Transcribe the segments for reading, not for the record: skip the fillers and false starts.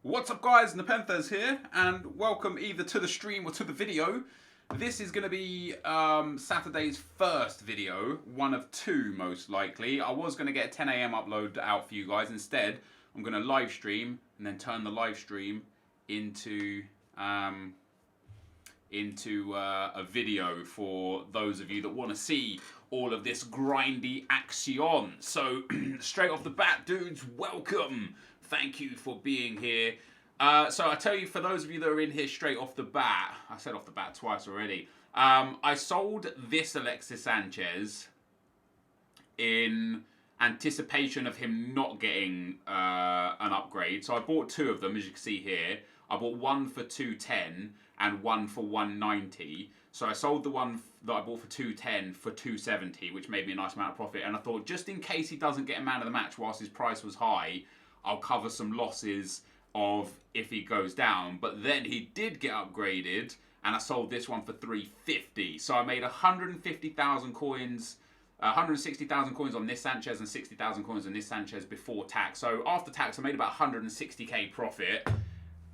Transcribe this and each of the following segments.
What's up guys, NepentheZ here, and welcome either to the stream or to the video. This is going to be Saturday's first video, one of two most likely. I was going to get a 10 AM upload out for you guys. Instead, I'm going to live stream and then turn the live stream into a video for those of you that want to see all of this grindy action. So straight off the bat, dudes, welcome. Thank you for being here. So I tell you, for those of you that are in here straight off the bat, I said off the bat twice already. I sold this Alexis Sanchez in anticipation of him not getting an upgrade. So I bought two of them, as you can see here. I bought one for 210 and one for 190. So I sold the one that I bought for 210 for 270, which made me a nice amount of profit. And I thought, just in case he doesn't get a man of the match whilst his price was high, I'll cover some losses of if he goes down. But then he did get upgraded, and I sold this one for 350. So I made 150,000 coins, 160,000 coins on this Sanchez and 60,000 coins on this Sanchez before tax. So after tax, I made about 160k profit.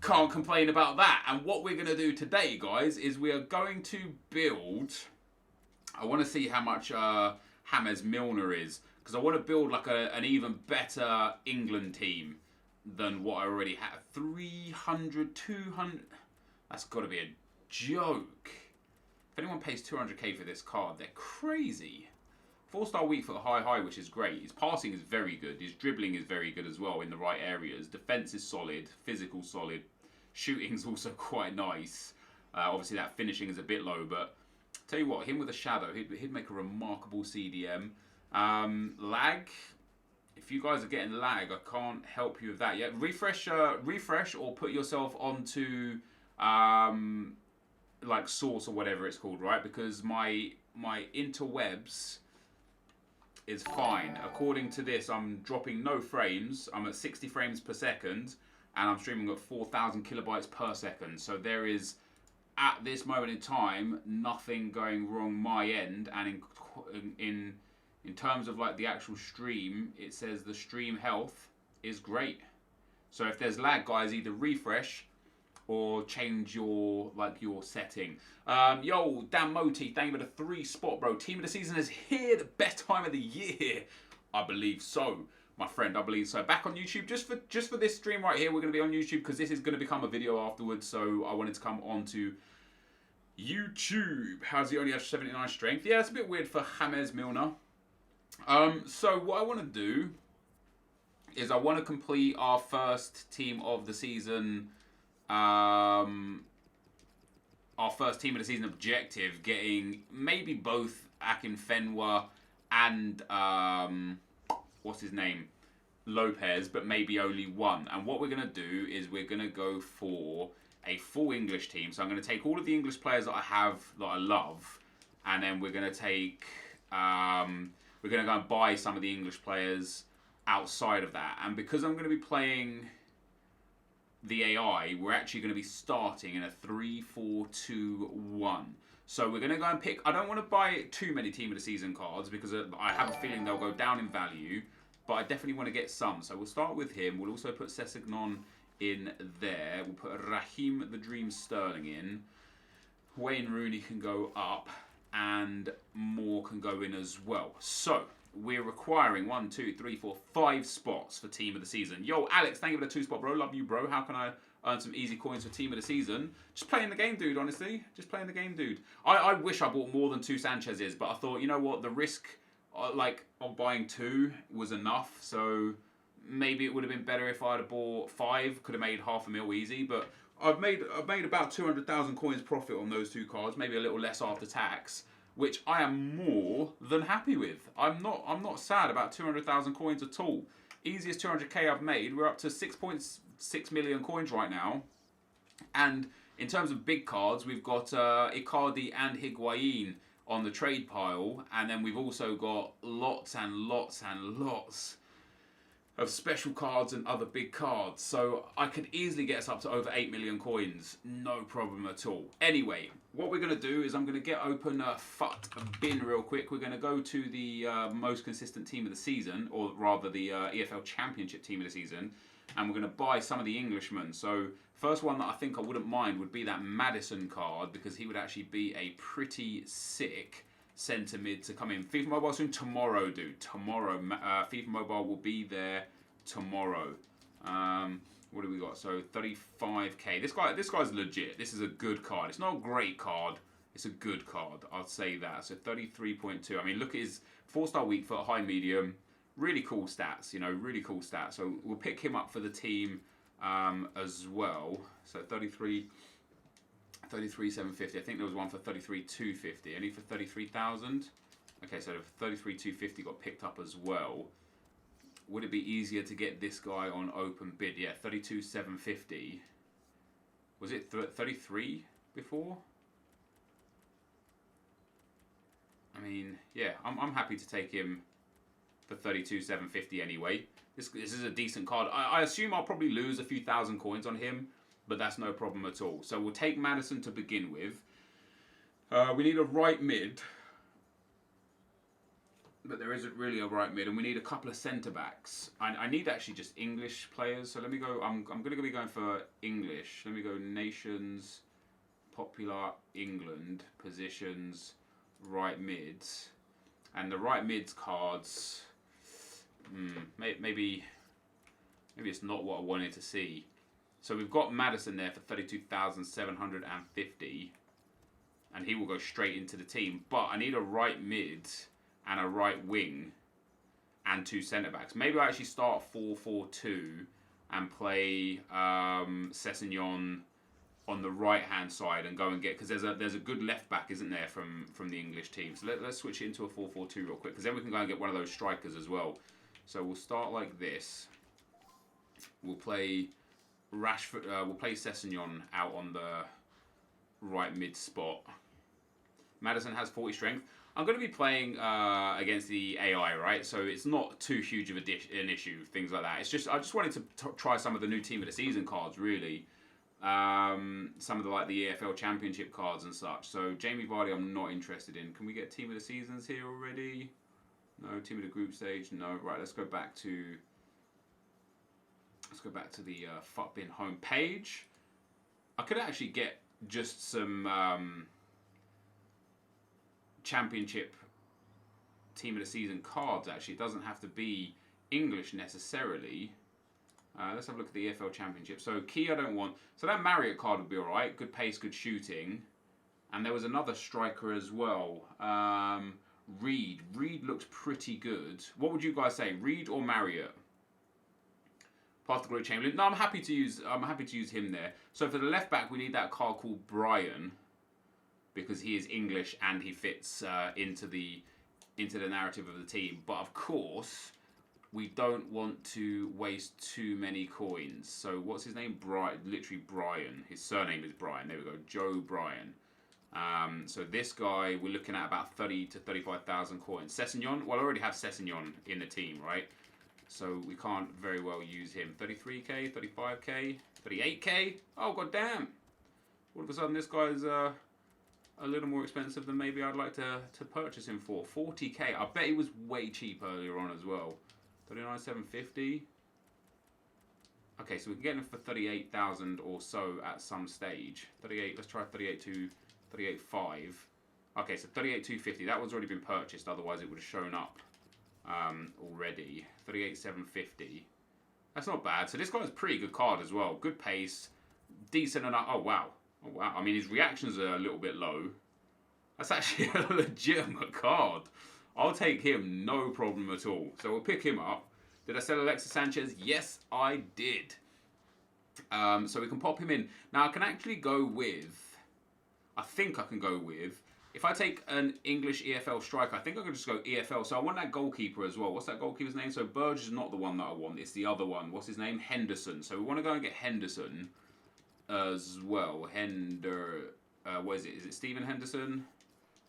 Can't complain about that. And what we're going to do today, guys, is we are going to build... I want to see how much James Milner is, because I want to build like an even better England team than what I already have. 300, 200... That's got to be a joke. If anyone pays 200k for this card, they're crazy. 4-star weak for the high, which is great. His passing is very good. His dribbling is very good as well in the right areas. Defense is solid. Physical solid. Shooting is also quite nice. Obviously that finishing is a bit low, but tell you what, him with a shadow, he'd make a remarkable CDM. Lag. If you guys are getting lag, I can't help you with that yet. Refresh or put yourself onto like Source or whatever it's called, right? Because my interwebs is fine. According to this, I'm dropping no frames. I'm at 60 frames per second, and I'm streaming at 4,000 kilobytes per second. So there is, at this moment in time, nothing going wrong my end. And in terms of like the actual stream, it says the stream health is great. So if there's lag, guys, either refresh or change your setting. Yo, Dan Moti, thank you for the 3 spot, bro. Team of the season is here, the best time of the year. I believe so, my friend. I believe so. Back on YouTube, just for this stream right here. We're gonna be on YouTube because this is gonna become a video afterwards. So I wanted to come onto YouTube. How's he only have 79 strength? Yeah, it's a bit weird for James Milner. So what I want to do is I want to complete our first team of the season. Our first team of the season objective, getting maybe both Akinfenwa and what's his name, Lopez, but maybe only one. And what we're going to do is we're going to go for a full English team. So I'm going to take all of the English players that I have that I love, and then we're going to take we're going to go and buy some of the English players outside of that. And because I'm going to be playing the AI, we're actually going to be starting in a 3-4-2-1. So we're going to go and pick... I don't want to buy too many Team of the Season cards because I have a feeling they'll go down in value, but I definitely want to get some. So we'll start with him. We'll also put Sessegnon in there. We'll put Raheem the Dream Sterling in. Wayne Rooney can go up, and Moore can go in as well. So we're requiring 1, 2, 3, 4, 5 spots for Team of the Season. Yo, Alex, thank you for the 2 spot, bro. Love you, bro. How can I earn some easy coins for Team of the Season? Just playing the game, dude, honestly. Just playing the game, dude. I wish I bought more than 2 Sanchez's, but I thought, you know what, the risk of buying 2 was enough. So maybe it would have been better if I'd have bought 5. Could have made half a mil easy, but I've made about 200,000 coins profit on those 2 cards, maybe a little less after tax, which I am more than happy with. I'm not sad about 200,000 coins at all. Easiest 200k I've made. We're up to 6.6 million coins right now. And in terms of big cards, we've got Icardi and Higuain on the trade pile, and then we've also got lots and lots and lots of special cards and other big cards. So I could easily get us up to over 8 million coins. No problem at all. Anyway, what we're going to do is I'm going to get open a bin real quick. We're going to go to the most consistent team of the season, or rather the EFL Championship team of the season. and we're going to buy some of the Englishmen. So first one that I think I wouldn't mind would be that Maddison card, because he would actually be a pretty sick centre mid to come in. FIFA Mobile soon tomorrow, dude. Tomorrow, FIFA Mobile will be there tomorrow. What do we got? So 35k. This guy's legit. This is a good card. It's not a great card. It's a good card. I'll say that. So 33.2. I mean, look at his 4-star weak foot, high medium. Really cool stats. You know, really cool stats. So we'll pick him up for the team as well. So 33,750. I think there was one for 33,250. Any for 33,000. Okay, so 33,250 got picked up as well. Would it be easier to get this guy on open bid? Yeah, 32,750. Was it 33 before? I mean, yeah, I'm happy to take him for 32,750 anyway. This is a decent card. I assume I'll probably lose a few thousand coins on him, but that's no problem at all. So we'll take Maddison to begin with. We need a right mid, but there isn't really a right mid, and we need a couple of centre backs. I need actually just English players. So let me go. I'm going to be going for English. Let me go nations, popular England, positions, right mids, and the right mids cards. Maybe it's not what I wanted to see. So we've got Maddison there for 32,750, and he will go straight into the team. But I need a right mid and a right wing and 2 centre backs. Maybe I actually start 4-4-2 and play Sessegnon on the right hand side and go and get, because there's a good left back, isn't there, from the English team. So let's switch it into a 4-4-2 real quick, because then we can go and get one of those strikers as well. So we'll start like this. We'll play Rashford. We'll play Sessegnon out on the right mid spot. Maddison has 40 strength. I'm going to be playing against the AI, right? So it's not too huge of an issue, things like that. It's just I just wanted to try some of the new Team of the Season cards, really. Some of the EFL Championship cards and such. So Jamie Vardy, I'm not interested in. Can we get Team of the Seasons here already? No. Team of the Group Stage? No. Right. Let's go back to the fuck bin home page. I could actually get just some Championship Team of the Season cards. Actually, it doesn't have to be English necessarily. Let's have a look at the EFL Championship. So key I don't want. So that Marriott card would be alright. Good pace, good shooting. And there was another striker as well. Reed. Reed looks pretty good. What would you guys say? Reed or Marriott? Past the Glory Chamberlain. No, I'm happy to use him there. So for the left back, we need that card called Brian, because he is English and he fits into the narrative of the team. But of course, we don't want to waste too many coins. So what's his name? Brian. Literally Brian. His surname is Brian. There we go. Joe Brian. So this guy, we're looking at about 30 to 35,000 coins. Sessegnon. Well, I already have Sessegnon in the team, right? So we can't very well use him. 33k, 35k, 38k. Oh, goddamn. All of a sudden, this guy's a little more expensive than maybe I'd like to purchase him for. 40k. I bet he was way cheap earlier on as well. 39,750. Okay, so we can get him for 38,000 or so at some stage. 38. Let's try 38 to 38.5. Okay, so 38,250. That one's already been purchased. Otherwise, it would have shown up already. 38,750. That's not bad. So this guy's a pretty good card as well. Good pace, decent enough. Oh wow. Oh wow. I mean, his reactions are a little bit low. That's actually a legitimate card. I'll take him, no problem at all. So we'll pick him up. Did I sell Alexis Sanchez? Yes, I did. So we can pop him in. Now I can actually go with, I think I can go with, if I take an English EFL striker, I think I can just go EFL. So I want that goalkeeper as well. What's that goalkeeper's name? So Burge is not the one that I want. It's the other one. What's his name? Henderson. So we want to go and get Henderson as well. What is it? Is it Stephen Henderson?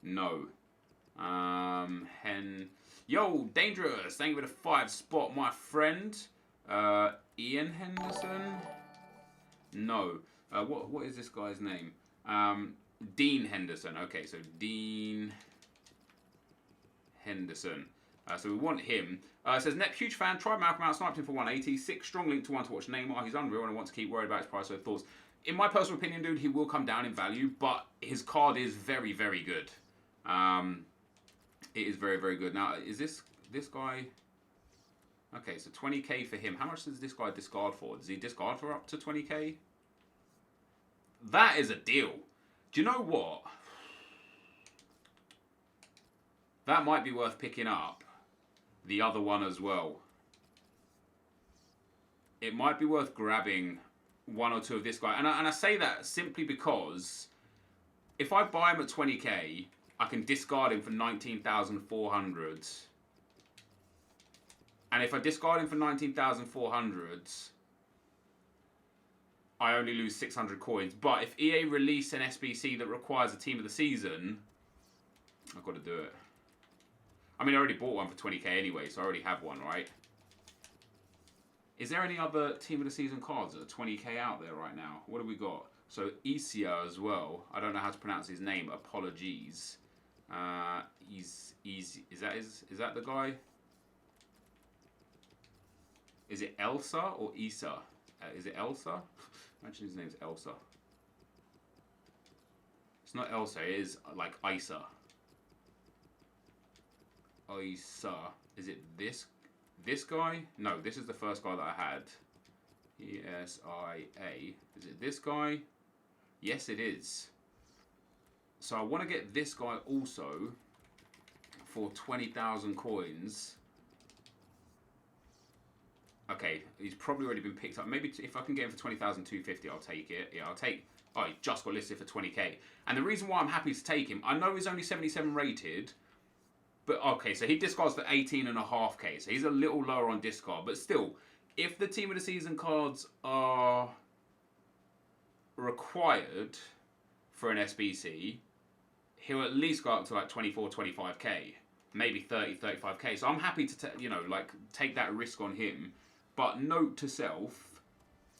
No. Yo, Dangerous. Thank you for the 5 spot, my friend. Ian Henderson? No. What is this guy's name? Dean Henderson. Okay, so Dean Henderson. So we want him. It says, Nep, huge fan, tried Malcolm out, sniped him for 180, 6, strong link to 1 to watch Neymar. He's unreal and I want to keep worried about his price, so thoughts. In my personal opinion, dude, he will come down in value, but his card is very, very good. It is very, very good. Now, is this guy... Okay, so 20k for him. How much does this guy discard for? Does he discard for up to 20k? That is a deal. Do you know what? That might be worth picking up. The other one as well. It might be worth grabbing 1 or 2 of this guy. And I say that simply because if I buy him at 20k, I can discard him for 19,400. And if I discard him for 19,400, I only lose 600 coins. But if EA release an SBC that requires a team of the season, I've got to do it. I mean, I already bought one for 20k anyway, so I already have one, right? Is there any other team of the season cards that are 20k out there right now? What have we got? So Isia as well. I don't know how to pronounce his name. Apologies. Is that the guy? Is it Elsa or Isa? Is it Elsa? Imagine his name's Elsa. It's not Elsa. It is like Isa. Isa. Is it this guy? No, this is the first guy that I had. ESIA. Is it this guy? Yes, it is. So I want to get this guy also for 20,000 coins. Okay, he's probably already been picked up. Maybe if I can get him for 20,250, I'll take it. Yeah, I'll take... Oh, he just got listed for 20k. And the reason why I'm happy to take him, I know he's only 77 rated, but okay, so he discards for 18.5k, so he's a little lower on discard. But still, if the team of the season cards are required for an SBC, he'll at least go up to like 24, 25k, maybe 30, 35k. So I'm happy to, take that risk on him. But note to self,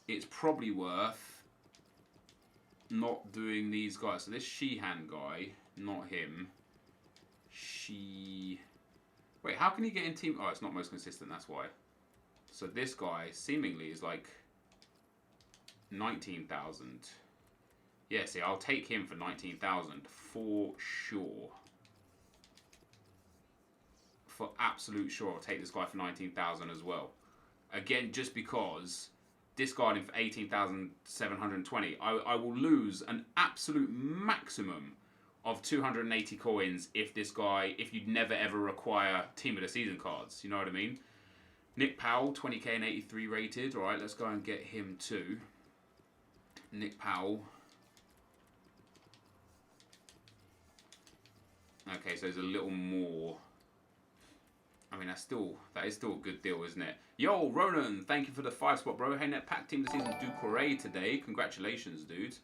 it's probably worth not doing these guys. So this Sheehan guy, not him. Wait, how can he get in team? Oh, it's not most consistent, that's why. So this guy seemingly is like 19,000. Yeah, see, I'll take him for 19,000 for sure. For absolute sure, I'll take this guy for 19,000 as well. Again, just because discarding for 18,720, I will lose an absolute maximum of 280 coins if you'd never ever require team of the season cards. You know what I mean? Nick Powell, 20k and 83 rated. All right, let's go and get him too. Nick Powell. Okay, so there's a little more. I mean, that is still a good deal, isn't it? Yo, Ronan, thank you for the 5 spot, bro. Hey, net pack team of the season do Corey today. Congratulations, dude.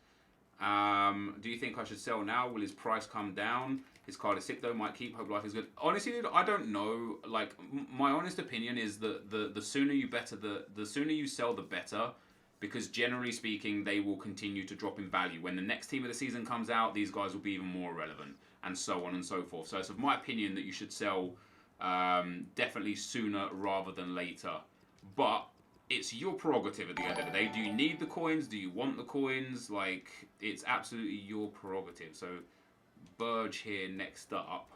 Do you think I should sell now? Will his price come down? His card is sick though, might keep, hope life is good. Honestly, dude, I don't know. Like, my honest opinion is that the sooner the sooner you sell, the better. Because generally speaking, they will continue to drop in value. When the next team of the season comes out, these guys will be even more relevant, and so on and so forth. So it's of my opinion that you should sell definitely sooner rather than later. But it's your prerogative at the end of the day. Do you need the coins? Do you want the coins? Like, it's absolutely your prerogative. So, Burge here next up.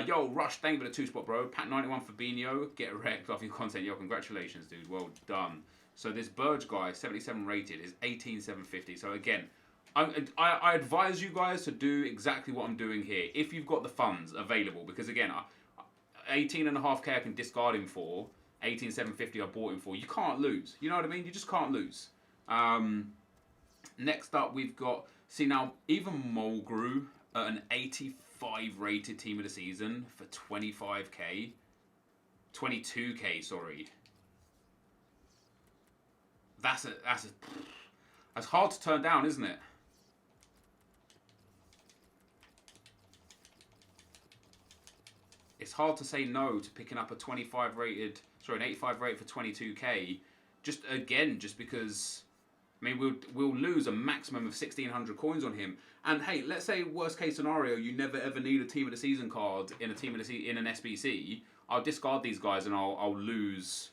Yo, Rush, thank you for the 2 spot, bro. Pat 91 for Bino. Get wrecked off your content. Yo, congratulations, dude. Well done. So, this Burge guy, 77 rated, is 18,750. So, again, I advise you guys to do exactly what I'm doing here. If you've got the funds available. Because, again, 18.5k I can discard him for. 18,750 I bought him for. You can't lose. You know what I mean? You just can't lose. Next up, we've got... See, now, even Mulgrew at an 85 rated team of the season for 25k. 22k, sorry. That's hard to turn down, isn't it? It's hard to say no to picking up a 25 rated... Sorry, an 85 rate for 22k. Just because, I mean, we'll lose a maximum of 1,600 coins on him. And hey, let's say worst case scenario, you never ever need a team of the season card in an SBC. I'll discard these guys and I'll lose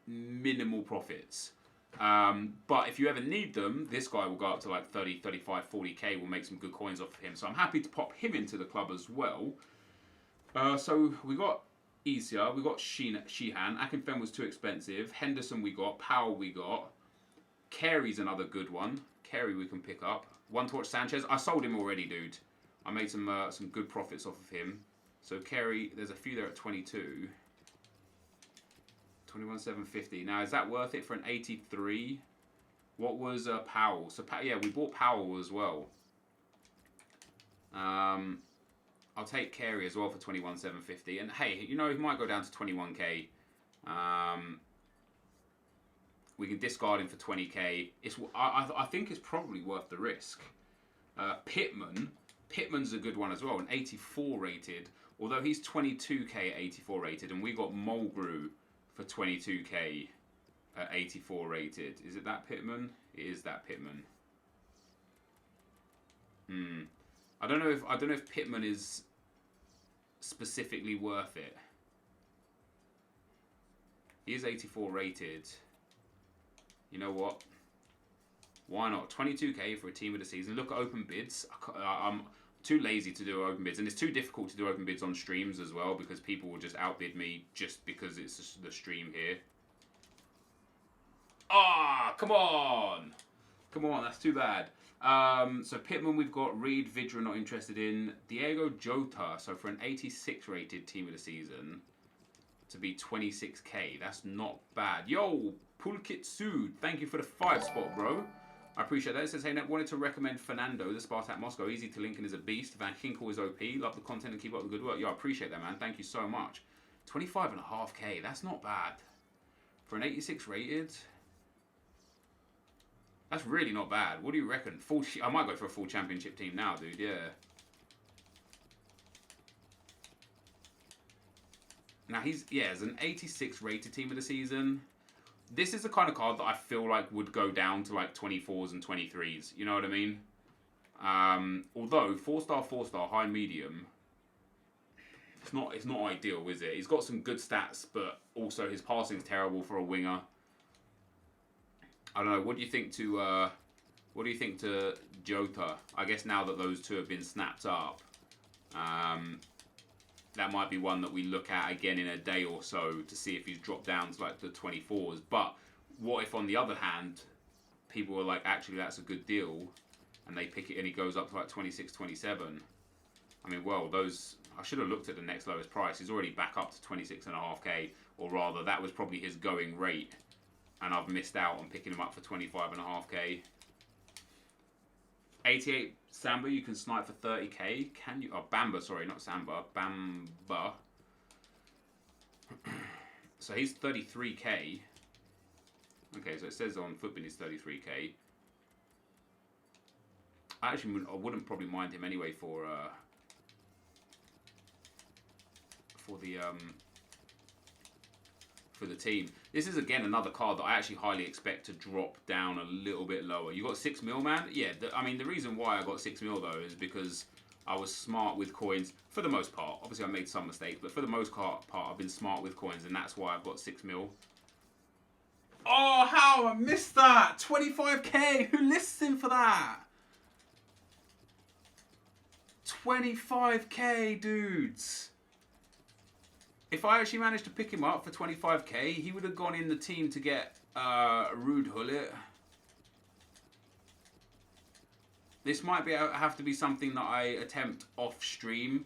minimal profits. But if you ever need them, this guy will go up to like 30, 35, 40k. We'll make some good coins off of him. So I'm happy to pop him into the club as well. So we got Isia, we got Sheehan. Akinfen was too expensive. Henderson we got. Powell we got. Carey's another good one. Carey we can pick up. One Torch Sanchez. I sold him already, dude. I made some good profits off of him. So Carey, there's a few there at 22. 21,750. Now, is that worth it for an 83? What was Powell? So, yeah, we bought Powell as well. I'll take Carey as well for 21,750. And hey, you know, he might go down to 21k. We can discard him for 20k. I think it's probably worth the risk. Pittman's a good one as well, an 84 rated. Although he's 22k at 84 rated, and we got Mulgrew for 22k at 84 rated. Is it that Pittman? It is that Pittman. I don't know if Pittman is specifically worth it. He is 84 rated. You know what? Why not? 22k for a team of the season. Look at open bids. I'm too lazy to do open bids, and it's too difficult to do open bids on streams as well because people will just outbid me just because it's the stream here. Ah, come on! Come on, that's too bad. So Pittman we've got. Reed, Vidra not interested in. Diego Jota, so for an 86 rated team of the season to be 26k, that's not bad. Yo, Pulkit Sood, thank you for the 5 spot, bro. I appreciate that. It says, hey, Nep, wanted to recommend Fernando, the Spartak Moscow. Easy to link and is a beast. Van Ginkel is OP. Love the content and keep up the good work. Yo, I appreciate that, man. Thank you so much. 25.5k, that's not bad. For an 86 rated, that's really not bad. What do you reckon? I might go for a full championship team now, dude. Yeah. Now, as an 86 rated team of the season. This is the kind of card that I feel like would go down to like 24s and 23s. You know what I mean? Although 4-star, high, medium, it's not ideal, is it? He's got some good stats, but also his passing's terrible for a winger. I don't know. What do you think to Jota? I guess now that those two have been snapped up, that might be one that we look at again in a day or so to see if he's dropped down to like the 24s. But what if on the other hand, people are like, actually that's a good deal, and they pick it and he goes up to like 26, 27. I mean, well, I should have looked at the next lowest price. He's already back up to 26.5k, or rather that was probably his going rate, and I've missed out on picking him up for 25.5k. 88 Samba, you can snipe for 30k. Can you? Oh, Bamba, sorry, not Samba. Bamba. So he's 33k. Okay, so it says on Footbin he's 33k. I wouldn't probably mind him anyway for the team. This is again another card that I actually highly expect to drop down a little bit lower. You got 6 mil, man? Yeah, I mean the reason why I got 6 mil though is because I was smart with coins for the most part. Obviously I made some mistakes, but for the most part I've been smart with coins, and that's why I've got 6 mil. Oh, how I missed that! 25k! Who listened for that? 25k, dudes! If I actually managed to pick him up for 25k, he would have gone in the team to get Ruud Gullit. This might have to be something that I attempt off stream,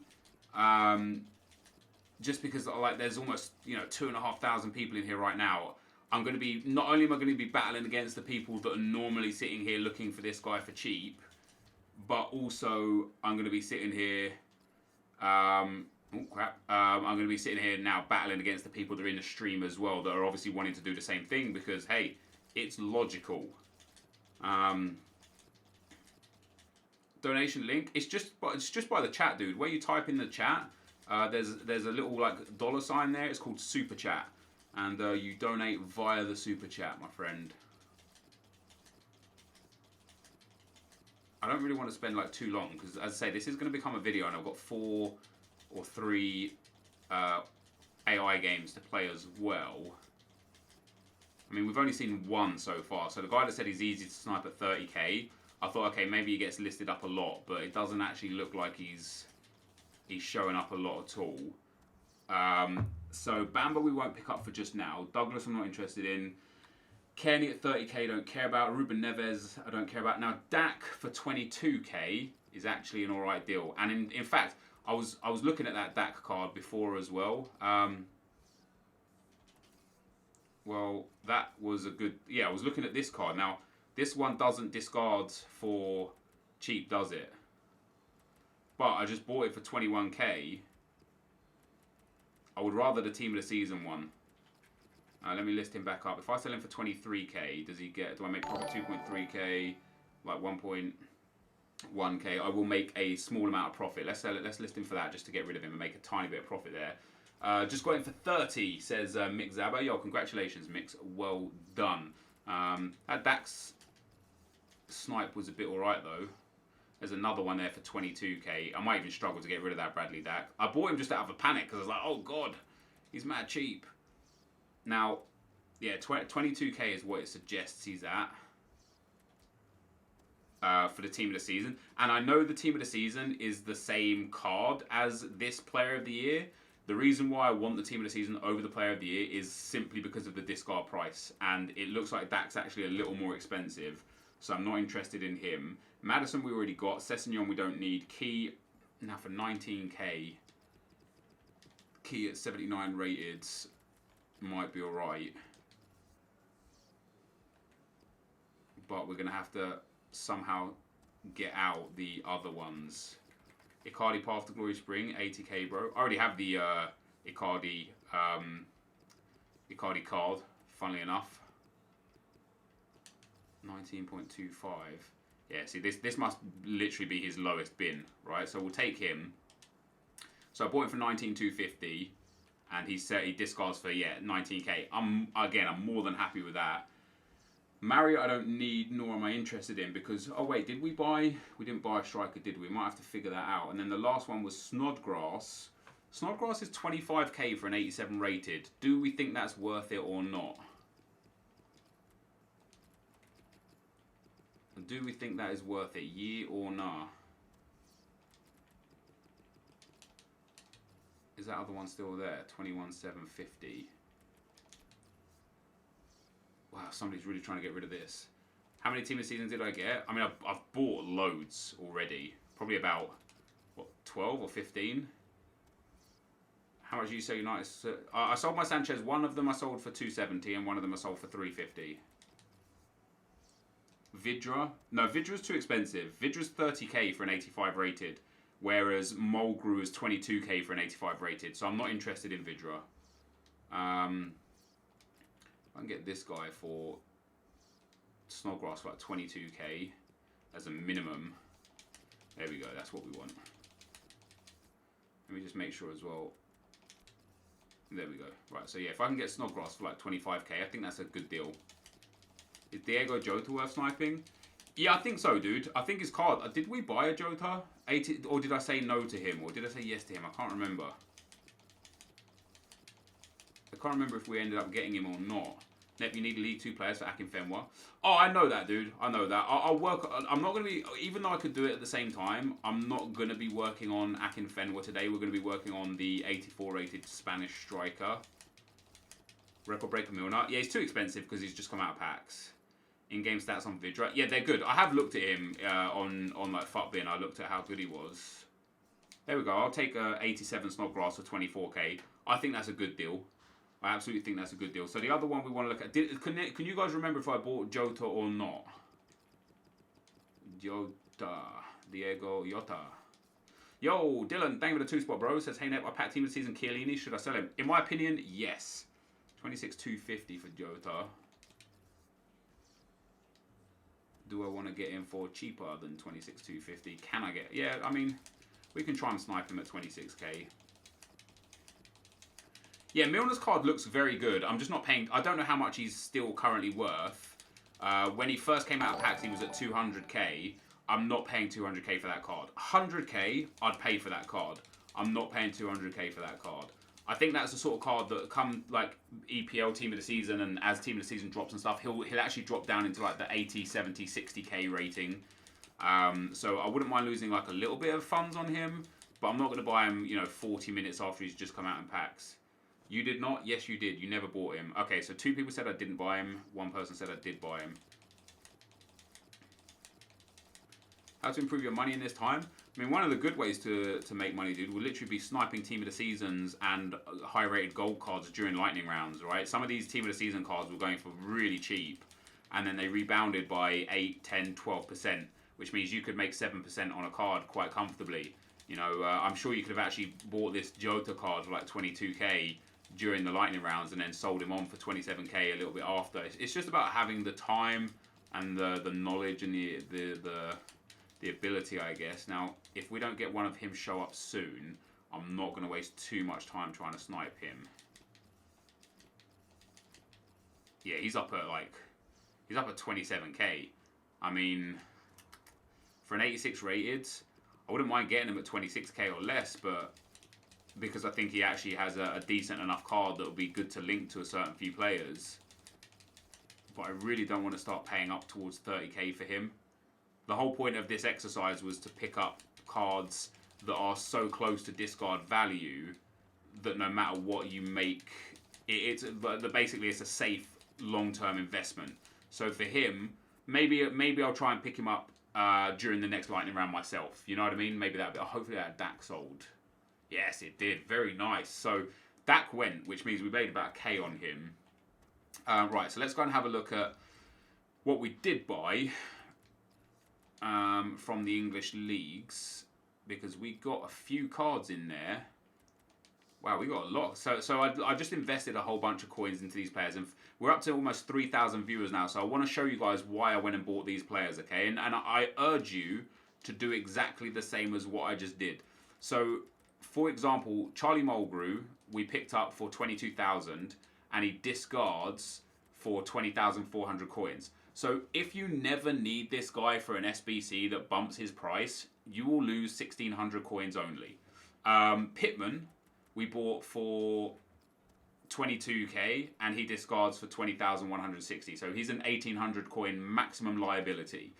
just because like there's almost 2,500 people in here right now. I'm going to be not only am I going to be battling against the people that are normally sitting here looking for this guy for cheap, but also I'm going to be sitting here. Oh crap! I'm going to be sitting here now battling against the people that are in the stream as well, that are obviously wanting to do the same thing because hey, it's logical. Donation link. It's just by the chat, dude. Where you type in the chat, there's a little like $sign there. It's called Super Chat, and you donate via the Super Chat, my friend. I don't really want to spend like too long because, as I say, this is going to become a video, and I've got 4 or 3 AI games to play as well. I mean, we've only seen one so far. So the guy that said he's easy to snipe at 30k, I thought, okay, maybe he gets listed up a lot, but it doesn't actually look like he's showing up a lot at all. So Bamba we won't pick up for just now. Douglas I'm not interested in. Kenny at 30k don't care about. Ruben Neves I don't care about. Now Dak for 22k is actually an alright deal. And in fact, I was looking at that Dak card before as well. Well, that was a good... Yeah, I was looking at this card. Now, this one doesn't discard for cheap, does it? But I just bought it for 21k. I would rather the Team of the Season one. Let me list him back up. If I sell him for 23k, does he get... Do I make profit 2.3k? Like 1.1k? I will make a small amount of profit. Let's sell it. Let's list him for that just to get rid of him and make a tiny bit of profit there. Just got in for 30, says Mick Zaba. Yo, congratulations, Mix. Well done. That Dax snipe was a bit alright, though. There's another one there for 22k. I might even struggle to get rid of that Bradley Dak. I bought him just out of a panic because I was like, oh, God, he's mad cheap. Now, yeah, 22k is what it suggests he's at for the Team of the Season. And I know the Team of the Season is the same card as this Player of the Year. The reason why I want the Team of the Season over the Player of the Year is simply because of the discard price. And it looks like Dak's actually a little more expensive. So I'm not interested in him. Madison we already got. Sessegnon we don't need. Key, now for 19k. Key at 79 rated might be alright. But we're going to have to somehow get out the other ones. Icardi Path to Glory Spring, 80k, bro. I already have the Icardi card, funnily enough. 19.25. Yeah, see, this must literally be his lowest bin, right? So we'll take him. So I bought him for 19,250, and he said he discards for 19k. I'm more than happy with that. Mario I don't need, nor am I interested in, because, oh wait, did we buy... We didn't buy a striker, did we? We might have to figure that out. And then the last one was Snodgrass. Snodgrass is 25k for an 87 rated. Do we think that's worth it or not? Do we think that is worth it, ye or nah? Is that other one still there? 21,750. Wow, somebody's really trying to get rid of this. How many Team of the Seasons did I get? I mean, I've bought loads already. Probably about, what, 12 or 15? How much did you say United? I sold my Sanchez. One of them I sold for 270 and one of them I sold for 350. Vidra? No, Vidra's too expensive. Vidra's 30k for an 85 rated, whereas Mulgrew is 22k for an 85 rated. So I'm not interested in Vidra. I can get this guy for Snodgrass for like 22k as a minimum. There we go, that's what we want. Let me just make sure as well. There we go. Right, so yeah, if I can get Snodgrass for like 25k, I think that's a good deal. Is Diego Jota worth sniping? Yeah, I think so, dude. I think his card... Did we buy a Jota? 80, or did I say no to him? Or did I say yes to him? I can't remember. I can't remember if we ended up getting him or not. Nep, you need League 2 players for Akinfenwa. Oh, I know that, dude. I know that. I'll work... I'm not going to be... Even though I could do it at the same time, I'm not going to be working on Akinfenwa today. We're going to be working on the 84 rated Spanish striker. Record Breaker Milner. Yeah, he's too expensive because he's just come out of packs. In-game stats on Vidra. Yeah, they're good. I have looked at him on like FUTBin. I looked at how good he was. There we go. I'll take 87 Snodgrass for 24k. I think that's a good deal. I absolutely think that's a good deal. So the other one we want to look at... Can you guys remember if I bought Jota or not? Jota. Diego Jota. Yo, Dylan, thank you for the 2-spot, bro. Says, hey, Nep, I packed Team of the Season Chiellini. Should I sell him? In my opinion, yes. 26,250 for Jota. Do I want to get him for cheaper than 26,250? Can I get... Yeah, I mean, we can try and snipe him at 26k. Yeah, Milner's card looks very good. I'm just not paying... I don't know how much he's still currently worth. When he first came out of packs, he was at 200k. I'm not paying 200k for that card. 100k, I'd pay for that card. I'm not paying 200k for that card. I think that's the sort of card that come like EPL team of the season, and as team of the season drops and stuff, he'll actually drop down into like the 80, 70, 60k rating. So I wouldn't mind losing like a little bit of funds on him, but I'm not going to buy him, 40 minutes after he's just come out in packs. You did not? Yes, you did. You never bought him. Okay, so 2 people said I didn't buy him. 1 person said I did buy him. How to improve your money in this time? I mean, one of the good ways to make money, dude, will literally be sniping Team of the Seasons and high-rated gold cards during lightning rounds, right? Some of these Team of the Season cards were going for really cheap, and then they rebounded by 8, 10, 12%, which means you could make 7% on a card quite comfortably. I'm sure you could have actually bought this Jota card for like 22k during the lightning rounds and then sold him on for 27k a little bit after. It's just about having the time and the knowledge and the ability, I guess. Now, if we don't get one of him show up soon, I'm not going to waste too much time trying to snipe him. Yeah, he's up at 27k. I mean, for an 86 rated, I wouldn't mind getting him at 26k or less, but because I think he actually has a decent enough card that would be good to link to a certain few players. But I really don't want to start paying up towards 30k for him. The whole point of this exercise was to pick up cards that are so close to discard value that no matter what you make, basically it's a safe long-term investment. So for him, maybe I'll try and pick him up during the next lightning round myself. You know what I mean? Maybe hopefully that Dak sold. Yes, it did. Very nice. So Dak went, which means we made about a K on him. Right, so let's go and have a look at what we did buy from the English leagues, because we got a few cards in there. Wow, we got a lot. So I just invested a whole bunch of coins into these players, and we're up to almost 3,000 viewers now. So I want to show you guys why I went and bought these players, okay? And I urge you to do exactly the same as what I just did. So, for example, Charlie Mulgrew, we picked up for 22,000, and he discards for 20,400 coins. So if you never need this guy for an SBC that bumps his price, you will lose 1,600 coins only. Pittman, we bought for 22k, and he discards for 20,160. So he's an 1,800 coin maximum liability.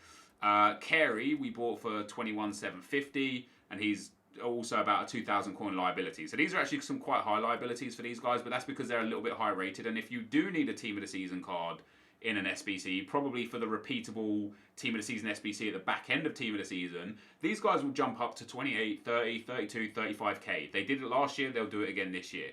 Carey, we bought for 21,750, and he's also about a 2,000 coin liability. So these are actually some quite high liabilities for these guys, but that's because they're a little bit high rated. And if you do need a Team of the Season card in an SBC, probably for the repeatable Team of the Season SBC at the back end of Team of the Season, these guys will jump up to 28, 30, 32, 35k. They did it last year, they'll do it again this year.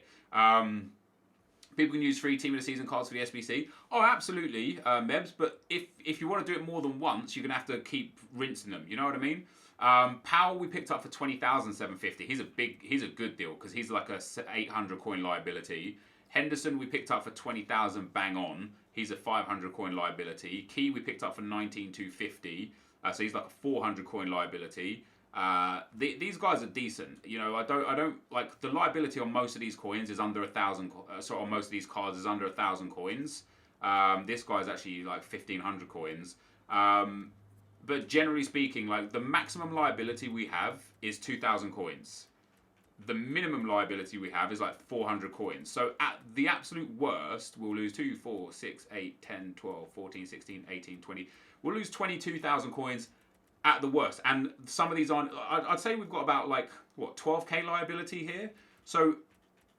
People can use free Team of the Season cards for the SBC. Oh, absolutely, Mebs, but if you want to do it more than once, you're going to have to keep rinsing them, you know what I mean? Powell we picked up for 20,750. He's a good deal because he's like a 800 coin liability. Henderson we picked up for 20,000 bang on. He's a 500 coin liability. Key we picked up for 19,250. So he's like a 400 coin liability. These guys are decent. I don't like the liability on most of these coins is under 1,000. So on most of these cards is under 1,000 coins. This guy's actually like 1,500 coins. But generally speaking, like the maximum liability we have is 2,000 coins. The minimum liability we have is like 400 coins. So at the absolute worst, we'll lose 2, 4, 6, 8, 10, 12, 14, 16, 18, 20. We'll lose 22,000 coins at the worst. And some of these aren't, I'd say we've got about like, 12k liability here. So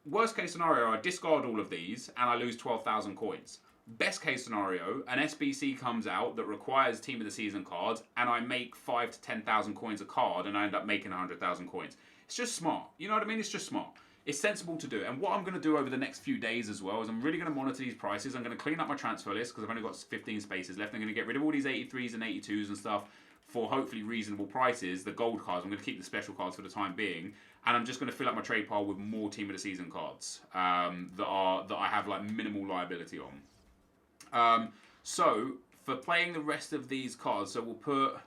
worst case scenario, I discard all of these and I lose 12,000 coins. Best case scenario, an SBC comes out that requires Team of the Season cards, and I make 5 to 10,000 coins a card, and I end up making 100,000 coins. It's just smart. You know what I mean? It's just smart. It's sensible to do. And what I'm going to do over the next few days as well is I'm really going to monitor these prices. I'm going to clean up my transfer list because I've only got 15 spaces left. I'm going to get rid of all these 83s and 82s and stuff for hopefully reasonable prices. The gold cards, I'm going to keep the special cards for the time being. And I'm just going to fill up my trade pile with more Team of the Season cards that I have like minimal liability on. So for playing the rest of these cards, so we'll put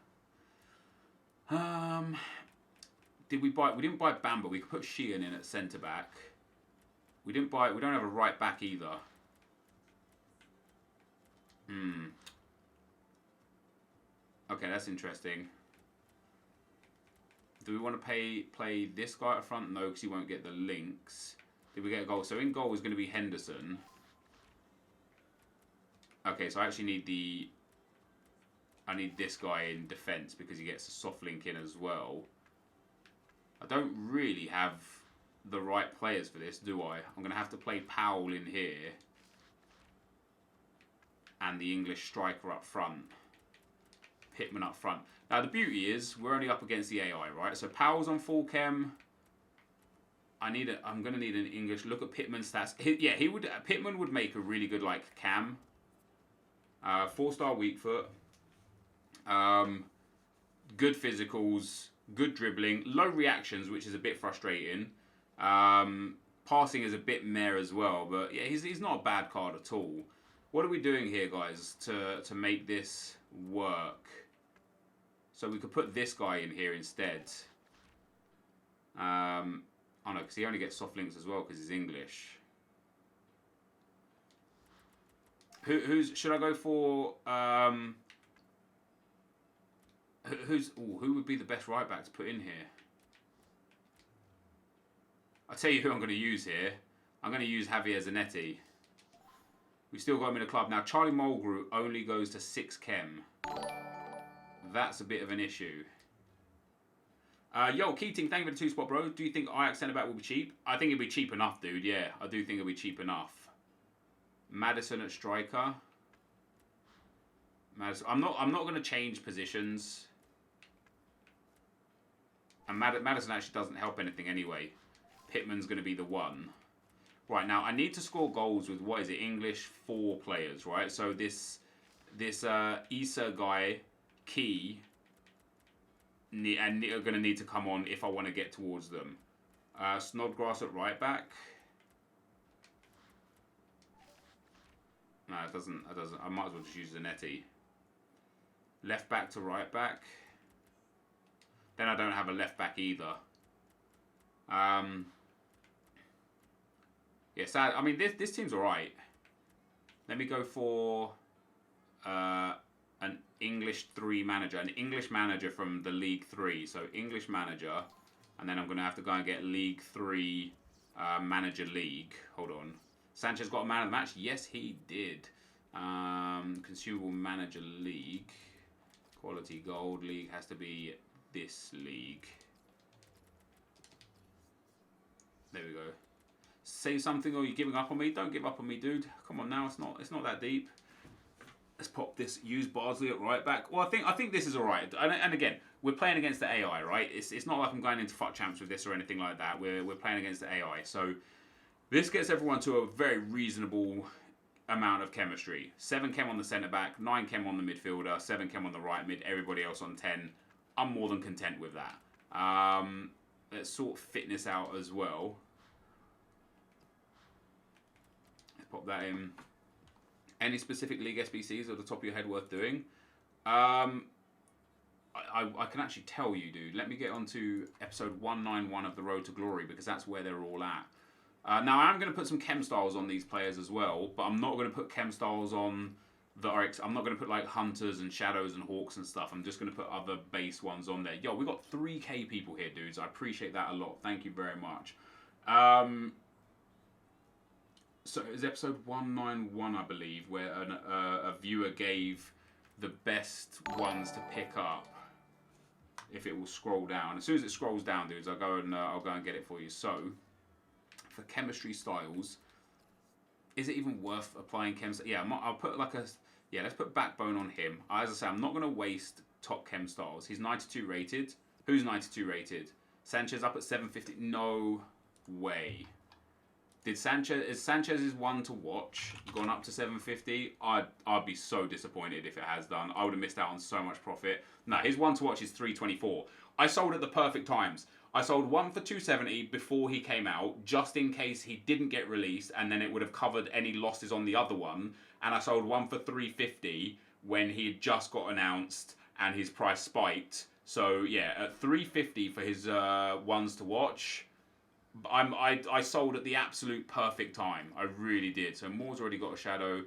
we didn't buy Bamba. We could put Sheehan in at centre back. We don't have a right back either. Okay, that's interesting. Do we want to play this guy up front? No, because he won't get the links. Did we get a goal? So in goal is going to be Henderson. Okay, so I actually need I need this guy in defence because he gets a soft link in as well. I don't really have the right players for this, do I? I'm going to have to play Powell in here. And the English striker up front. Pittman up front. Now, the beauty is, we're only up against the AI, right? So, Powell's on full chem. I'm going to need an English. Look at Pittman's stats. Pittman would make a really good, like, cam. 4-star weak foot. Good physicals. Good dribbling. Low reactions, which is a bit frustrating. Passing is a bit meh as well. But, yeah, he's not a bad card at all. What are we doing here, guys, to make this work? So we could put this guy in here instead. Oh no, because he only gets soft links as well because he's English. Should I go for? Who would be the best right back to put in here? I'll tell you who I'm going to use here. I'm going to use Javier Zanetti. We still got him in the club. Now, Charlie Mulgrew only goes to 6 chem. That's a bit of an issue. Yo, Keating, thank you for the 2-spot, bro. Do you think Ajax centre-back will be cheap? I think it'll be cheap enough, dude. Yeah, I do think it'll be cheap enough. Maddison at striker. Maddison. I'm not going to change positions. And Maddison actually doesn't help anything anyway. Pittman's going to be the one. Right, now I need to score goals with, what is it, English 4 players, right? So this Issa guy, Key, and are going to need to come on if I want to get towards them. Snodgrass at right back. No, it doesn't. I might as well just use Zanetti. Left back to right back. Then I don't have a left back either. Yeah, sad. I mean, this team's alright. Let me go for an English 3 manager. An English manager from the League 3. So, English manager. And then I'm going to have to go and get League 3 manager league. Hold on. Sanchez got a man of the match? Yes, he did. Consumable manager league. Quality gold league has to be this league. There we go. Say something, or you're giving up on me? Don't give up on me, dude. Come on now, it's not that deep. Let's pop this. Use Bardsley at right back. Well, I think this is alright. And again, we're playing against the AI, right? It's not like I'm going into FUT champs with this or anything like that. We're playing against the AI, so this gets everyone to a very reasonable amount of chemistry. 7 chem on the centre back, 9 chem on the midfielder, 7 chem on the right mid. Everybody else on 10. I'm more than content with that. Let's sort fitness out as well. Pop that in. Any specific league SBCs at the top of your head worth doing? I can actually tell you, dude. Let me get on to episode 191 of The Road to Glory because that's where they're all at. Now, I'm going to put some chem styles on these players as well, but I'm not going to put chem styles on that are... I'm not going to put like Hunters and Shadows and Hawks and stuff. I'm just going to put other base ones on there. Yo, we got 3K people here, dudes. I appreciate that a lot. Thank you very much. So it was episode 191, I believe, where a viewer gave the best ones to pick up. If it will scroll down, as soon as it scrolls down, dudes, I'll go and get it for you. So for chemistry styles, is it even worth applying chem? Yeah, I'll put like a let's put backbone on him. As I say, I'm not going to waste top chem styles. He's 92 rated. Who's 92 rated? Sanchez up at 750. No way. Is Sanchez's one to watch gone up to 750? I'd be so disappointed if it has done. I would have missed out on so much profit. No, his one to watch is 324. I sold at the perfect times. I sold one for 270 before he came out, just in case he didn't get released, and then it would have covered any losses on the other one. And I sold one for 350 when he had just got announced and his price spiked. So yeah, at 350 for his ones to watch. I sold at the absolute perfect time. I really did. So Moore's already got a shadow.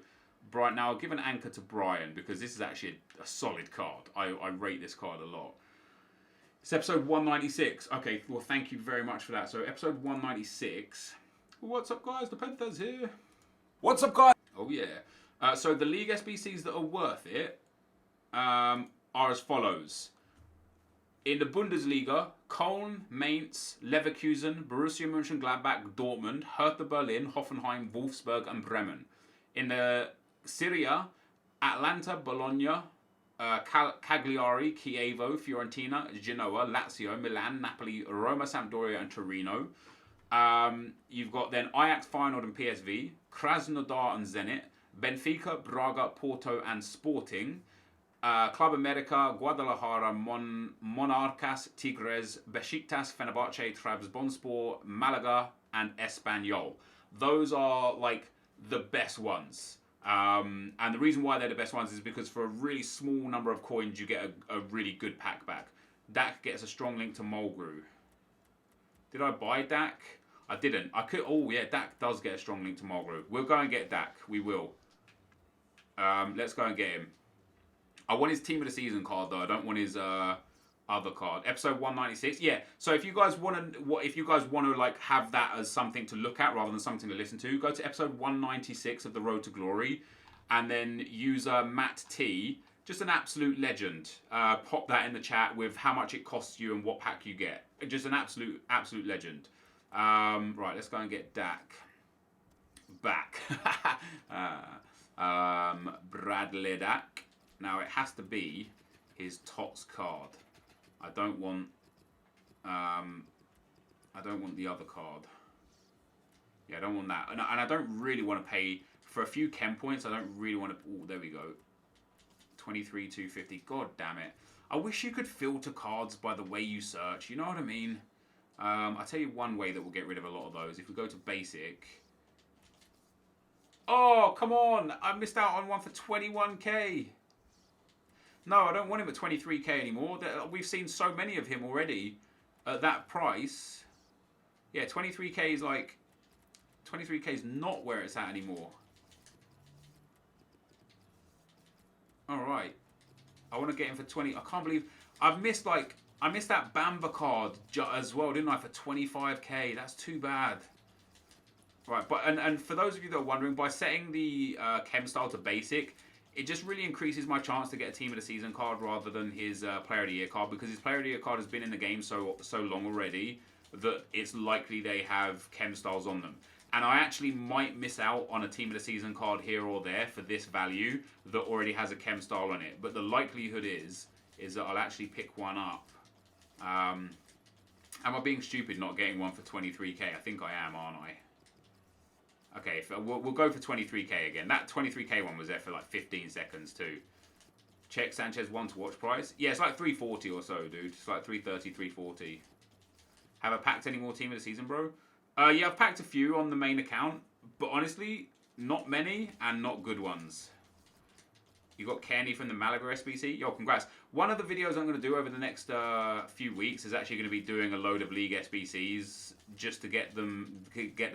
Brian, now I'll give an anchor to Brian because this is actually a solid card. I rate this card a lot. It's episode 196. Okay, well, thank you very much for that. So episode 196. What's up, guys? NepentheZ here. What's up, guys? Oh, yeah. So the league SBCs that are worth it are as follows. In the Bundesliga, Köln, Mainz, Leverkusen, Borussia Mönchengladbach, Dortmund, Hertha Berlin, Hoffenheim, Wolfsburg, and Bremen. In the Serie A, Atalanta, Bologna, Cagliari, Chievo, Fiorentina, Genoa, Lazio, Milan, Napoli, Roma, Sampdoria, and Torino. You've got then Ajax, Feyenoord, and PSV, Krasnodar and Zenit, Benfica, Braga, Porto, and Sporting. Club America, Guadalajara, Monarcas, Tigres, Besiktas, Fenerbahce, Trabzonspor, Malaga, and Espanyol. Those are like the best ones. And the reason why they're the best ones is because for a really small number of coins, you get a really good pack back. Dak gets a strong link to Mulgrew. Did I buy Dak? I didn't. I could. Oh yeah, Dak does get a strong link to Mulgrew. We'll go and get Dak. We will. Let's go and get him. I want his team of the season card though. I don't want his other card. Episode 196. Yeah. So if you guys want to like have that as something to look at rather than something to listen to, go to episode 196 of the Road to Glory, and then use Matt T. Just an absolute legend. Pop that in the chat with how much it costs you and what pack you get. Just an absolute legend. Right. Let's go and get Dak back. Bradley Dak. Now it has to be his TOTS card. I don't want the other card. Yeah, I don't want that. And I don't really want to pay for a few chem points. I don't really want to. Oh, there we go. 23,250. God damn it! I wish you could filter cards by the way you search. You know what I mean? I'll tell you one way that will get rid of a lot of those. If we go to basic. Oh, come on! I missed out on one for 21k. No, I don't want him at 23k anymore. We've seen so many of him already at that price. Yeah, 23k is like... 23k is not where it's at anymore. Alright. I want to get him for 20... I can't believe... I missed that Bamba card as well, didn't I? For 25k. That's too bad. Right, but and for those of you that are wondering, by setting the chem style to basic... It just really increases my chance to get a Team of the Season card rather than his Player of the Year card, because his Player of the Year card has been in the game so long already that it's likely they have chem styles on them. And I actually might miss out on a Team of the Season card here or there for this value that already has a chem style on it. But the likelihood is that I'll actually pick one up. Am I being stupid not getting one for 23k? I think I am, aren't I? Okay, we'll go for 23k again. That 23k one was there for like 15 seconds too. Check Sanchez 1 to watch price. Yeah, it's like 340 or so, dude. It's like 330, 340. Have I packed any more Team of the Season, bro? Yeah, I've packed a few on the main account. But honestly, not many and not good ones. You got Kenny from the Malaga SBC. Yo, congrats. One of the videos I'm going to do over the next few weeks is actually going to be doing a load of League SBCs just to get the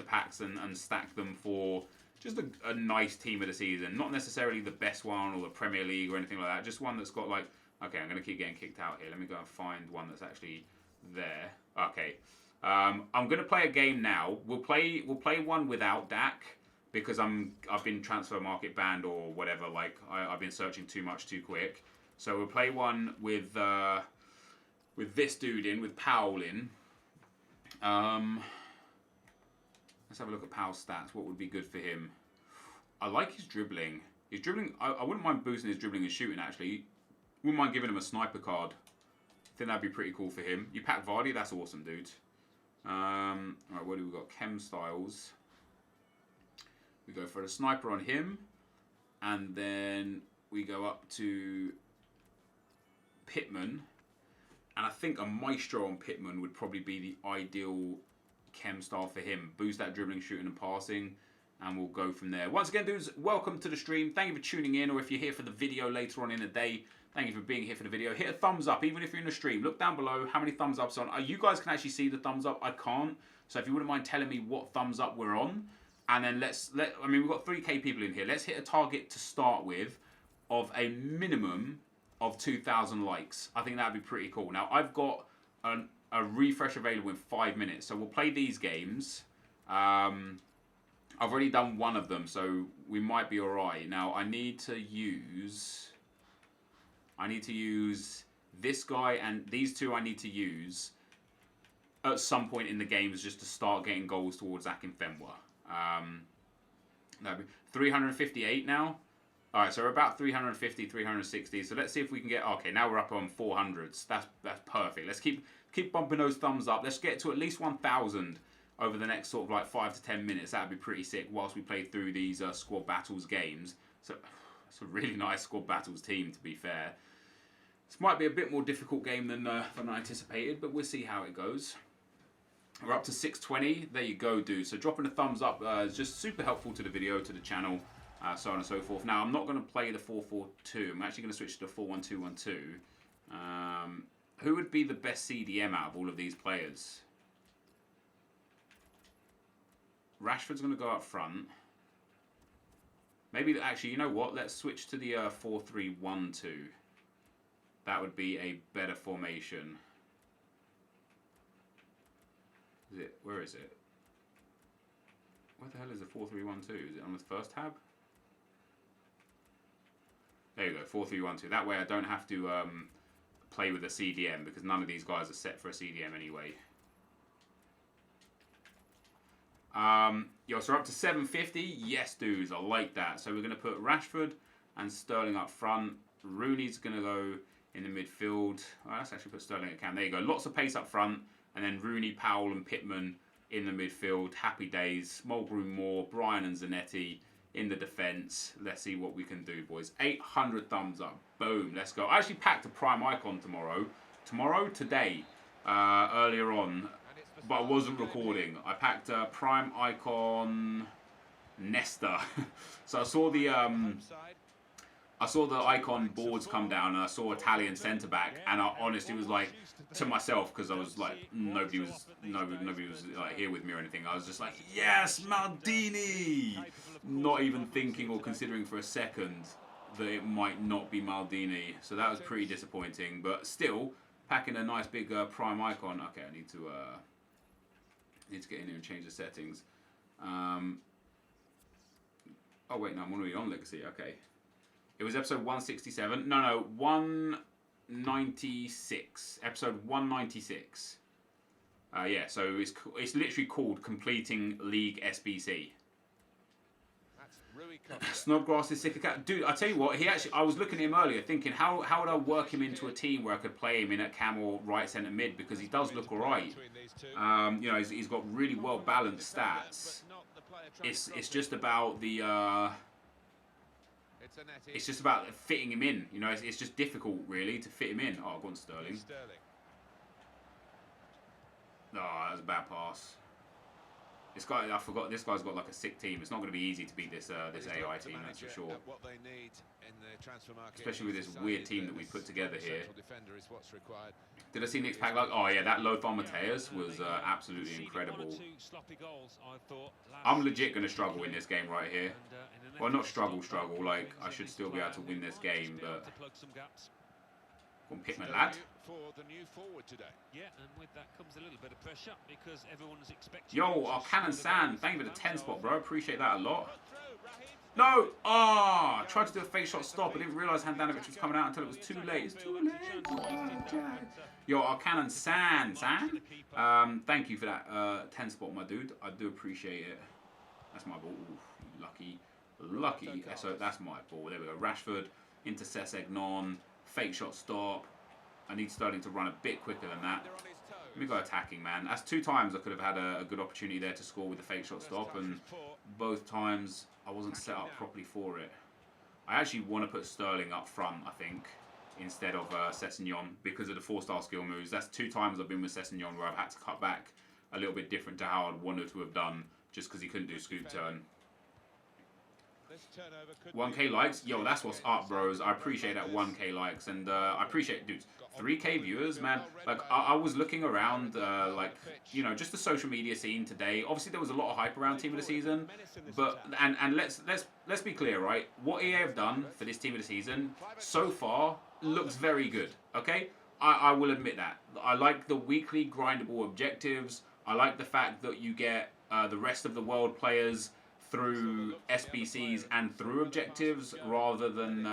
packs and stack them for just a nice Team of the Season. Not necessarily the best one or the Premier League or anything like that. Just one that's got like... Okay, I'm going to keep getting kicked out here. Let me go and find one that's actually there. Okay. I'm going to play a game now. We'll play one without Dak, because I've been transfer market banned or whatever. Like I've been searching too much too quick. So we'll play one with this dude in, with Powell in. Let's have a look at Powell's stats. What would be good for him? I like his dribbling. His dribbling. I wouldn't mind boosting his dribbling and shooting actually. Wouldn't mind giving him a sniper card. I think that'd be pretty cool for him. You pack Vardy. That's awesome, dude. Alright, what do we got? Chem styles. We go for a sniper on him, and then we go up to Pittman, and I think a Maestro on Pittman would probably be the ideal chem style for him. Boost that dribbling, shooting, and passing, and we'll go from there. Once again, dudes, welcome to the stream. Thank you for tuning in, or if you're here for the video later on in the day, thank you for being here for the video. Hit a thumbs up, even if you're in the stream. Look down below how many thumbs ups on. You guys can actually see the thumbs up. I can't. So if you wouldn't mind telling me what thumbs up we're on. And then I mean, we've got 3k people in here. Let's hit a target to start with of a minimum of 2,000 likes. I think that'd be pretty cool. Now, I've got a refresh available in 5 minutes. So we'll play these games. I've already done one of them, so we might be alright. Now, I need to use this guy, and these two I need to use at some point in the games just to start getting goals towards Akinfenwa. 358 now. Alright, so we're about 350, 360. So let's see if we can get... Okay, now we're up on 400s. That's perfect. Let's keep bumping those thumbs up. Let's get to at least 1,000 over the next sort of like 5 to 10 minutes. That'd be pretty sick whilst we play through these squad battles games. So it's a really nice squad battles team, to be fair. This might be a bit more difficult game than I anticipated, but we'll see how it goes. We're up to 620. There you go, dude. So dropping a thumbs up is just super helpful to the video, to the channel, so on and so forth. Now, I'm not going to play the 4-4-2. I'm actually going to switch to the 4-1-2-1-2. Who would be the best CDM out of all of these players? Rashford's going to go up front. Maybe, actually, you know what? Let's switch to the 4-3-1-2. That would be a better formation. Where is it? Where the hell is the 4-3-1-2? Is it on the first tab? There you go, 4-3-1-2. That way I don't have to play with a CDM, because none of these guys are set for a CDM anyway. So we're up to 750. Yes, dudes, I like that. So we're going to put Rashford and Sterling up front. Rooney's going to go in the midfield. Oh, let's actually put Sterling at cam. There you go. Lots of pace up front. And then Rooney, Powell and Pittman in the midfield. Happy days. Mulgrew, Moore, Bryan and Zanetti in the defence. Let's see what we can do, boys. 800 thumbs up. Boom. Let's go. I actually packed a Prime Icon today, earlier on. But I wasn't recording. I packed a Prime Icon Nesta. So I saw the icon boards come down, and I saw Italian centre back, and I honestly was like to myself, because I was like nobody was like here with me or anything. I was just like, yes, Maldini, not even thinking or considering for a second that it might not be Maldini. So that was pretty disappointing, but still packing a nice big Prime Icon. Okay, I need to get in here and change the settings. Oh wait, no, I'm already on Legacy. Okay. It was episode 167. No, 196. Episode 196. Yeah, so it's literally called Completing League SBC. Snodgrass is sick of cat. Dude, I tell you what, I was looking at him earlier thinking, how would I work him into a team where I could play him in at cam or right centre mid, because he does look alright. You know, he's got really well balanced stats. It's just about the it's just about fitting him in. You know, it's just difficult really to fit him in. Oh, I've gone Sterling. Oh, that was a bad pass. This guy, I forgot. This guy's got like a sick team. It's not going to be easy to beat this this AI team, that's for sure. Especially with this weird team that we put together here. Did I see Nick's pack? Like, oh yeah, that Lothar Matthäus was absolutely incredible. I'm legit going to struggle in this game right here. Well, not struggle. Like, I should still be able to win this game, but... Go on, Pittman, lad. Yo, Cannon Sand, thank you for the 10 spot, bro. Appreciate that a lot. No! I tried to do a fake shot stop. I didn't realise Handanovic was coming out until it was too late. It's too late. Yo, Cannon Sand, thank you for that 10 spot, my dude. I do appreciate it. That's my ball. Ooh, lucky. So that's my ball. There we go. Rashford into Sessegnon. Fake shot stop. I need Sterling to run a bit quicker than that. Let me go attacking, man. That's 2 times I could have had a good opportunity there to score with the fake shot stop, and both times I wasn't set up properly for it. I actually want to put Sterling up front, I think, instead of Sessegnon, because of the 4-star skill moves. That's 2 times I've been with Sessegnon where I've had to cut back a little bit different to how I'd wanted to have done, just because he couldn't do scoop turn. 1k likes, yo, that's what's up, bros. I appreciate that 1k likes, and I appreciate, dudes, 3k viewers, man. Like, I was looking around, like, you know, just the social media scene today. Obviously, there was a lot of hype around Team of the Season, but and let's be clear, right? What EA have done for this Team of the Season so far looks very good. Okay, I will admit that. I like the weekly grindable objectives. I like the fact that you get the rest of the world players through SBCs and through objectives rather than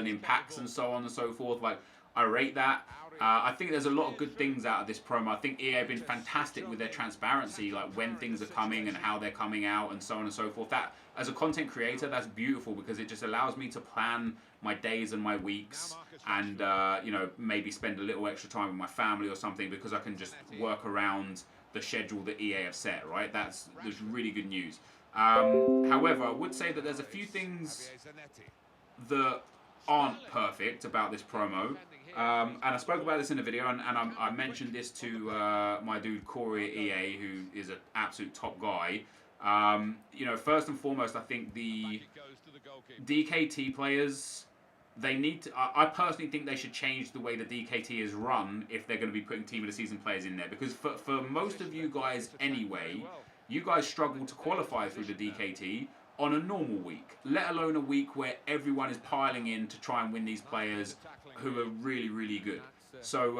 in packs and so on and so forth. Like, I rate that. I think there's a lot of good things out of this promo. I think EA have been fantastic with their transparency, like when things are coming and how they're coming out and so on and so forth. That, as a content creator, that's beautiful because it just allows me to plan my days and my weeks and, you know, maybe spend a little extra time with my family or something because I can just work around the schedule that EA have set, right? That's really good news. However, I would say that there's a few things that aren't perfect about this promo. And I spoke about this in a video, and I mentioned this to my dude Corey at EA, who is an absolute top guy. You know, first and foremost, I think the DKT players, they need to... I personally think they should change the way the DKT is run if they're going to be putting Team of the Season players in there. Because for most of you guys anyway, you guys struggle to qualify through the DKT on a normal week, let alone a week where everyone is piling in to try and win these players who are really, really good. So,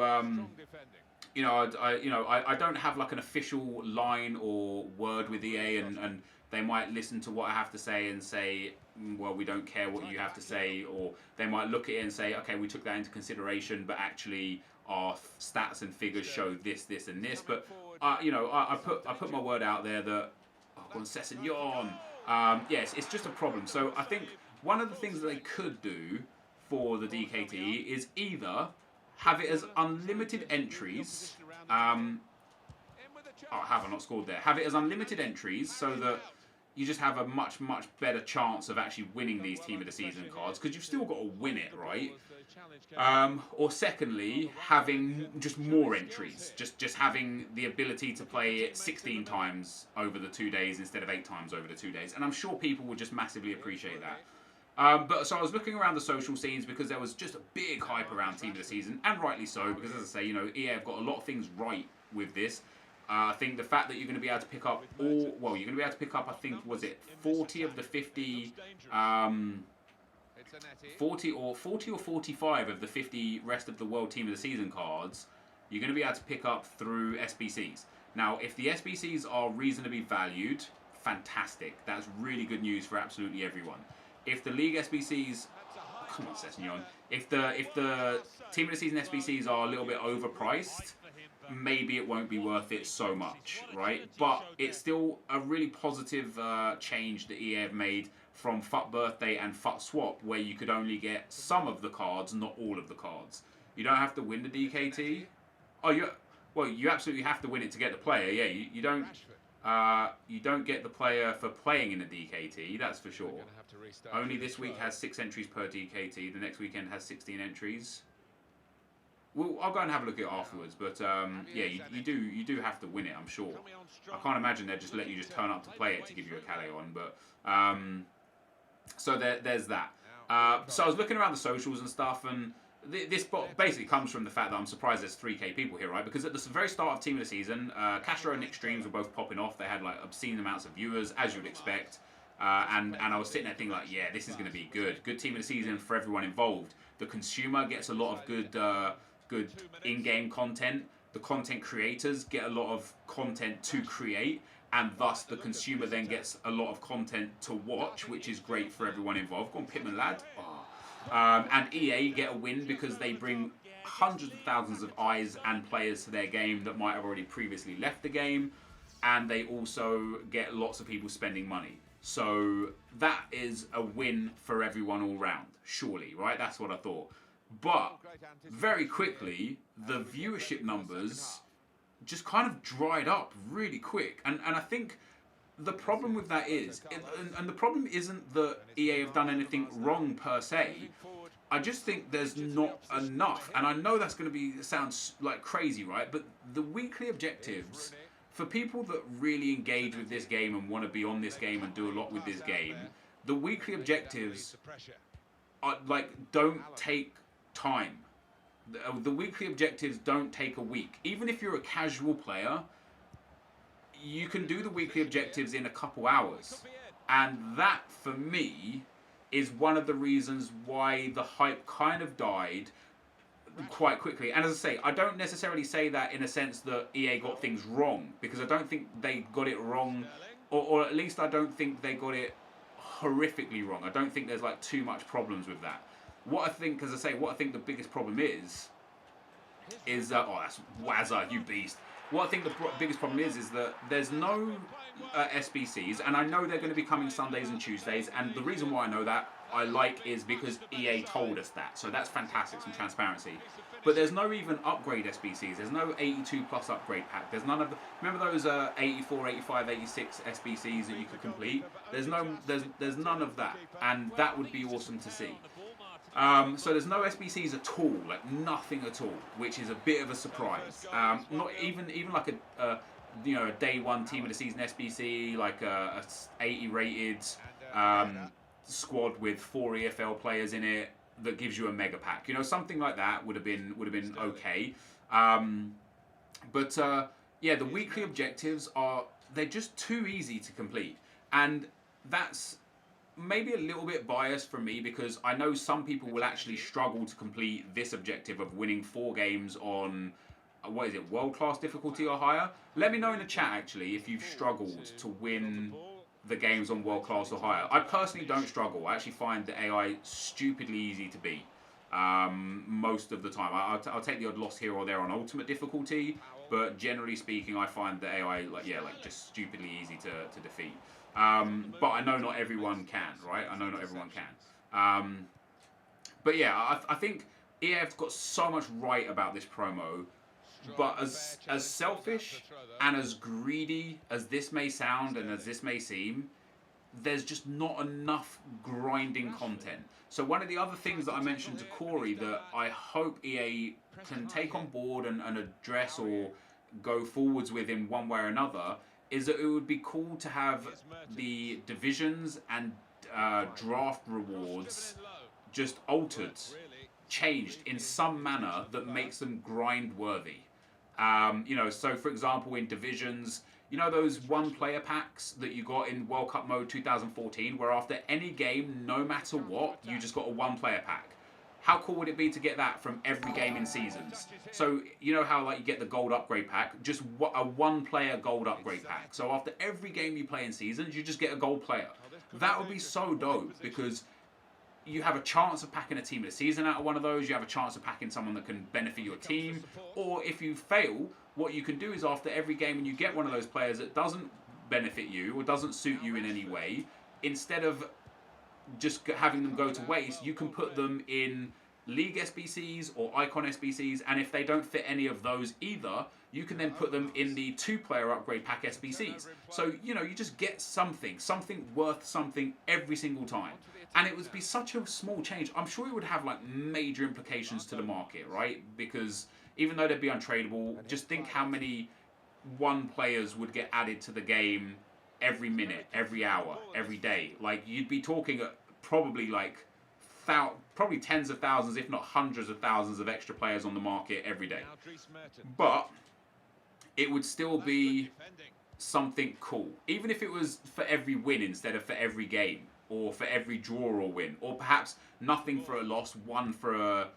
you know, I don't have like an official line or word with EA, and they might listen to what I have to say and say, well, we don't care what you have to say, or they might look at it and say, okay, we took that into consideration, but actually our stats and figures show this, this, and this. But you know, I put my word out there that Concession. Yes, it's just a problem. So I think one of the things that they could do for the DKT is either have it as unlimited entries. Have I not scored there? Have it as unlimited entries so that you just have a much, much better chance of actually winning these Team of the Season cards, because you've still got to win it, right? Or secondly, having just more entries, just having the ability to play it 16 times over the 2 days instead of 8 times over the 2 days, and I'm sure people would just massively appreciate that. But so I was looking around the social scenes because there was just a big hype around Team of the Season, and rightly so, because as I say, you know, EA have got a lot of things right with this. I think the fact that you're going to be able to pick up you're going to be able to pick up, I think, was it 40 of the 50, 40 or 45 of the 50 rest of the World Team of the Season cards, you're going to be able to pick up through SBCs. Now, if the SBCs are reasonably valued, fantastic. That's really good news for absolutely everyone. If the League SBCs, come on, Sessignon, if the Team of the Season SBCs are a little bit overpriced, maybe it won't be worth it so much, right? But it's still a really positive change that EA have made from FUT Birthday and FUT Swap, where you could only get some of the cards, not all of the cards. You don't have to win the DKT. Oh, you absolutely have to win it to get the player. Yeah, you don't get the player for playing in the DKT, that's for sure. Only this week has 6 entries per DKT. The next weekend has 16 entries. Well, I'll go and have a look at it afterwards, but yeah, you do have to win it, I'm sure. I can't imagine they'd just let you just turn up to play it to give you a Caleon, but so there's that. So I was looking around the socials and stuff, and this basically comes from the fact that I'm surprised there's 3K people here, right? Because at the very start of Team of the Season, Castro and Nick's streams were both popping off. They had like obscene amounts of viewers, as you would expect. And I was sitting there thinking like, yeah, this is going to be good. Good Team of the Season for everyone involved. The consumer gets a lot of good in-game content. The content creators get a lot of content to create, and thus the consumer then gets a lot of content to watch, which is great for everyone involved. Go on, Pitman lad. Oh. And EA get a win because they bring hundreds of thousands of eyes and players to their game that might have already previously left the game, and they also get lots of people spending money. So that is a win for everyone all round, surely, right? That's what I thought. But very quickly, the viewership numbers just kind of dried up really quick. And I think the problem with that is, and the problem isn't that EA have done anything wrong per se. I just think there's not enough. And I know that's going to sounds like crazy, right? But the weekly objectives, for people that really engage with this game and want to be on this game and do a lot with this game, the weekly objectives are like, don't take time. The weekly objectives don't take a week. Even if you're a casual player, you can do the weekly objectives in a couple hours. And that, for me, is one of the reasons why the hype kind of died. quite quickly. And as I say, I don't necessarily say that in a sense that EA got things wrong, because I don't think they got it wrong, or at least I don't think they got it horrifically wrong. I don't think there's like too much problems with that. What I think, as I say, what I think the biggest problem is oh, that's Wazza, you beast. What I think the biggest problem is that there's no SBCs, and I know they're going to be coming Sundays and Tuesdays, and the reason why I know that is because EA told us that, so that's fantastic, some transparency. But there's no even upgrade SBCs, there's no 82 plus upgrade pack, there's none of the, remember those 84, 85, 86 SBCs that you could complete? There's none of that, and that would be awesome to see. So there's no SBCs at all, like nothing at all, which is a bit of a surprise. Not even like a day one team of the season SBC, like a 80 rated squad with 4 EFL players in it that gives you a mega pack. Something like that would have been okay. But yeah, the weekly objectives they're just too easy to complete, and that's maybe a little bit biased from me, because I know some people will actually struggle to complete this objective of winning 4 games on, what is it, world class difficulty or higher. Let me know in the chat actually if you've struggled to win the games on world class or higher. I personally don't struggle. I actually find the AI stupidly easy to beat most of the time. I'll take the odd loss here or there on ultimate difficulty, but generally speaking I find the AI just stupidly easy to defeat. But I know not everyone can, right? I know not everyone can. But yeah, I think EA have got so much right about this promo, but as selfish and as greedy as this may sound and as this may seem, there's just not enough grinding content. So one of the other things that I mentioned to Corey that I hope EA can take on board and address or go forwards with in one way or another is that it would be cool to have the divisions and draft rewards just altered, changed in some manner that makes them grind worthy. So for example in divisions, those 1-player packs that you got in World Cup Mode 2014, where after any game, no matter what, you just got a 1-player pack. How cool would it be to get that from every game in seasons? So you know how like you get the gold upgrade pack, just a 1-player gold upgrade pack. So after every game you play in seasons, you just get a gold player. That would be so dope, because you have a chance of packing a team of the season out of one of those. You have a chance of packing someone that can benefit your team. Or if you fail, what you can do is after every game when you get one of those players that doesn't benefit you or doesn't suit you in any way, instead of just having them go to waste, you can put them in League SBCs or Icon SBCs, and if they don't fit any of those either, you can then put them in the 2-player upgrade pack SBCs. So, you just get something worth something every single time. And it would be such a small change. I'm sure it would have like major implications to the market, right? Because even though they'd be untradeable, just think how many 1 players would get added to the game every minute, every hour, every day. Like you'd be talking probably like probably tens of thousands, if not hundreds of thousands of extra players on the market every day. But it would still be something cool, even if it was for every win instead of for every game, or for every draw or win, or perhaps nothing for a loss, 1 for a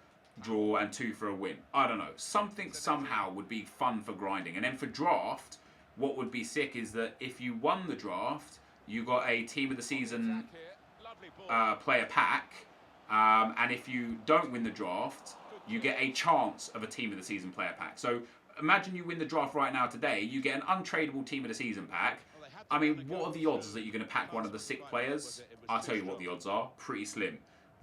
draw and 2 for a win. I don't know. Something somehow would be fun for grinding. And then for draft, what would be sick is that if you won the draft, you got a team of the season player pack, and if you don't win the draft, you get a chance of a team of the season player pack. So imagine you win the draft right now today, you get an untradeable team of the season pack. I mean, what are the odds that you're going to pack one of the sick players? I'll tell you what the odds are. Pretty slim.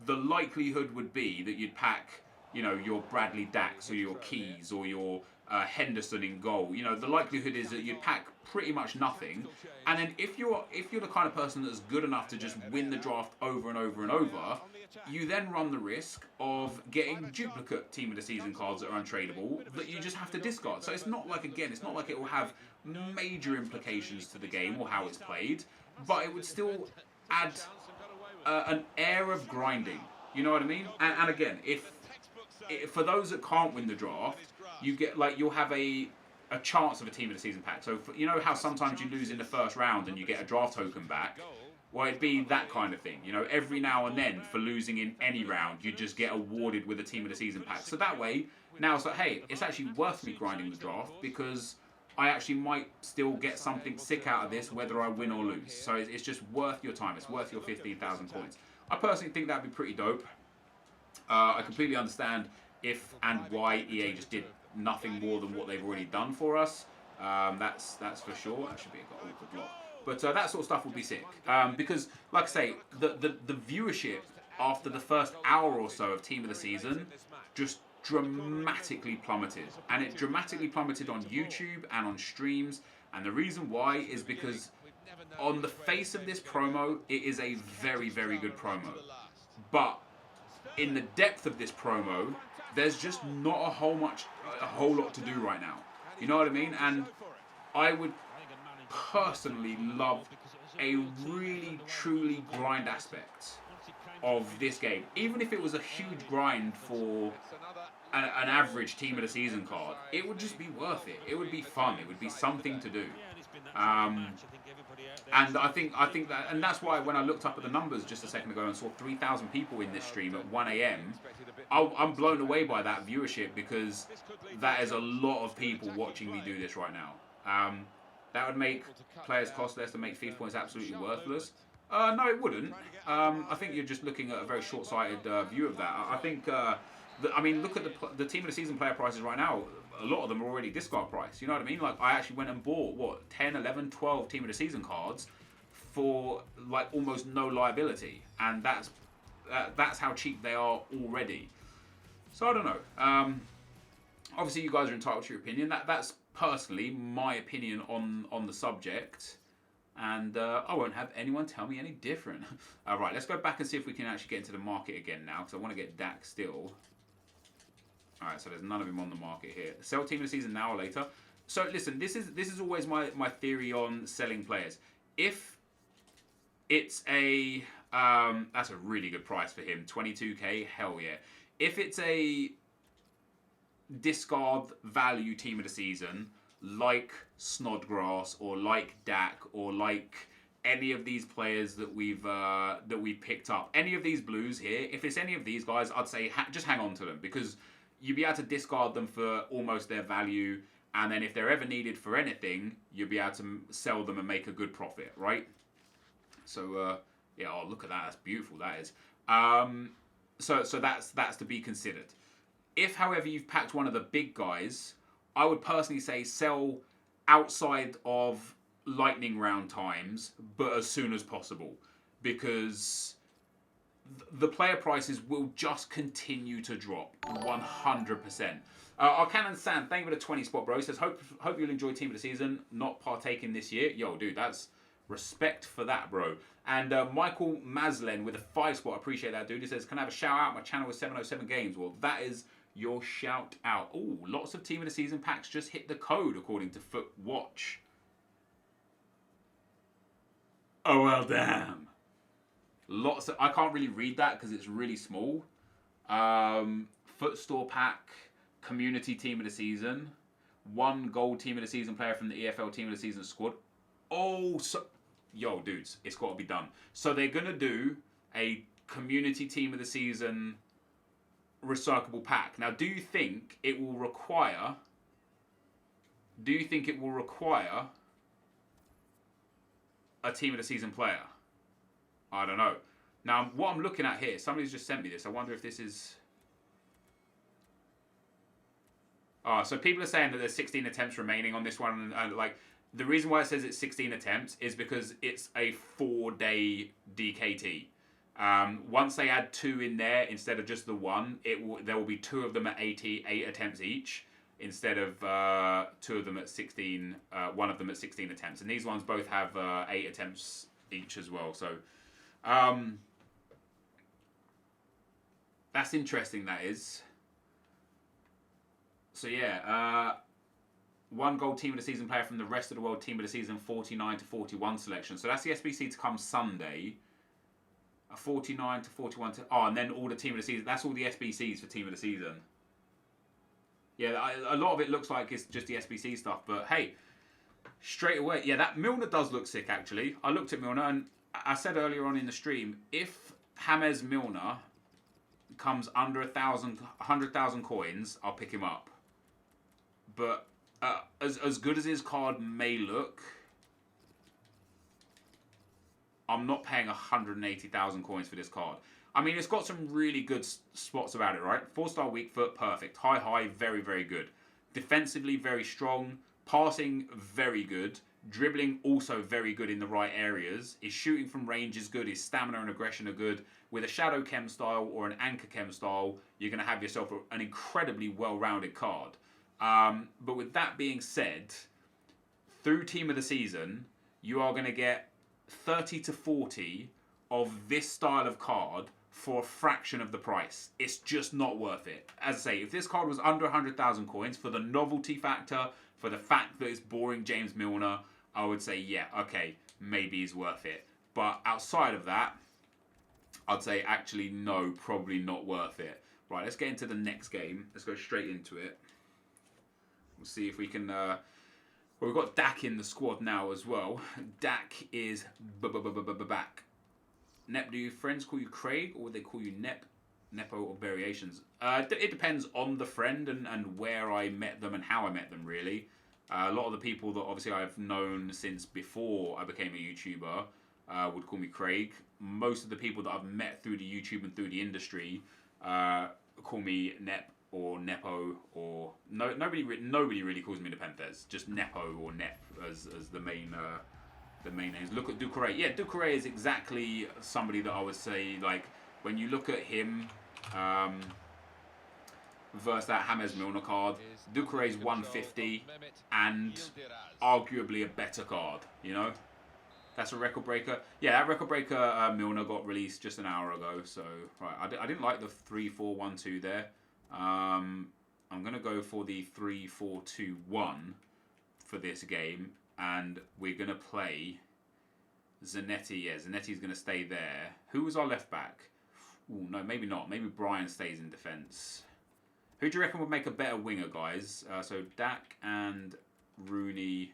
The likelihood would be that you'd pack, your Bradley Dax or your Keys or your Henderson in goal. The likelihood is that you'd pack pretty much nothing. And then if you're the kind of person that's good enough to just win the draft over and over and over, you then run the risk of getting duplicate team of the season cards that are untradeable that you just have to discard. So it's not like it will have major implications to the game or how it's played, but it would still add an air of grinding. You know what I mean? And again, if for those that can't win the draft, you'll have a chance of a team of the season pack. So you know how sometimes you lose in the first round and you get a draft token back. Well, it'd be that kind of thing. You know, every now and then for losing in any round, you just get awarded with a Team of the Season pack. So that way, now it's like, hey, it's actually worth me grinding the draft because I actually might still get something sick out of this, whether I win or lose. So it's just worth your time. It's worth your 15,000 points. I personally think that'd be pretty dope. I completely understand if and why EA just did nothing more than what they've already done for us. That's for sure. That should be a awkward block. But that sort of stuff would be sick. Because, like I say, the viewership after the first hour or so of Team of the Season just dramatically plummeted. And it dramatically plummeted on YouTube and on streams. And the reason why is because on the face of this promo, it is a very, very good promo. But in the depth of this promo, there's just not a whole lot to do right now. You know what I mean? And I would personally love a really, truly grind aspect of this game. Even if it was a huge grind for an average Team of the Season card, it would just be worth it. It would be fun. It would be something to do. And I think that, and that's why when I looked up at the numbers just a second ago and saw 3,000 people in this stream at 1 a.m, I'm blown away by that viewership because that is a lot of people watching me do this right now. That would make players cost less and make FIFA points absolutely worthless. No, it wouldn't. I think you're just looking at a very short-sighted view of that. I think, I mean, look at the Team of the Season player prices right now. A lot of them are already discard price. You know what I mean? Like, I actually went and bought, what, 10, 11, 12 Team of the Season cards for, like, almost no liability. And that's how cheap they are already. So, I don't know. Obviously, you guys are entitled to your opinion. That's personally my opinion on the subject. And I won't have anyone tell me any different. Right, let's go back and see if we can actually get into the market again now. Because I want to get Dak still. Alright, so there's none of him on the market here. Sell Team of the Season now or later. So listen, this is always my theory on selling players. If it's a that's a really good price for him, 22k, hell yeah. If it's a discard value Team of the Season, like Snodgrass or like Dak or like any of these players that we've picked up, any of these blues here, if it's any of these guys, I'd say just hang on to them because you'll be able to discard them for almost their value, and then if they're ever needed for anything, you'll be able to sell them and make a good profit, right? So, yeah, oh, look at that. That's beautiful, that is. So that's to be considered. If, however, you've packed one of the big guys, I would personally say sell outside of lightning round times, but as soon as possible, because the player prices will just continue to drop 100%. Arcanon Sand, thank you for the 20 spot, bro. He says, hope you'll enjoy Team of the Season, not partaking this year. Yo, dude, that's respect for that, bro. And Michael Maslen with a 5 spot, appreciate that, dude. He says, can I have a shout out? My channel is 707 Games. Well, that is your shout out. Oh, lots of Team of the Season packs just hit the code, according to Footwatch. Oh, well, damn. Lots of, I can't really read that because it's really small. Footstore pack, community Team of the Season, 1 gold Team of the Season player from the EFL Team of the Season squad. Oh, so, yo, dudes, it's got to be done. So they're going to do a community Team of the Season recyclable pack. Now, do you think it will require a Team of the Season player? I don't know. Now, what I'm looking at here, somebody's just sent me this. I wonder if this is... Oh, so people are saying that there's 16 attempts remaining on this one. And like, the reason why it says it's 16 attempts is because it's a 4-day DKT. Once they add 2 in there instead of just the 1, there will be 2 of them at 88 attempts each instead of 2 of them at 16, 1 of them at 16 attempts. And these ones both have 8 attempts each as well. So that's interesting, that is. So yeah, 1 gold Team of the Season player from the rest of the world Team of the Season 49 to 41 selection. So that's the SBC to come Sunday. A 49 to 41 to... Oh, and then all the Team of the Season. That's all the SBCs for Team of the Season. Yeah, a lot of it looks like it's just the SBC stuff. But hey, straight away... Yeah, that Milner does look sick, actually. I looked at Milner and I said earlier on in the stream, if James Milner comes under 100,000 coins, I'll pick him up. But as good as his card may look, I'm not paying 180,000 coins for this card. I mean, it's got some really good spots about it, right? 4-star weak foot, perfect. High, very, very good. Defensively, very strong. Passing, very good. Dribbling, also very good in the right areas. His shooting from range is good. His stamina and aggression are good. With a Shadow Chem style or an Anchor Chem style, you're going to have yourself an incredibly well-rounded card. But with that being said, through Team of the Season, you are going to get 30 to 40 of this style of card for a fraction of the price. It's just not worth it. As I say, if this card was under 100,000 coins, for the novelty factor, for the fact that it's boring James Milner, I would say, yeah, okay, maybe he's worth it. But outside of that, I'd say actually no, probably not worth it. Right, let's get into the next game. Let's go straight into it. We'll see if we can... well, we've got Dak in the squad now as well. Dak is back. Nep, do your friends call you Craig, or would they call you Nep, Nepo, or variations? It depends on the friend and where I met them and how I met them, really. A lot of the people that obviously I've known since before I became a YouTuber would call me Craig. Most of the people that I've met through the YouTube and through the industry call me Nep or Nepo, or nobody really calls me NepentheZ. Just Nepo or Nep as the main names. Look at Ducouré. Yeah, Ducouré is exactly somebody that I would say, like, when you look at him versus that James Milner card, Ducouré's 150 and arguably a better card, you know? That's a record breaker. Yeah, that record breaker Milner got released just an hour ago, so right, I didn't like the 3-4-1-2 there. I'm going to go for the 3-4-2-1 for this game, and we're going to play Zanetti. Yeah, Zanetti's going to stay there. Who was our left back? Ooh, no, maybe not. Maybe Brian stays in defence. Who do you reckon would make a better winger, guys? So Dak and Rooney.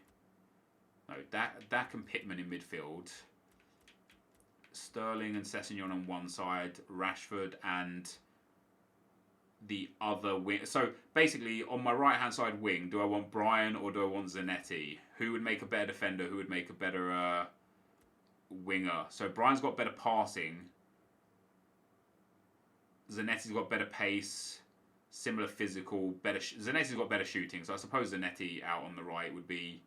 No, Dak and Pittman in midfield. Sterling and Sessegnon on one side. Rashford and the other wing. So basically, on my right-hand side wing, do I want Brian or do I want Zanetti? Who would make a better defender? Who would make a better winger? So Brian's got better passing. Zanetti's got better pace, similar physical, better. Zanetti's got better shooting, so I suppose Zanetti out on the right would be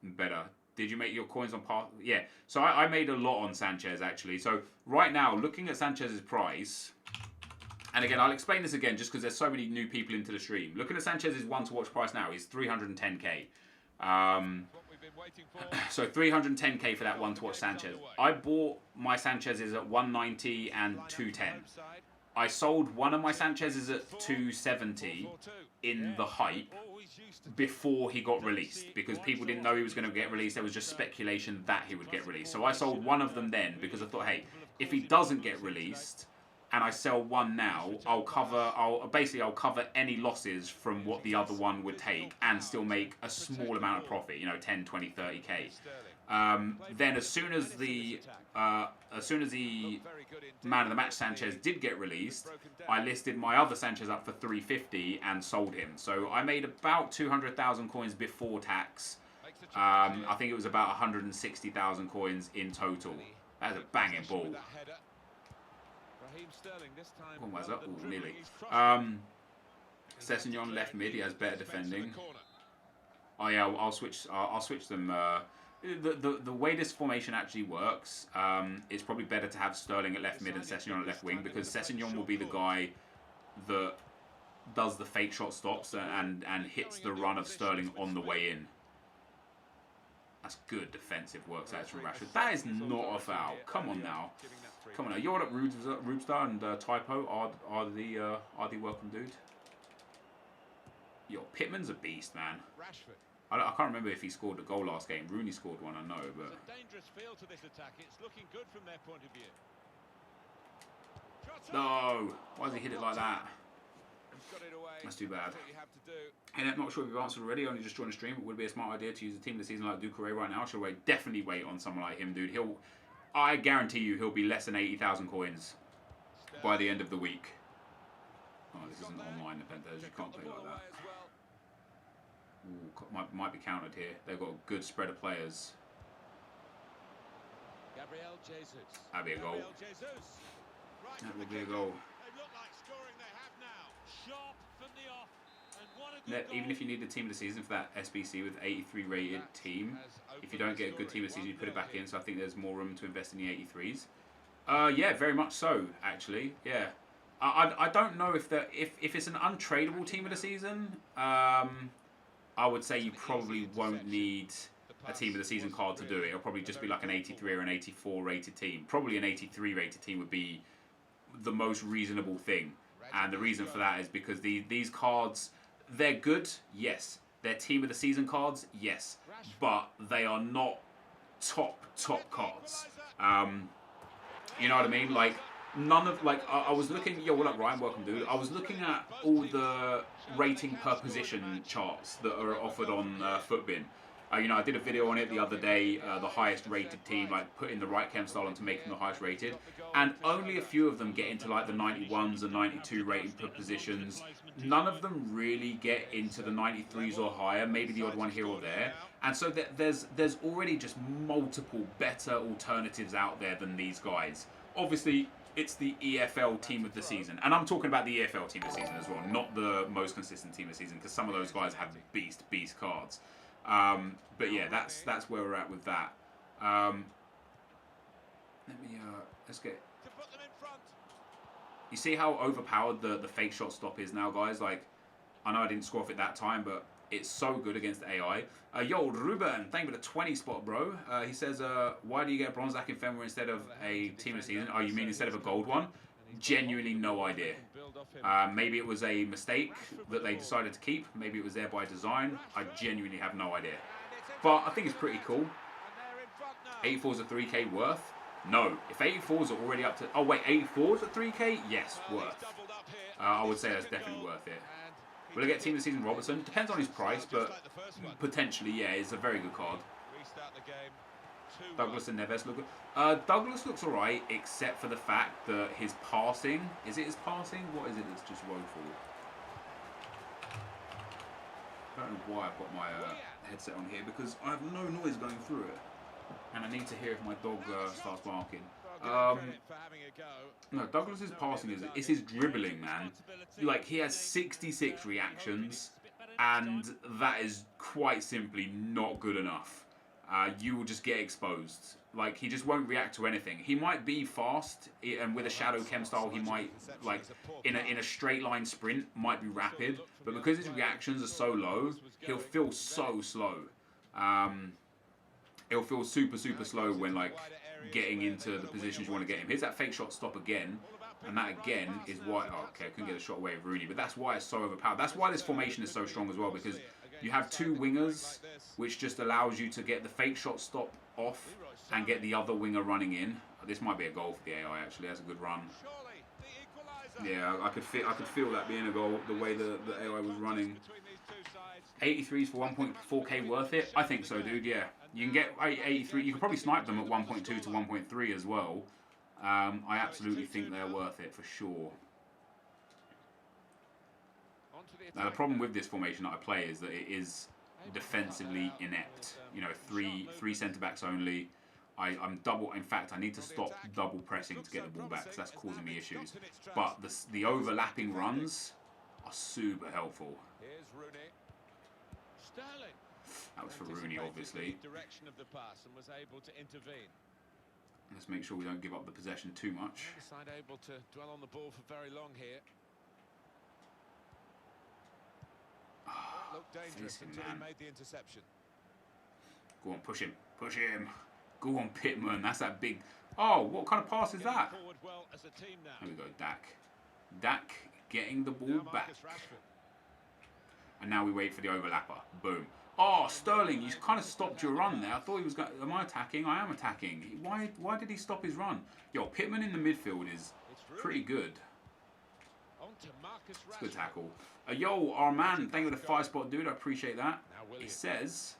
better. Did you make your coins on pass? Yeah, so I made a lot on Sanchez actually. So right now, looking at Sanchez's price, and again, I'll explain this again just because there's so many new people into the stream. Looking at Sanchez's one-to-watch price now is 310k. So 310k for that one-to-watch Sanchez. I bought my Sanchez's at 190 and 210. I sold one of my Sanchez's at 270 in the hype before he got released, because people didn't know he was going to get released. There was just speculation that he would get released. So I sold one of them then because I thought, hey, if he doesn't get released and I sell one now, I'll cover any losses from what the other one would take and still make a small amount of profit, you know, 10, 20, 30k. Then as soon as the man of the match Sanchez did get released, I listed my other Sanchez up for 350 and sold him. So I made about 200,000 coins before tax. I think it was about 160,000 coins in total. That's a banging ball. Oh, where's that? Oh, nearly. Sessegnon left mid. He has better defending. Oh yeah, I'll switch them. The way this formation actually works, it's probably better to have Sterling at left mid and Sessegnon at left wing, because Sessegnon will be the guy that does the fake shot stops and hits the run of Sterling on the way in. That's good defensive work that's from Rashford. That is not a foul. Come on now. Come on now. You're up, Rubestar and Typo are the welcome dude. Yo, Pittman's a beast, man. I can't remember if he scored a goal last game. Rooney scored one, I know, but it's a dangerous feel to this attack. It's looking good from their point of view. No, why does he hit it like that? That's too bad. And I'm not sure if you've answered already, only just joined the stream, but would it be a smart idea to use a team of the season like Ducouré right now? Should we definitely wait on someone like him, dude? I guarantee you he'll be less than 80,000 coins by the end of the week. Oh, this isn't online, NepentheZ. You can't play like that. Ooh, might be countered here. They've got a good spread of players. That'd be a goal. That would be a goal. Even if you need the team of the season for that SBC with 83 rated team, if you don't get a good team of the season, you put it back in. So I think there's more room to invest in the 83s. Yeah, very much so, actually. Yeah. I don't know if it's an untradeable team of the season. I would say you probably won't need a team of the season card to do it. It'll probably just be like an 83 or an 84 rated team. Probably an 83 rated team would be the most reasonable thing. And the reason for that is because these cards, they're good, yes. They're team of the season cards, yes. But they are not top cards. You know what I mean? Like, none of, like, I was looking, yo, what up, Ryan? Welcome, dude. I was looking at all the rating per position charts that are offered on Footbin. You know, I did a video on it the other day, the highest rated team, like putting the right chem style on to make them the highest rated. And only a few of them get into like the 91s and 92 rating per positions. None of them really get into the 93s or higher, maybe the odd one here or there. And so there's already just multiple better alternatives out there than these guys. Obviously, it's the EFL team of the season. And I'm talking about the EFL team of the season as well, not the most consistent team of the season, because some of those guys have beast cards. But yeah, that's where we're at with that. Let's get. You see how overpowered the fake shot stop is now, guys? Like, I know I didn't score off it that time, but it's so good against AI. Yo, Ruben, thank you for the 20 spot, bro. He says, why do you get a bronze Akin Fenway instead of a team of the season? Oh, you mean instead of a gold one? Genuinely no idea. Maybe it was a mistake that they decided to keep. Maybe it was there by design. I genuinely have no idea. But I think it's pretty cool. 84's a 3k worth? No. If 84's are already up to... Oh, wait, 84's at 3k? Yes, worth. I would say that's definitely worth it. Will I get team of the season Robertson? Depends on his price, but potentially, yeah, it's a very good card. Douglas and Neves look good. Douglas looks alright, except for the fact that his passing... Is it his passing? What is it that's just woeful? I don't know why I've got my headset on here, because I have no noise going through it. And I need to hear if my dog starts barking. No, Douglas's passing is his dribbling, man. Like, he has 66 reactions, and that is quite simply not good enough. You will just get exposed. Like, he just won't react to anything. He might be fast, and with a shadow chem style, he might, like, in a straight line sprint, might be rapid. But because his reactions are so low, he'll feel so slow. He'll feel super slow when, like, getting into the positions you want to get him. Here's that fake shot stop again. And that again is why... Oh, okay, I couldn't get a shot away with Rooney. But that's why it's so overpowered. That's why this formation is so strong as well, because you have two wingers, which just allows you to get the fake shot stop off and get the other winger running in. This might be a goal for the AI, actually. That's a good run. Yeah, I could feel that being a goal, the way the AI was running. 83s for 1.4k worth it? I think so, dude, yeah. You can get 83... You could probably snipe them at 1.2 to 1.3 as well. I absolutely think they're worth it, for sure. Now, the problem with this formation that I play is that it is defensively inept. You know, three centre-backs only. I'm double... In fact, I need to stop double pressing to get the ball back, because that's causing me issues. But the overlapping runs are super helpful. That was for Rooney, obviously. Let's make sure we don't give up the possession too much. Able to dwell on the ball for very long here. Looked dangerous until he made the interception. Go on, push him. Push him. Go on, Pittman. That's that big... Oh, what kind of pass is that? There we go, Dak. Dak getting the ball back. And now we wait for the overlapper. Boom. Oh, Sterling, you kind of stopped your run there. I thought he was going... Am I attacking? I am attacking. Why did he stop his run? Yo, Pittman in the midfield is pretty good. It's a good tackle. Yo, our man, thank you for the 5-spot, dude. I appreciate that. It says,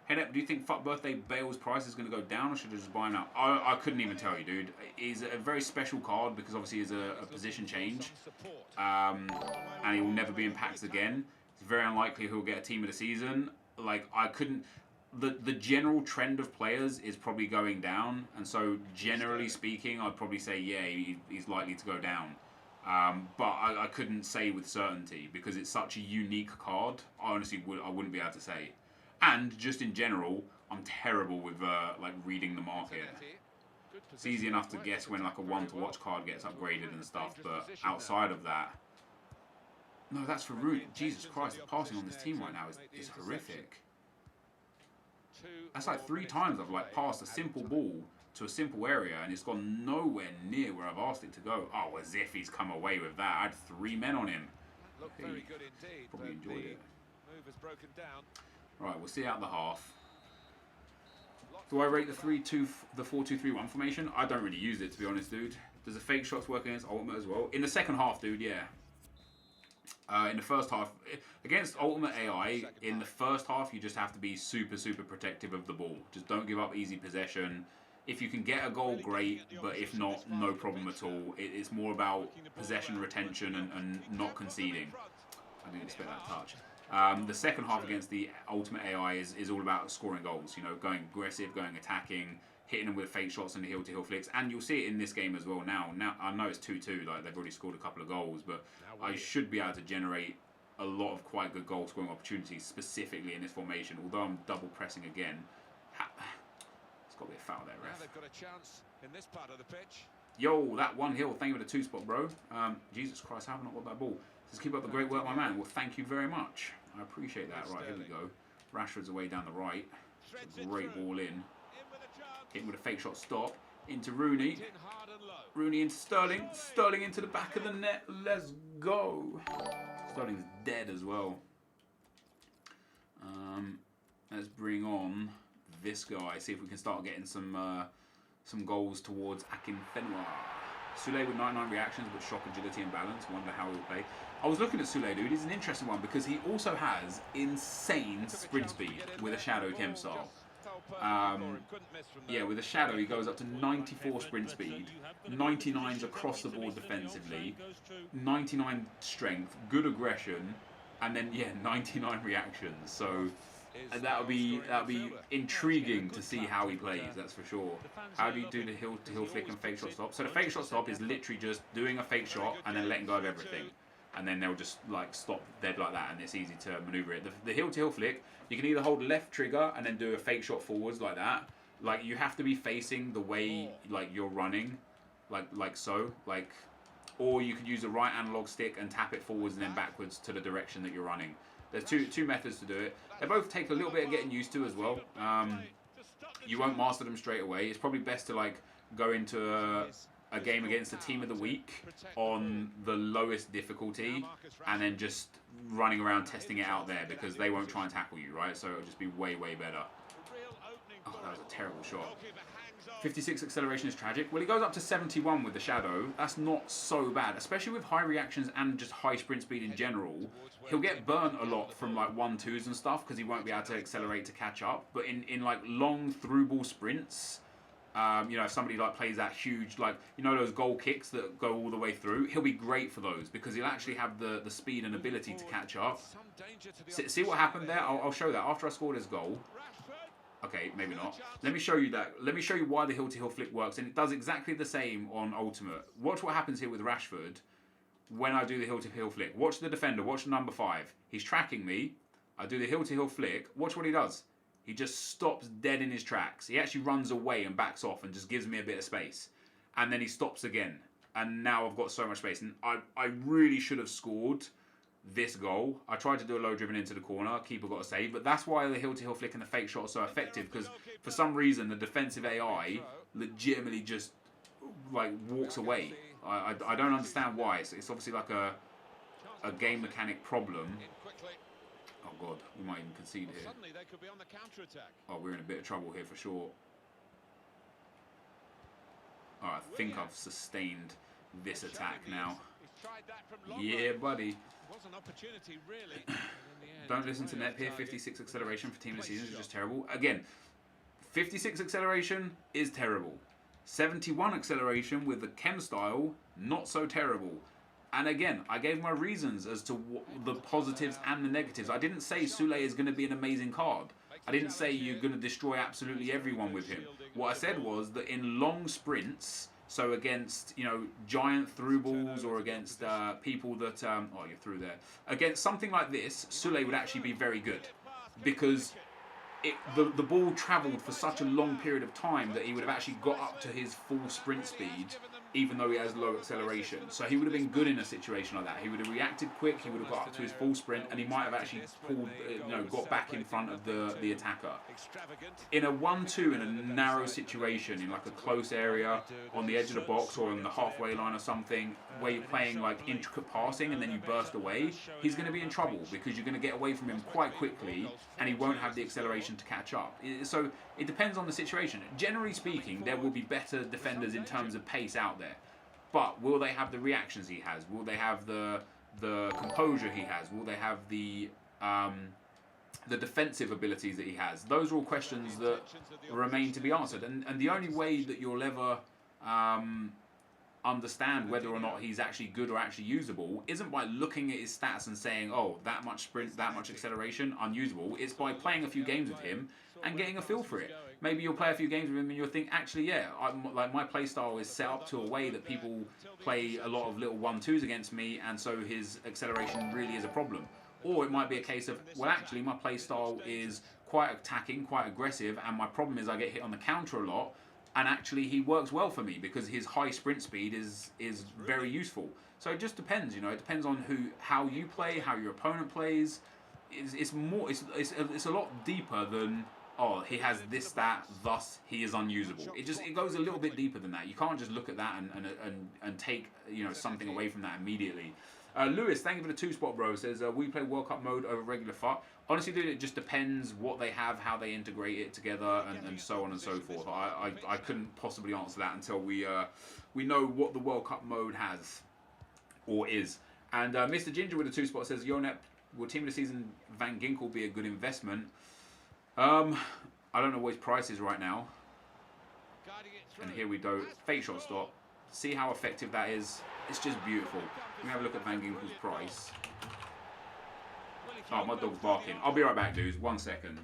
hey, Nep, do you think Fuck Birthday Bale's price is going to go down or should I just buy him now? I couldn't even tell you, dude. He's a very special card because obviously he's a position change. And he will never be in packs again. It's very unlikely he'll get a team of the season. Like, I couldn't... The general trend of players is probably going down. And so, generally speaking, I'd probably say, yeah, he's likely to go down. But I couldn't say with certainty because it's such a unique card. I honestly wouldn't be able to say. And just in general, I'm terrible with like reading the market. It's easy enough to guess when like a 1-to-watch card gets upgraded and stuff, but outside of that, no, that's for Rooney. Jesus Christ, the passing on this team right now is horrific. That's like 3 times I've like passed a simple ball to a simple area and it's gone nowhere near where I've asked it to go. Oh, as if he's come away with that. I had 3 men on him. Very good indeed. Probably enjoyed it. Move has broken down. Right, we'll see out the half. Do I rate the 4-2-3-1 formation? I don't really use it, to be honest, dude. Does the fake shots work against Ultimate as well? In the second half, dude, yeah. In the first half, against Ultimate AI, in the first half, you just have to be super, super protective of the ball. Just don't give up easy possession. If you can get a goal, great, but if not, no problem at all. It's more about possession retention and not conceding. I didn't expect that touch. The second half against the Ultimate AI is all about scoring goals. You know, going aggressive, going attacking, hitting them with fake shots and the heel-to-heel flicks. And you'll see it in this game as well now. Now I know it's 2-2, like they've already scored a couple of goals, but I should be able to generate a lot of quite good goal-scoring opportunities, specifically in this formation. Although I'm double pressing again, it's got to be a foul there, ref. Now they've got a chance in this part of the pitch. Yo, that 1 hill. Thank you for the 2-spot, bro. Jesus Christ, how have I not got that ball? Just keep up the great work, my man. Well, thank you very much. I appreciate that. Right, here we go. Rashford's away down the right. It's a great ball in. Hit with a fake shot stop. Into Rooney. Rooney into Sterling. Sterling into the back of the net. Let's go. Sterling's dead as well. Let's bring on this guy. See if we can start getting some goals towards Akinfenwa. Sule with 99 reactions, but shock, agility, and balance. Wonder how he'll play. I was looking at Sule, dude. He's an interesting one because he also has insane sprint speed with a shadow chem style. Yeah, with a shadow, he goes up to 94 sprint speed, 99s across the board defensively, 99 strength, good aggression, and then yeah, 99 reactions. So that would be intriguing to see how he plays. That's for sure. How do you do the heel-to-heel flick and fake shot stop? So the fake shot stop is literally just doing a fake shot and then letting go of everything. And then they'll just like stop dead like that, and it's easy to maneuver it. The heel-to-heel flick, you can either hold left trigger and then do a fake shot forwards like that. Like you have to be facing the way like you're running, like so, like, or you could use the right analog stick and tap it forwards and then backwards to the direction that you're running. There's two methods to do it. They both take a little bit of getting used to as well. You won't master them straight away. It's probably best to like go into a game against a team of the week on the lowest difficulty and then just running around testing it out there because they won't try and tackle you, right? So it'll just be way, way better. Oh, that was a terrible shot. 56 acceleration is tragic. Well, he goes up to 71 with the shadow. That's not so bad, especially with high reactions and just high sprint speed in general. He'll get burnt a lot from like 1-2s and stuff because he won't be able to accelerate to catch up. But in like long through ball sprints, you know, if somebody like plays that huge, like, you know, those goal kicks that go all the way through, he'll be great for those because he'll actually have the speed and ability to catch up. See what happened there? I'll show that after I scored his goal. Okay, maybe not. Let me show you that. Let me show you why the heel-to-heel flick works, and it does exactly the same on Ultimate. Watch what happens here with Rashford when I do the heel-to-heel flick. Watch the defender. Watch number 5. He's tracking me. I do the heel-to-heel flick. Watch what he does. He just stops dead in his tracks. He actually runs away and backs off and just gives me a bit of space. And then he stops again. And now I've got so much space. And I really should have scored this goal. I tried to do a low driven into the corner. Keeper got a save. But that's why the heel-to-heel flick and the fake shot are so effective. Because for some reason, the defensive AI legitimately just like walks away. I don't understand why. It's obviously like a game mechanic problem. Oh god, we might even concede here. Suddenly they could be on the counter-attack. Oh, we're in a bit of trouble here for sure. Alright, I think I've sustained this attack now. He's tried that from long Yeah, range. buddy. Was an opportunity, really. And in the end, Don't listen to way off Nep here. target. 56 acceleration for team of the Place season is shot. just terrible. Again, 56 acceleration is terrible. 71 acceleration with the chem style, not so terrible. And again, I gave my reasons as to the positives and the negatives. I didn't say Sule is going to be an amazing card. I didn't say you're going to destroy absolutely everyone with him. What I said was that in long sprints, so against, you know, giant through balls or against people that, oh, you're through there. Against something like this, Sule would actually be very good. Because the ball travelled for such a long period of time that he would have actually got up to his full sprint speed, even though he has low acceleration. So he would have been good in a situation like that. He would have reacted quick, he would have got up to his full sprint, and he might have actually pulled, got back in front of the attacker. In a 1-2 in a narrow situation, in like a close area, on the edge of the box or on the halfway line or something, where you're playing like intricate passing and then you burst away, he's going to be in trouble because you're going to get away from him quite quickly and he won't have the acceleration to catch up. So it depends on the situation. Generally speaking, there will be better defenders in terms of pace out there. But will they have the reactions he has? Will they have the composure he has? Will they have the defensive abilities that he has? Those are all questions that remain to be answered. And the only way that you'll ever understand whether or not he's actually good or actually usable isn't by looking at his stats and saying, oh, that much sprint, that much acceleration, unusable. It's by playing a few games with him and getting a feel for it. Maybe you'll play a few games with him and you'll think, actually, yeah, like my play style is set up to a way that people play a lot of little 1-2s against me, and so his acceleration really is a problem. Or it might be a case of, well, actually, my play style is quite attacking, quite aggressive, and my problem is I get hit on the counter a lot, and actually he works well for me because his high sprint speed is very useful. So it just depends, you know. It depends on how you play, how your opponent plays. It's a lot deeper than, oh, he has this stat, thus he is unusable. It goes a little bit deeper than that. You can't just look at that and take, you know, something away from that immediately. Lewis, thank you for the 2-spot, bro. Says, we play World Cup mode over regular FUT. Honestly, dude, it just depends what they have, how they integrate it together, and so on and so forth. I couldn't possibly answer that until we know what the World Cup mode has or is. And Mr. Ginger with the 2-spot says, Yo, Nep, will Team of the Season Van Ginkel be a good investment? I don't know what his price is right now. And here we go. Fake shot stop. See how effective that is. It's just beautiful. Let me have a look at Van Ginkel's price. Oh, my dog's barking. I'll be right back, dudes. 1 second.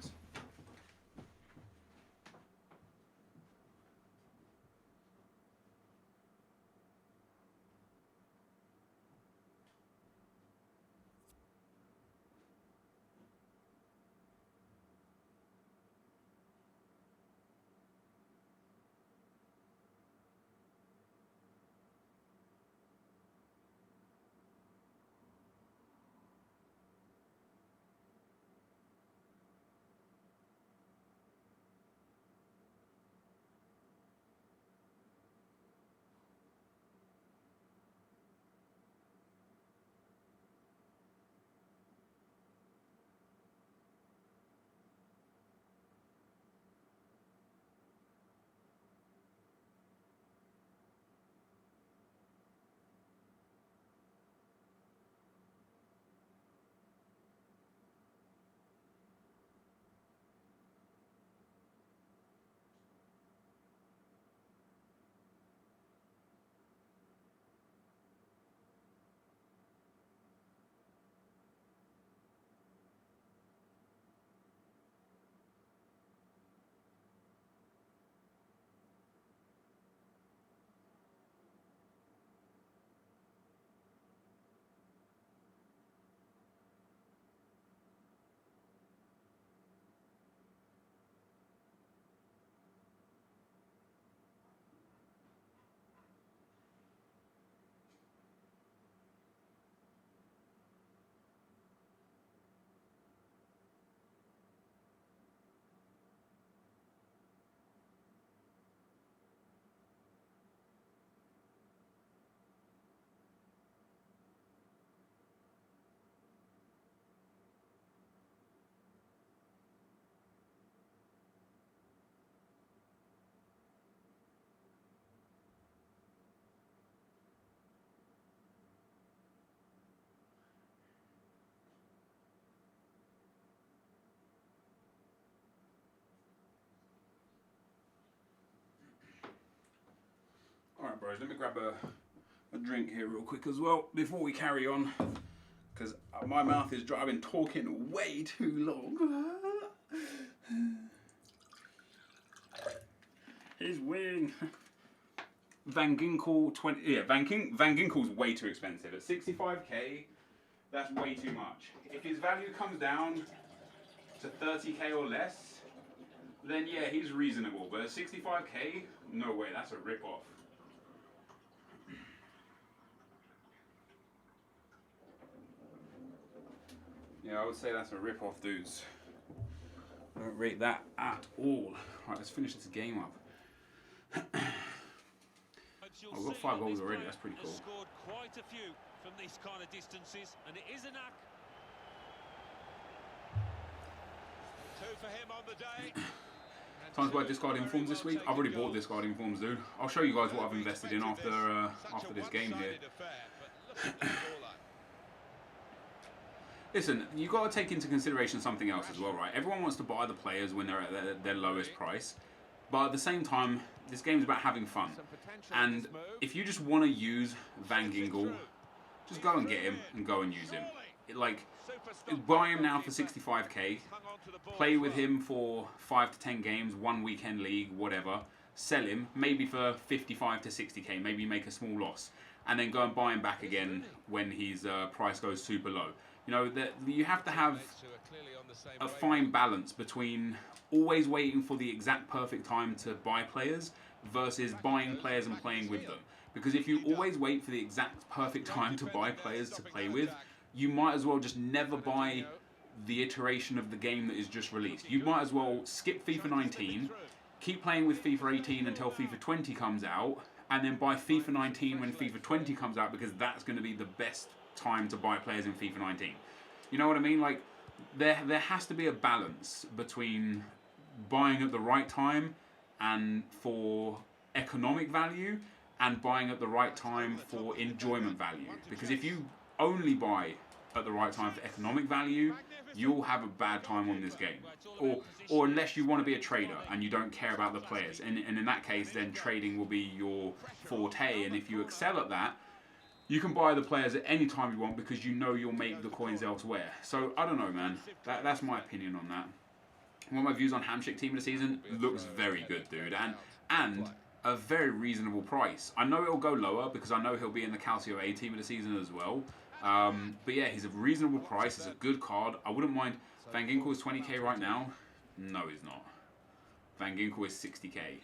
worries. Let me grab a drink here real quick as well before we carry on, because my mouth is dry. I've been talking way too long. His wing. Van Ginkel 20. Yeah, Van Ginkel's way too expensive at 65k. That's way too much. If his value comes down to 30k or less, then yeah, he's reasonable. But at 65k, no way. That's a rip-off. Yeah, I would say that's a rip-off, dudes. I don't rate that at all. Right, let's finish this game up. I've got 5 goals already. That's pretty cool. Scored quite a few from these kind of distances, and it is an act. 2 for him on the day. Time to buy discarding forms this week. I've already bought discarding forms, dude. I'll show you guys what I've invested in after this game here. Listen, you've got to take into consideration something else as well, right? Everyone wants to buy the players when they're at their lowest price. But at the same time, this game's about having fun. And if you just want to use Van Ginkel, just go and get him and go and use him. Buy him now for 65k, play with him for 5 to 10 games, 1 weekend league, whatever. Sell him, maybe for 55 to 60k, maybe make a small loss. And then go and buy him back again when his price goes super low. You know, you have to have a fine balance between always waiting for the exact perfect time to buy players versus buying players and playing with them. Because if you always wait for the exact perfect time to buy players to play with, you might as well just never buy the iteration of the game that is just released. You might as well skip FIFA 19, keep playing with FIFA 18 until FIFA 20 comes out, and then buy FIFA 19 when FIFA 20 comes out, because that's going to be the best time to buy players in FIFA 19. You know what I mean? Like, there has to be a balance between buying at the right time and for economic value, and buying at the right time for enjoyment value. Because if you only buy at the right time for economic value, you'll have a bad time on this game. Or unless you want to be a trader and you don't care about the players. And in that case, then trading will be your forte. And if you excel at that, you can buy the players at any time you want, because you know you'll make the coins elsewhere. So, I don't know, man. That's my opinion on that. One of my views on Hamshik Team of the Season looks very good, dude. And a very reasonable price. I know it'll go lower because I know he'll be in the Calcio A Team of the Season as well. But yeah, he's a reasonable price. It's a good card. I wouldn't mind. Van Ginkel is 20k right now. No, he's not. Van Ginkel is 60k.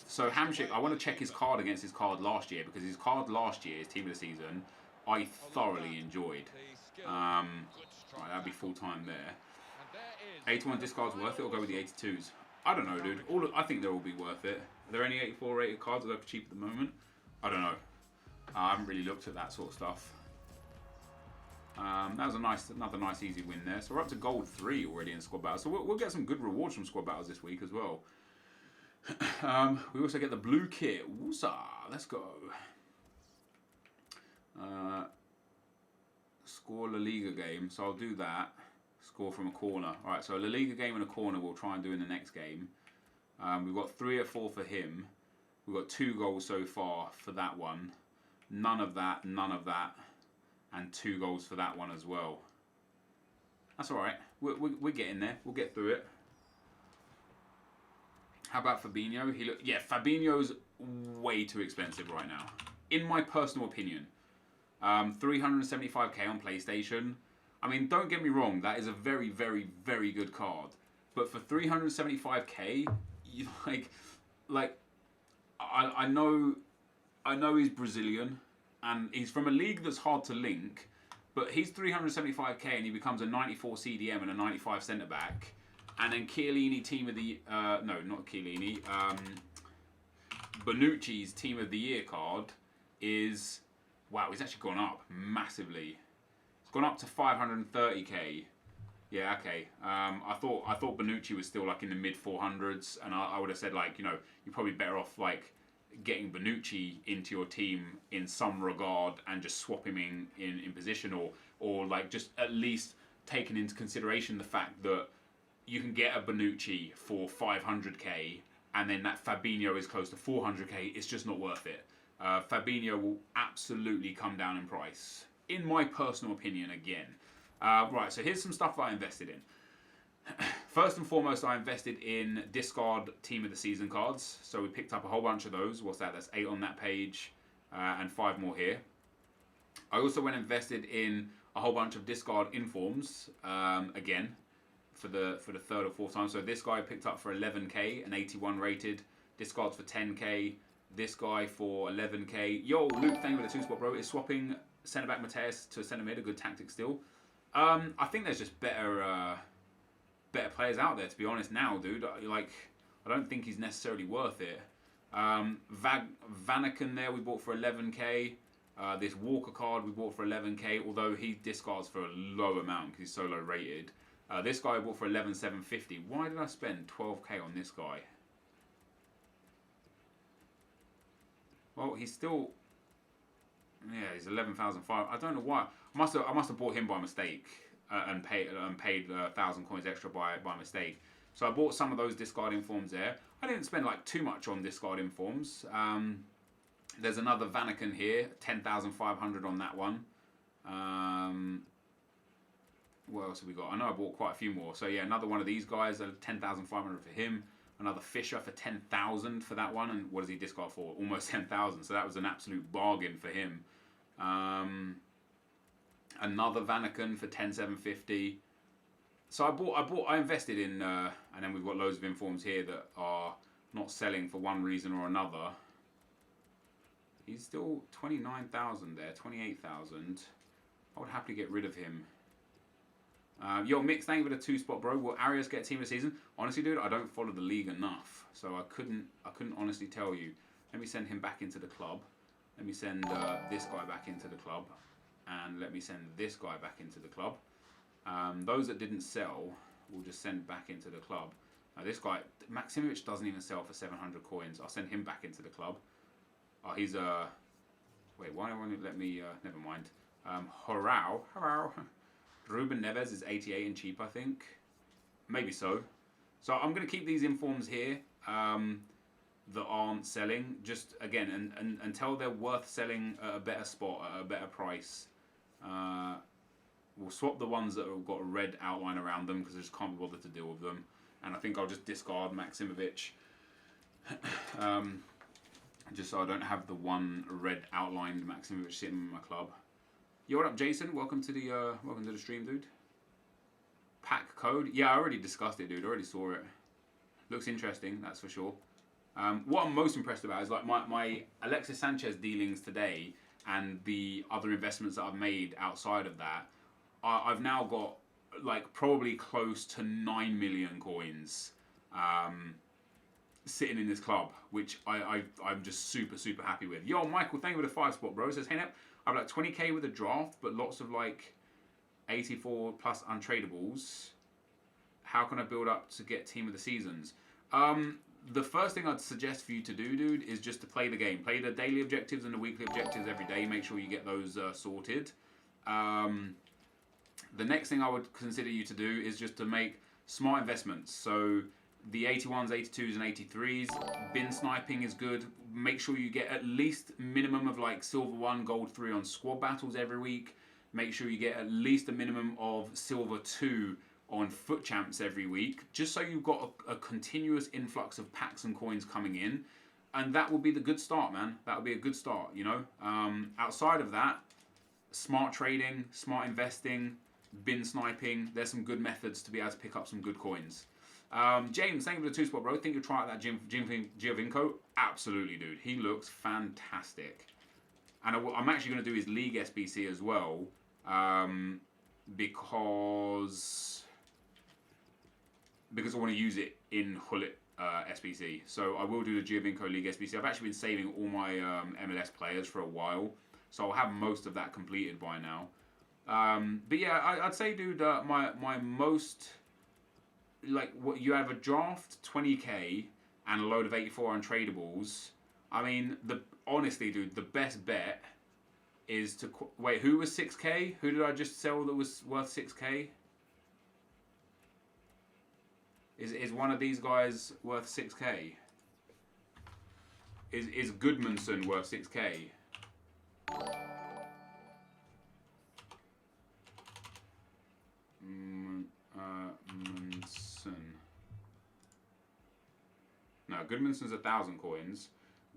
So Hamshik, I want to check his card against his card last year, because his card last year, his Team of the Season, I thoroughly enjoyed. Right, that'd be full time there. 81 discards worth it, or go with the 82s? I don't know, dude. I think they'll all be worth it. Are there any 84 rated cards that are cheap at the moment? I don't know. I haven't really looked at that sort of stuff. That was another nice easy win there. So we're up to gold 3 already in squad battles. So we'll get some good rewards from squad battles this week as well. We also get the blue kit. Woosa, let's go. Score La Liga game. So I'll do that. Score from a corner. Alright, so a La Liga game and a corner we'll try and do in the next game. We've got 3 or 4 for him. We've got 2 goals so far for that one. None of that, and 2 goals for that one as well. That's alright. We're getting there. We'll get through it. How about Fabinho? Yeah, Fabinho's way too expensive right now, in my personal opinion. 375k on PlayStation. I mean, don't get me wrong, that is a very, very, very good card. But for 375k, I know he's Brazilian, and he's from a league that's hard to link, but he's 375k and he becomes a 94 CDM and a 95 centre back. And then Chiellini team of the no, not Chiellini. Bonucci's team of the year card is, wow, he's actually gone up massively. It's gone up to 530k. Yeah, okay. I thought Bonucci was still like in the mid 400s, and I would have said, like, you know, you're probably better off like getting Bonucci into your team in some regard and just swap him in position, or like just at least taking into consideration the fact that you can get a Bonucci for 500k, and then that Fabinho is close to 400k. It's just not worth it. Fabinho will absolutely come down in price, in my personal opinion. Again, right. So here's some stuff that I invested in. First and foremost, I invested in discard team of the season cards. So we picked up a whole bunch of those. What's that? That's 8 on that page, and 5 more here. I also went and invested in a whole bunch of discard informs, again, for the third or fourth time. So this guy I picked up for 11k, an 81 rated. Discards for 10k. This guy for 11k. Yo, Luke, thank you for the 2-spot, bro. Is swapping centre back Mateus to centre mid a good tactic still? I think there's just better players out there, to be honest. Now, dude, I don't think he's necessarily worth it. Vanaken there we bought for 11k. This Walker card we bought for 11k, although he discards for a low amount because he's so low rated. This guy I bought for 11,750. Why did I spend 12k on this guy? Well, he's still, yeah, he's 11,500. I don't know why. I must have bought him by mistake and paid 1,000 coins extra by mistake. So I bought some of those discard informs there. I didn't spend like too much on discard informs. There's another Vanaken here, 10,500 on that one. What else have we got? I know I bought quite a few more. So yeah, another one of these guys, 10,500 for him. Another Fisher for 10,000 for that one. And what does he discard for? Almost 10,000. So that was an absolute bargain for him. Another Vanaken for 10,750. So I invested in, and then we've got loads of informs here that are not selling for one reason or another. He's still 29,000 there, 28,000. I would happily get rid of him. Yo, Mix, thank you for the 2-spot, bro. Will Arias get team of the season? Honestly, dude, I don't follow the league enough, so I couldn't honestly tell you. Let me send him back into the club. Let me send this guy back into the club, and let me send this guy back into the club. Those that didn't sell, we'll just send back into the club. Now this guy, Maximovic, doesn't even sell for 700 coins. I'll send him back into the club. Oh, he's wait, why don't you let me? Never mind. Horao. Ruben Neves is 88 and cheap, I think. Maybe so. So I'm going to keep these informs here that aren't selling. Just, again, and until they're worth selling at a better spot, at a better price. We'll swap the ones that have got a red outline around them because I just can't be bothered to deal with them. And I think I'll just discard Maximovic. Just so I don't have the one red outlined Maximovic sitting in my club. Yo, what up, Jason? Welcome to the stream, dude. Pack code? Yeah, I already discussed it, dude. I already saw it. Looks interesting, that's for sure. What I'm most impressed about is like my Alexis Sanchez dealings today and the other investments that I've made outside of that. I've now got like probably close to 9 million coins sitting in this club, which I'm just super happy with. Yo, Michael, thank you for the 5-spot, bro. It says, hey, Nep, I've like 20k with a draft, but lots of like 84 plus untradables. How can I build up to get team of the seasons? The first thing I'd suggest for you to do, dude, is just to play the game. Play the daily objectives and the weekly objectives every day. Make sure you get those sorted. The next thing I would consider you to do is just to make smart investments. So the 81s, 82s, and 83s. Bin sniping is good. Make sure you get at least minimum of like silver 1, gold 3 on squad battles every week. Make sure you get at least a minimum of silver 2 on foot champs every week, just so you've got a continuous influx of packs and coins coming in. And that will be the good start, man. That will be a good start, you know. Outside of that, smart trading, smart investing, bin sniping, there's some good methods to be able to pick up some good coins. James, thank you for the 2-spot, bro. Think you'll try out that Giovinco? Absolutely, dude. He looks fantastic. And I'm actually going to do his League SBC as well, because I want to use it in Hullet SBC. So I will do the Giovinco League SBC. I've actually been saving all my MLS players for a while, so I'll have most of that completed by now. But yeah, I'd say, dude, my most, like, what you have a draft 20k and a load of 84 untradables. I mean, honestly, dude, the best bet is to wait. Who was 6k? Who did I just sell that was worth 6k? Is one of these guys worth 6k? Is Goodmanson worth 6k? No, Goodmanson's 1,000 coins.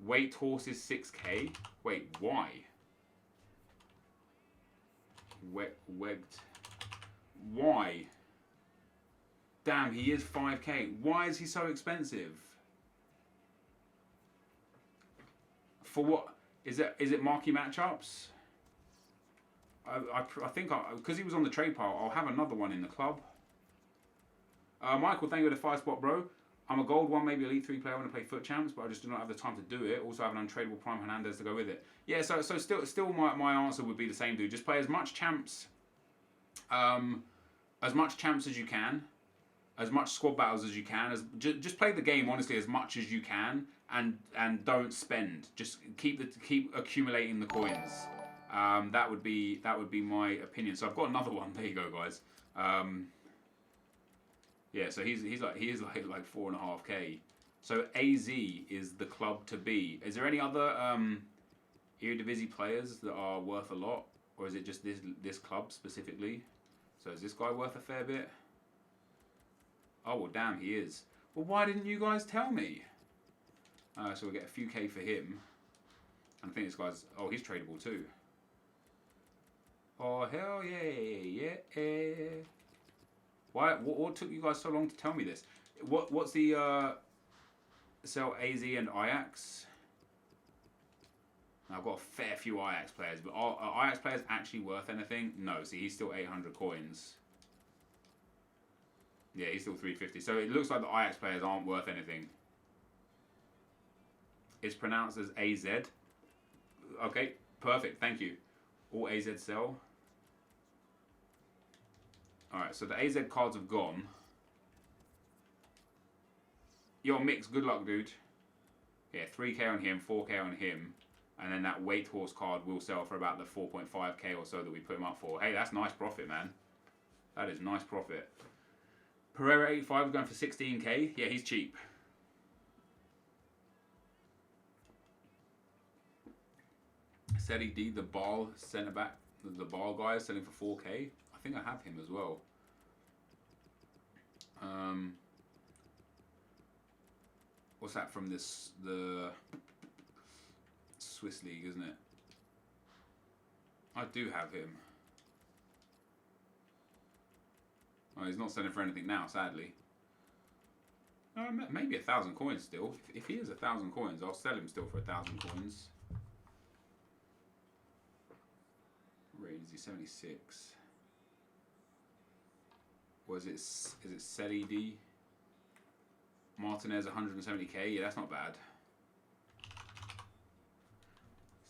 Weight Horse is 6k. Wait, why? Wegged. Why? Damn, he is 5k. Why is he so expensive? For what? Is it marquee matchups? I think because he was on the trade pile, I'll have another one in the club. Michael, thank you for the 5-spot, bro. I'm a gold 1, maybe elite 3 player. I want to play foot champs, but I just do not have the time to do it. Also, I have an untradeable Prime Hernandez to go with it. Yeah, so still my answer would be the same, dude. Just play as much champs, as you can, as much squad battles as you can. Just play the game honestly as much as you can, and don't spend. Just keep accumulating the coins. That would be my opinion. So I've got another one. There you go, guys. Yeah, so he is like 4.5k. So AZ is the club to be. Is there any other Eredivisie players that are worth a lot, or is it just this club specifically? So is this guy worth a fair bit? Oh well, damn, he is. Well, why didn't you guys tell me? So we'll get a few K for him. And I think this guy's... Oh, he's tradable too. Oh, hell yeah. Why? What took you guys so long to tell me this? What's the... sell AZ and Ajax? I've got a fair few Ajax players, but are Ajax players actually worth anything? No, see, he's still 800 coins. Yeah, he's still 350. So it looks like the Ajax players aren't worth anything. It's pronounced as AZ. Okay, perfect. Thank you. All AZ sell. Alright, so the AZ cards have gone. Yo, Mix, good luck, dude. Yeah, 3k on him, 4k on him. And then that Weight Horse card will sell for about the 4.5k or so that we put him up for. Hey, that's nice profit, man. That is nice profit. Pereira 85 going for 16k. Yeah, he's cheap. Seti D, the ball centre back, the ball guy is selling for 4k. I think I have him as well. What's that from the Swiss league, isn't it? I do have him. Oh, he's not selling for anything now, sadly. Maybe 1,000 coins still. If he is 1,000 coins, I'll sell him still for 1,000 coins. Rate is he 76? Or is it Seti D? Martinez 170k. Yeah, that's not bad.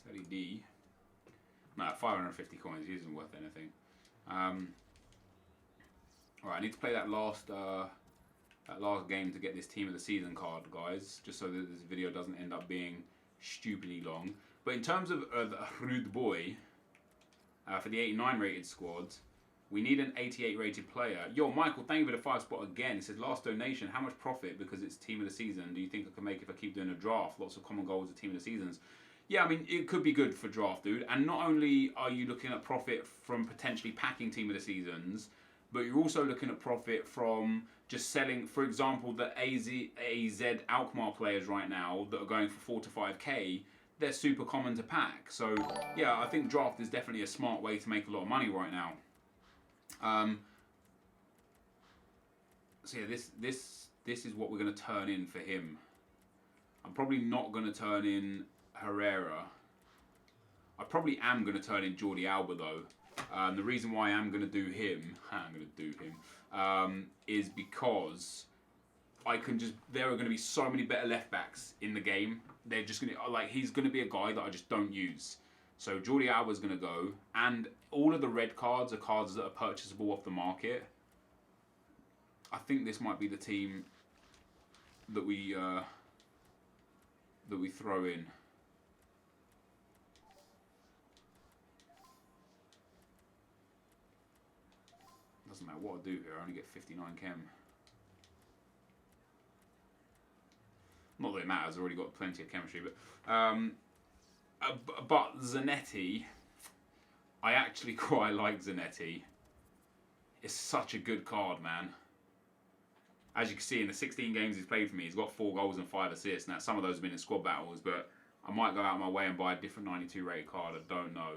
Seti D. No, 550 coins. He isn't worth anything. Alright, I need to play that last game to get this team of the season card, guys, just so that this video doesn't end up being stupidly long. But in terms of the Rude Boy, for the 89 rated squad, we need an 88 rated player. Yo, Michael, thank you for the 5-spot again. It says, last donation, how much profit, because it's team of the season, do you think I can make if I keep doing a draft? Lots of common goals of team of the seasons. Yeah, I mean, it could be good for draft, dude. And not only are you looking at profit from potentially packing team of the seasons, but you're also looking at profit from just selling, for example, the AZ Alkmaar players right now that are going for 4 to 5k. They're super common to pack. So, yeah, I think draft is definitely a smart way to make a lot of money right now. So yeah, this is what we're going to turn in for him. I'm probably not going to turn in Herrera. I probably am going to turn in Jordi Alba though. The reason why I am going to do him, is because there are going to be so many better left backs in the game. They're just going to, he's going to be a guy that I just don't use. So Jordi Alba's going to go, and all of the red cards are cards that are purchasable off the market. I think this might be the team that we throw in. Doesn't matter what I do here. I only get 59 chem. it matters. I've already got plenty of chemistry. But Zanetti, I actually quite like Zanetti. It's such a good card, man. As you can see, in the 16 games he's played for me, he's got 4 goals and 5 assists. Now, some of those have been in squad battles, but I might go out of my way and buy a different 92 rated card. I don't know.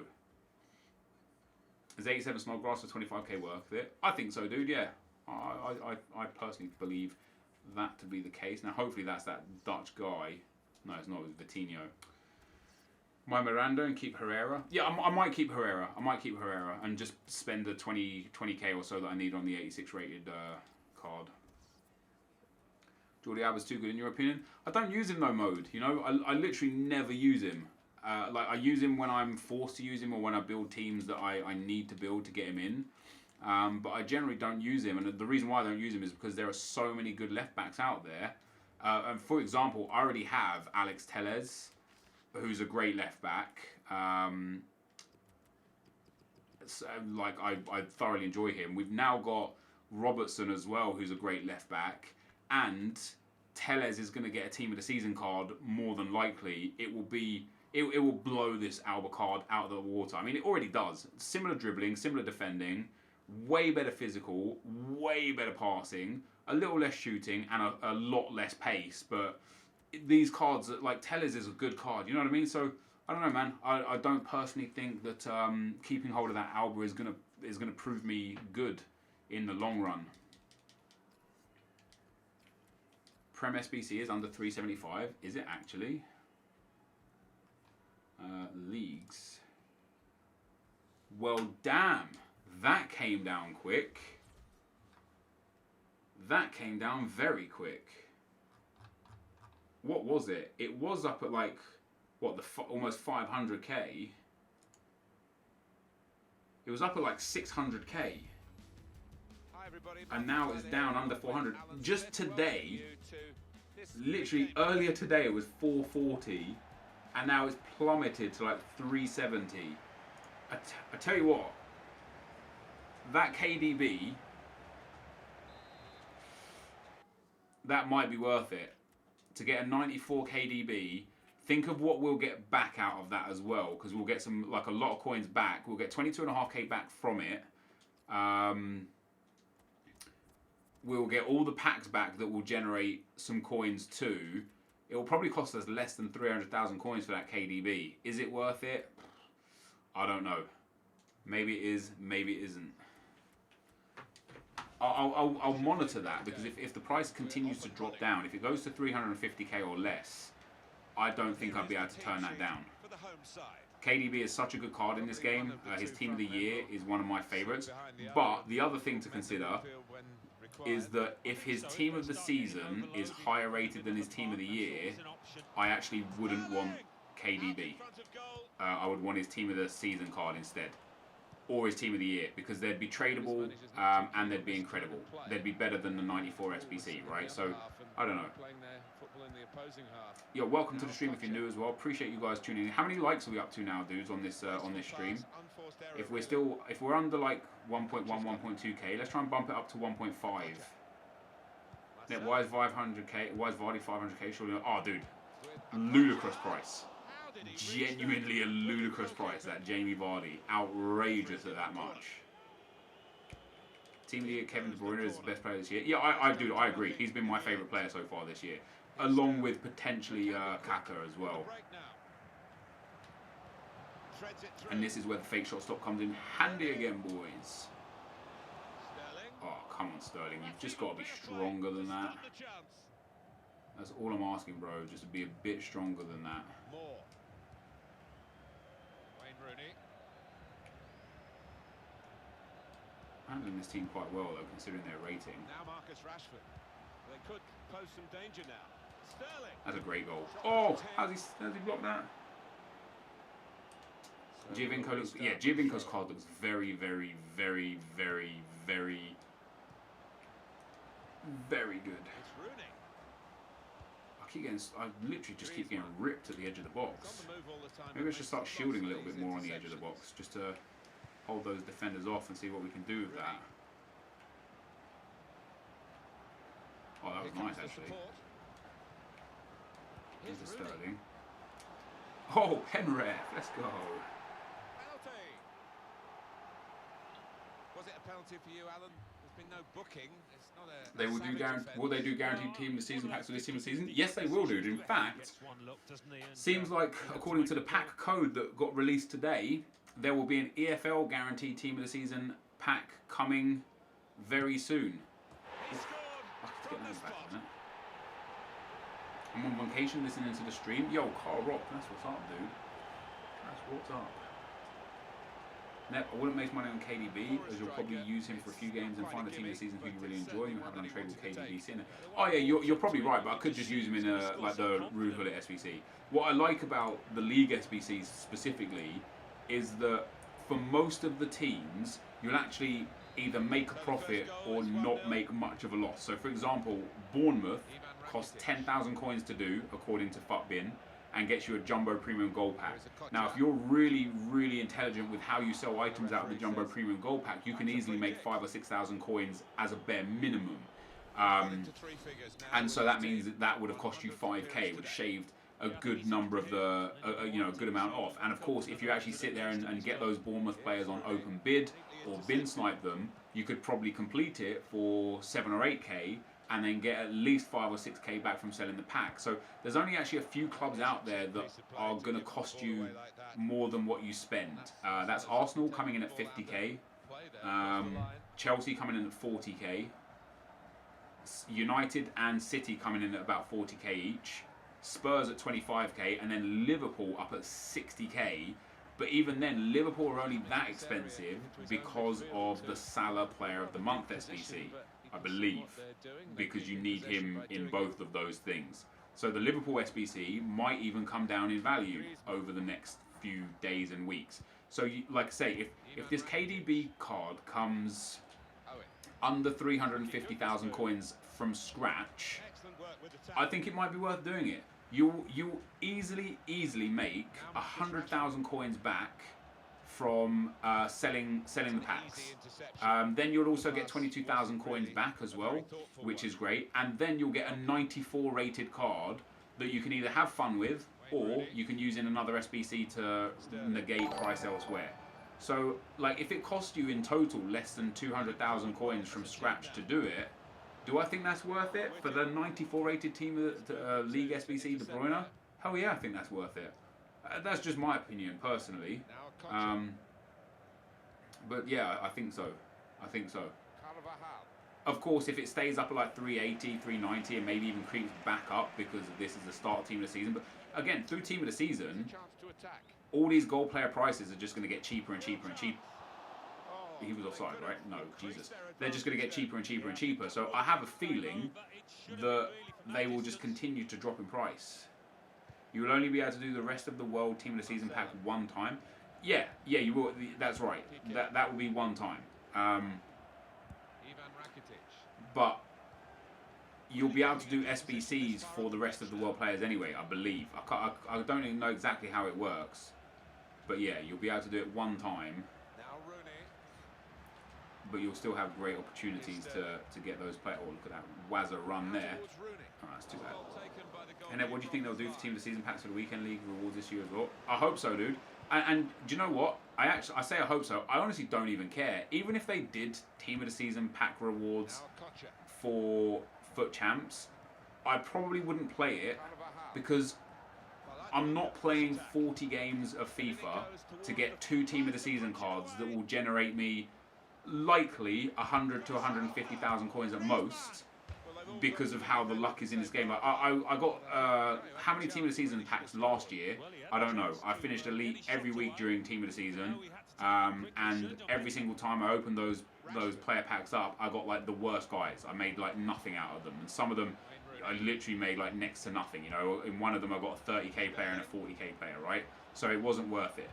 Is 87 Snodgrass for 25k worth it? I think so, dude, yeah. I personally believe that to be the case. Now, hopefully that's that Dutch guy. No, it's not. It was Vitinho. My Miranda and keep Herrera. Yeah, I might keep Herrera. I might keep Herrera and just spend the 20k or so that I need on the 86 rated card. Jordi Alba's too good in your opinion? I don't use him no mode. You know, I literally never use him. Like I use him when I'm forced to use him or when I build teams that I need to build to get him in. But I generally don't use him, and the reason why I don't use him is because there are so many good left backs out there. And for example, I already have Alex Tellez, who's a great left back. Like I thoroughly enjoy him. We've now got Robertson as well, who's a great left back, and Tellez is going to get a team of the season card more than likely. It will blow this Alba card out of the water. I mean, it already does. Similar dribbling, similar defending, way better physical, way better passing, a little less shooting, and a lot less pace. But these cards, like Tellez is a good card, you know what I mean? So, I don't know, man. I don't personally think that keeping hold of that Alba is gonna prove me good in the long run. Prem SBC is under 375. Is it actually? Leagues. Well, damn. That came down quick. That came down very quick. What was it? It was up at like, what, almost 500k. It was up at like 600k. And now it's down under 400. Just today, literally earlier today it was 440. And now it's plummeted to like 370. I tell you what, that KDB, that might be worth it. To get a 94 KDB, think of what we'll get back out of that as well, because we'll get some, like a lot of coins back. We'll get 22.5k back from it. We'll get all the packs back that will generate some coins too. It will probably cost us less than 300,000 coins for that KDB. Is it worth it? I don't know. Maybe it is, maybe it isn't. I'll monitor that, because if the price continues to drop down, if it goes to 350k or less, I don't think I'll be able to turn that down. KDB is such a good card in this game. His team of the year is one of my favourites. But the other thing to consider is that if his team of the season is higher rated than his team of the year, I actually wouldn't want KDB. I would want his team of the season card instead, or his team of the year, because they'd be tradable and they'd be incredible. They'd be better than the 94 SBC, right? So I don't know. Yo, welcome to the stream if you're new as well. Appreciate you guys tuning in. How many likes are we up to now, dudes, on this stream? If we're under like 1.1, 1.2k, let's try and bump it up to 1.5. Why is 500k? Why is Vardy 500k? Surely not. Oh, dude, ludicrous price. Genuinely a ludicrous price. That Jamie Vardy, outrageous at that much. Team of the year, Kevin De Bruyne is the best player this year. Yeah, I agree. He's been my favourite player so far this year, along with potentially Kaka as well. And this is where the fake shot stop comes in handy again, boys. Oh, come on, Sterling. You've just got to be stronger than that. That's all I'm asking, bro. Just to be a bit stronger than that. Handling this team quite well, though, considering their rating. Now Marcus Rashford. They could pose some danger now. Sterling. That's a great goal. Oh, how's he blocked that? Giovinco looks, yeah, Giovinco's card looks very, very, very, very, very, very good. I literally just keep getting ripped at the edge of the box. Maybe I should start shielding a little bit more on the edge of the box, just to hold those defenders off and see what we can do with that. Oh, that was nice, actually. Into Sterling. Oh, Penrith. Let's go. Penalty. Was it a penalty for you, Alan? There's been no booking. It's not a. They will will they do guaranteed team of the season packs for this team of the season? Yes, they will, dude. In fact, seems like according to the pack code that got released today, there will be an EFL guaranteed team of the season pack coming very soon. I'm on vacation listening to the stream. Yo, Carl Rock, that's what's up, dude. That's what's up. Nep, I wouldn't make money on KDB, as you'll probably use him for a few games and find a team of the season who you really enjoy. You have an untradeable KDB in it. Oh yeah, you're probably right, but I could just use him in like the Rude Hullet SBC. What I like about the League SBCs specifically is that for most of the teams, you'll actually either make a profit or not make much of a loss. So for example, Bournemouth costs 10,000 coins to do, according to FUTBin, and gets you a Jumbo Premium Gold Pack. Now, if you're really, really intelligent with how you sell items out of the Jumbo Premium Gold Pack, you can easily make 5,000 or 6,000 coins as a bare minimum. And so that means that would have cost you 5k, it would have shaved a good number of the, a good amount off. And of course, if you actually sit there and get those Bournemouth players on open bid or bin snipe them, you could probably complete it for 7 or 8k and then get at least 5 or 6k back from selling the pack. So there's only actually a few clubs out there that are going to cost you more than what you spend. That's Arsenal coming in at 50k, Chelsea coming in at 40k, United and City coming in at about 40k each, Spurs at 25k, and then Liverpool up at 60k. But even then, Liverpool are only that expensive because of the Salah Player of the Month SBC, I believe, because you need him in both of those things. So the Liverpool SBC might even come down in value over the next few days and weeks. So, like I say, if this KDB card comes under 350,000 coins from scratch, I think it might be worth doing it. You'll easily make 100,000 coins back from selling the packs. Then you'll also get 22,000 coins back as well, which is great. And then you'll get a 94 rated card that you can either have fun with or you can use in another SBC to negate price elsewhere. So, like, if it cost you in total less than 200,000 coins from scratch to do it, do I think that's worth it for the 94 rated team of the League SBC De Bruyne? Hell yeah, I think that's worth it. That's just my opinion personally. But yeah, I think so. Of course, if it stays up at like 380, 390 and maybe even creeps back up because this is the start of team of the season. But again, through team of the season, all these gold player prices are just going to get cheaper and cheaper and cheaper. He was offside, right? No, Jesus. They're just going to get cheaper and cheaper and cheaper. So I have a feeling that they will just continue to drop in price. You will only be able to do the rest of the world team of the season pack one time. Yeah, you will. That's right. That will be one time. But you'll be able to do SBCs for the rest of the world players anyway, I believe. I don't even know exactly how it works. But yeah, you'll be able to do it one time. But you'll still have great opportunities to get those players. Oh, look at that Wazza run there. Oh, that's too bad. And then what do you think they'll do for Team of the Season packs for the Weekend League rewards this year as well? I hope so, dude. And do you know what? I say I hope so. I honestly don't even care. Even if they did Team of the Season pack rewards for Foot Champs, I probably wouldn't play it because I'm not playing 40 games of FIFA to get 2 Team of the Season cards that will generate me likely 100 to 150,000 coins at most because of how the luck is in this game. I got how many Team of the Season packs last year? I don't know. I finished elite every week during Team of the Season, and every single time I opened those player packs up, I got like the worst guys. I made like nothing out of them, and some of them I literally made like next to nothing. You know, in one of them I got a 30k player and a 40k player, right? So it wasn't worth it.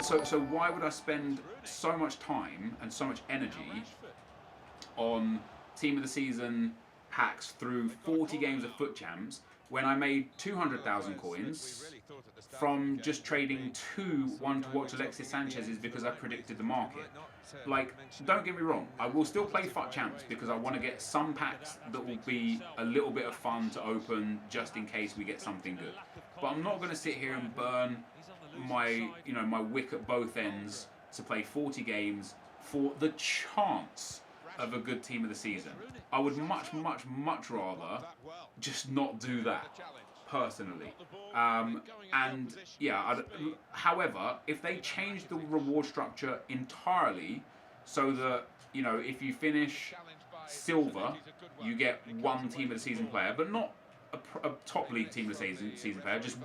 So why would I spend so much time and so much energy on Team of the Season packs through 40 games of Foot Champs when I made 200,000 coins from just trading 1 to watch Alexis Sanchez's because I predicted the market. Like, don't get me wrong, I will still play FUT Champs because I want to get some packs that will be a little bit of fun to open just in case we get something good. But I'm not going to sit here and burn my wick at both ends to play 40 games for the chance of a good team of the season. I would much rather just not do that, personally. And yeah, however, if they change the reward structure entirely so that, if you finish silver, you get one team of the season player, but not a top league team of the season player, just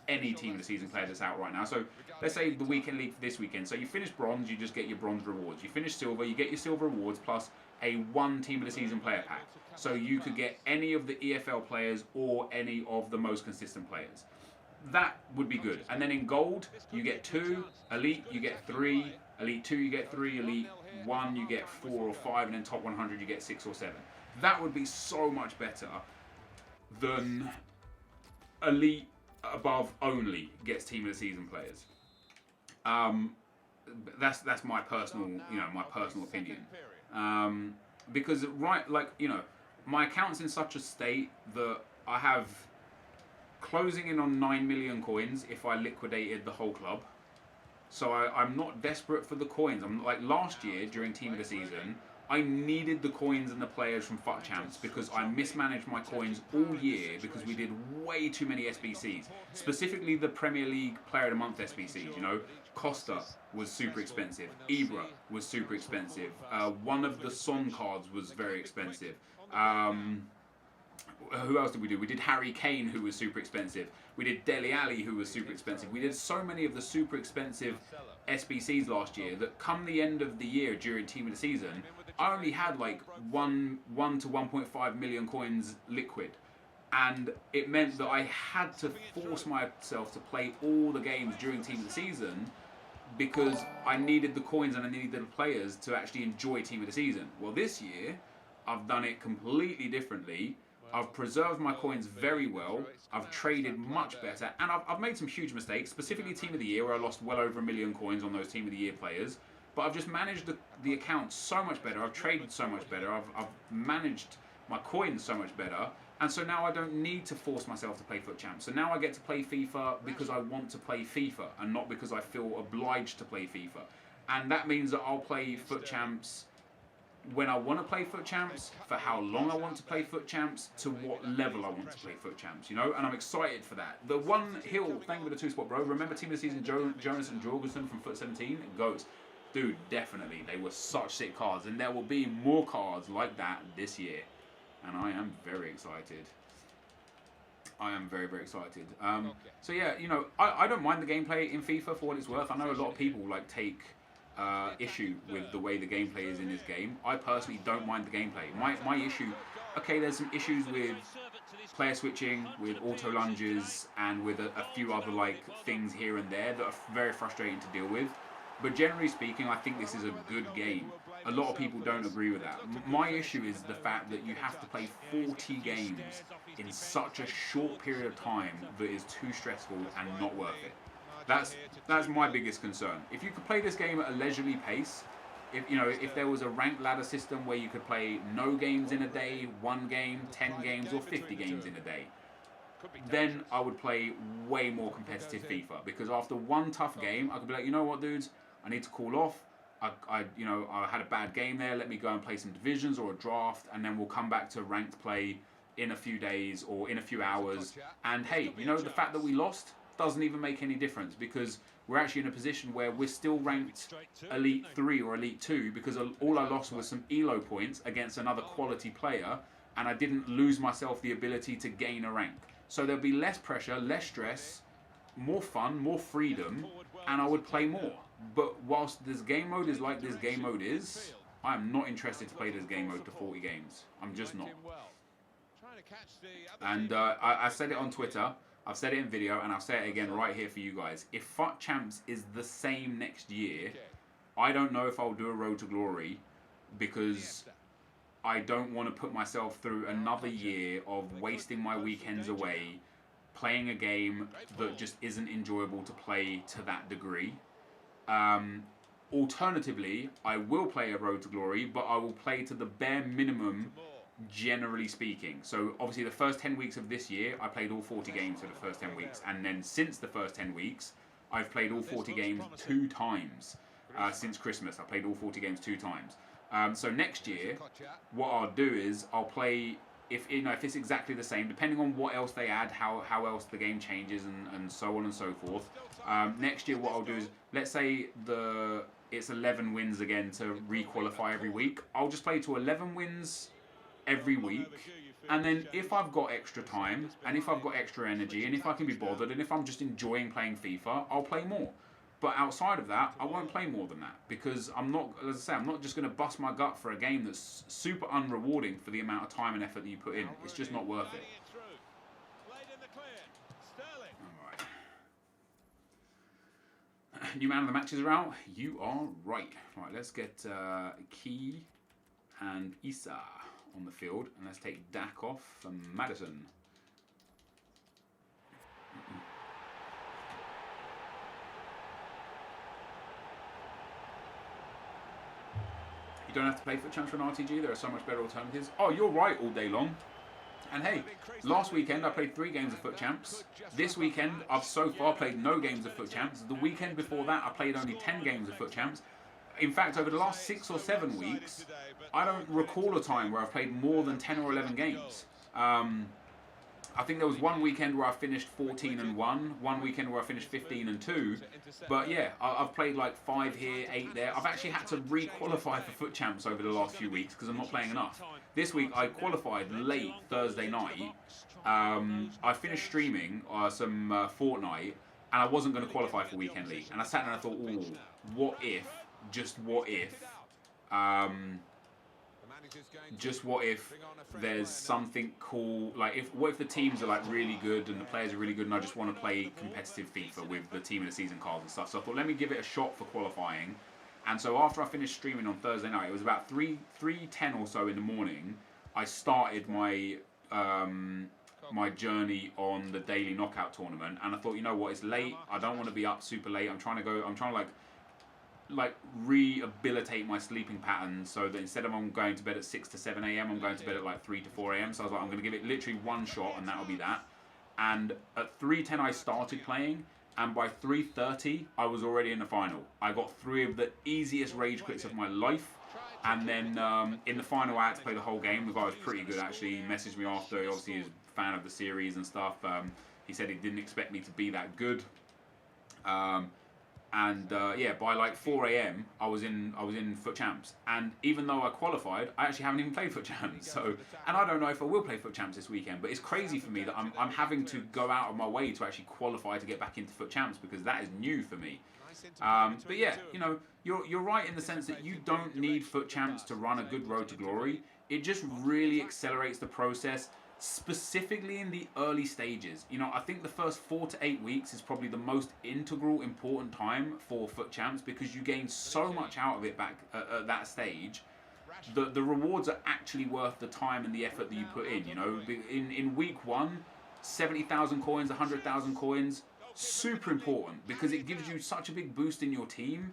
any team of the season player that's out right now. So let's say the weekend league for this weekend. So you finish bronze, you just get your bronze rewards. You finish silver, you get your silver rewards plus a one team of the season player pack. So you could get any of the EFL players or any of the most consistent players. That would be good. And then in gold, you get 2, elite you get 3, elite 2 you get 3, elite 1 you get 4 or 5, and then top 100 you get 6 or 7. That would be so much better than elite above only gets team of the season players. That's my personal, my personal opinion. Because my account's in such a state that I have closing in on 9 million coins if I liquidated the whole club. So I'm not desperate for the coins. I'm like last year during team of the season, I needed the coins and the players from FUT Champs because I mismanaged my coins all year because we did way too many SBCs. Specifically the Premier League Player of the Month SBCs, Costa was super expensive. Ibra was super expensive. One of the Son cards was very expensive. Who else did we do? We did Harry Kane, who was super expensive. We did Dele Alli, who was super expensive. We did so many of the super expensive SBCs last year that come the end of the year during team of the season, I only had like 1 to 1.5 million coins liquid. And it meant that I had to force myself to play all the games during team of the season because I needed the coins and I needed the players to actually enjoy team of the season. Well, this year, I've done it completely differently. I've preserved my coins very well. I've traded much better. And I've made some huge mistakes, specifically Team of the Year, where I lost well over 1 million coins on those Team of the Year players. But I've just managed the account so much better. I've traded so much better. I've managed my coins so much better. And so now I don't need to force myself to play FUT Champs. So now I get to play FIFA because I want to play FIFA and not because I feel obliged to play FIFA. And that means that I'll play FUT Champs when I want to play FUT Champs, for how long I want to play FUT Champs, to what level I want to play FUT Champs, And I'm excited for that. The one Hill, thank you for the 2 spot, bro. Remember team of the season, Jonas and Jorgensen from FUT 17? Goats. Dude, definitely. They were such sick cards. And there will be more cards like that this year. And I am very excited. I am very, very excited. So yeah, I don't mind the gameplay in FIFA for what it's worth. I know a lot of people take issue with the way the gameplay is in this game. I personally don't mind the gameplay. My issue, okay, there's some issues with player switching, with auto lunges, and with a few other things here and there that are very frustrating to deal with. But generally speaking, I think this is a good game. A lot of people don't agree with that. My issue is the fact that you have to play 40 games in such a short period of time that is too stressful and not worth it. That's my biggest concern. If you could play this game at a leisurely pace, if there was a ranked ladder system where you could play no games in a day, 1 game, 10 games, or 50 games in a day, then I would play way more competitive FIFA. Because after one tough game, I could be like, you know what, dudes, I need to call off. I had a bad game there. Let me go and play some divisions or a draft, and then we'll come back to ranked play in a few days or in a few hours. And hey, the fact that we lost doesn't even make any difference because we're actually in a position where we're still ranked Elite 3 or Elite 2 because all I lost was some ELO points against another quality player, and I didn't lose myself the ability to gain a rank. So there'll be less pressure, less stress, more fun, more freedom, and I would play more. But whilst this game mode is like this game mode is, I'm not interested to play this game mode to 40 games. I'm just not. And I said it on Twitter, I've said it in video, and I'll say it again right here for you guys. If FUT Champs is the same next year, I don't know if I'll do a Road to Glory because I don't want to put myself through another year of wasting my weekends away playing a game that just isn't enjoyable to play to that degree. Alternatively, I will play a Road to Glory, but I will play to the bare minimum, generally speaking. So obviously the first 10 weeks of this year, I played all 40 games for the first 10 weeks. And then since the first 10 weeks, I've played all 40 games 2 times. Since Christmas, I played all 40 games 2 times. So next year, what I'll do is I'll play, if it's exactly the same, depending on what else they add, how else the game changes, and so on and so forth. Next year, what I'll do is, let's say it's 11 wins again to re-qualify every week. I'll just play to 11 wins every week, and then if I've got extra time, and if I've got extra energy, and if I can be bothered, and if I'm just enjoying playing FIFA, I'll play more. But outside of that, I won't play more than that, because I'm not, as I say, I'm not just going to bust my gut for a game that's super unrewarding for the amount of time and effort that you put in. It's just not worth it. Alright. New man of the matches are out. You are right. Right, let's get Key and Issa on the field, and let's take Dak off for Madison. You don't have to play for Champs for an RTG. There are so much better alternatives. Oh, you're right all day long. And hey, last weekend I played 3 games of Foot Champs. This weekend I've so far played no games of Foot Champs. The weekend before that I played only 10 games of Foot Champs. In fact, over the last 6 or 7 weeks, I don't recall a time where I've played more than 10 or 11 games. I think there was one weekend where I finished 14-1, one weekend where I finished 15-2. But yeah, I've played like 5 here, 8 there. I've actually had to re-qualify for Foot Champs over the last few weeks because I'm not playing enough. This week I qualified late Thursday night. I finished streaming some Fortnite, and I wasn't going to qualify for Weekend League. And I sat there and I thought, ooh, what if, just what if, there's something cool, like what if the teams are like really good and the players are really good and I just want to play competitive FIFA with the team of the season cards and stuff. So I thought, let me give it a shot for qualifying. And so after I finished streaming on Thursday night, it was about 3:10 or so in the morning, I started my my journey on the daily knockout tournament. And I thought, you know what, it's late, I don't want to be up super late, I'm trying to like rehabilitate my sleeping pattern, so that instead of I'm going to bed at 6 to 7 a.m, I'm going to bed at like 3 to 4 a.m. So I was like, I'm going to give it literally one shot and that'll be that. And at 3:10 I started playing, and by 3:30 I was already in the final. I got 3 of the easiest rage quits of my life, and then in the final I had to play the whole game. The guy was pretty good actually. He messaged me after, obviously he's a fan of the series and stuff. He said he didn't expect me to be that good. Yeah, by like 4 a.m. I was in Foot Champs, and even though I qualified, I actually haven't even played Foot Champs. So, and I don't know if I will play Foot Champs this weekend. But it's crazy for me that I'm having to go out of my way to actually qualify to get back into Foot Champs, because that is new for me. But yeah, you know, you're right in the sense that you don't need Foot Champs to run a good Road to Glory. It just really accelerates the process, specifically in the early stages. You know, I think the first 4 to 8 weeks is probably the most integral, important time for Foot Champs, because you gain so much out of it back at that stage. The rewards are actually worth the time and the effort that you put in. You know, in week 1, 70,000 coins, 100,000 coins, super important, because it gives you such a big boost in your team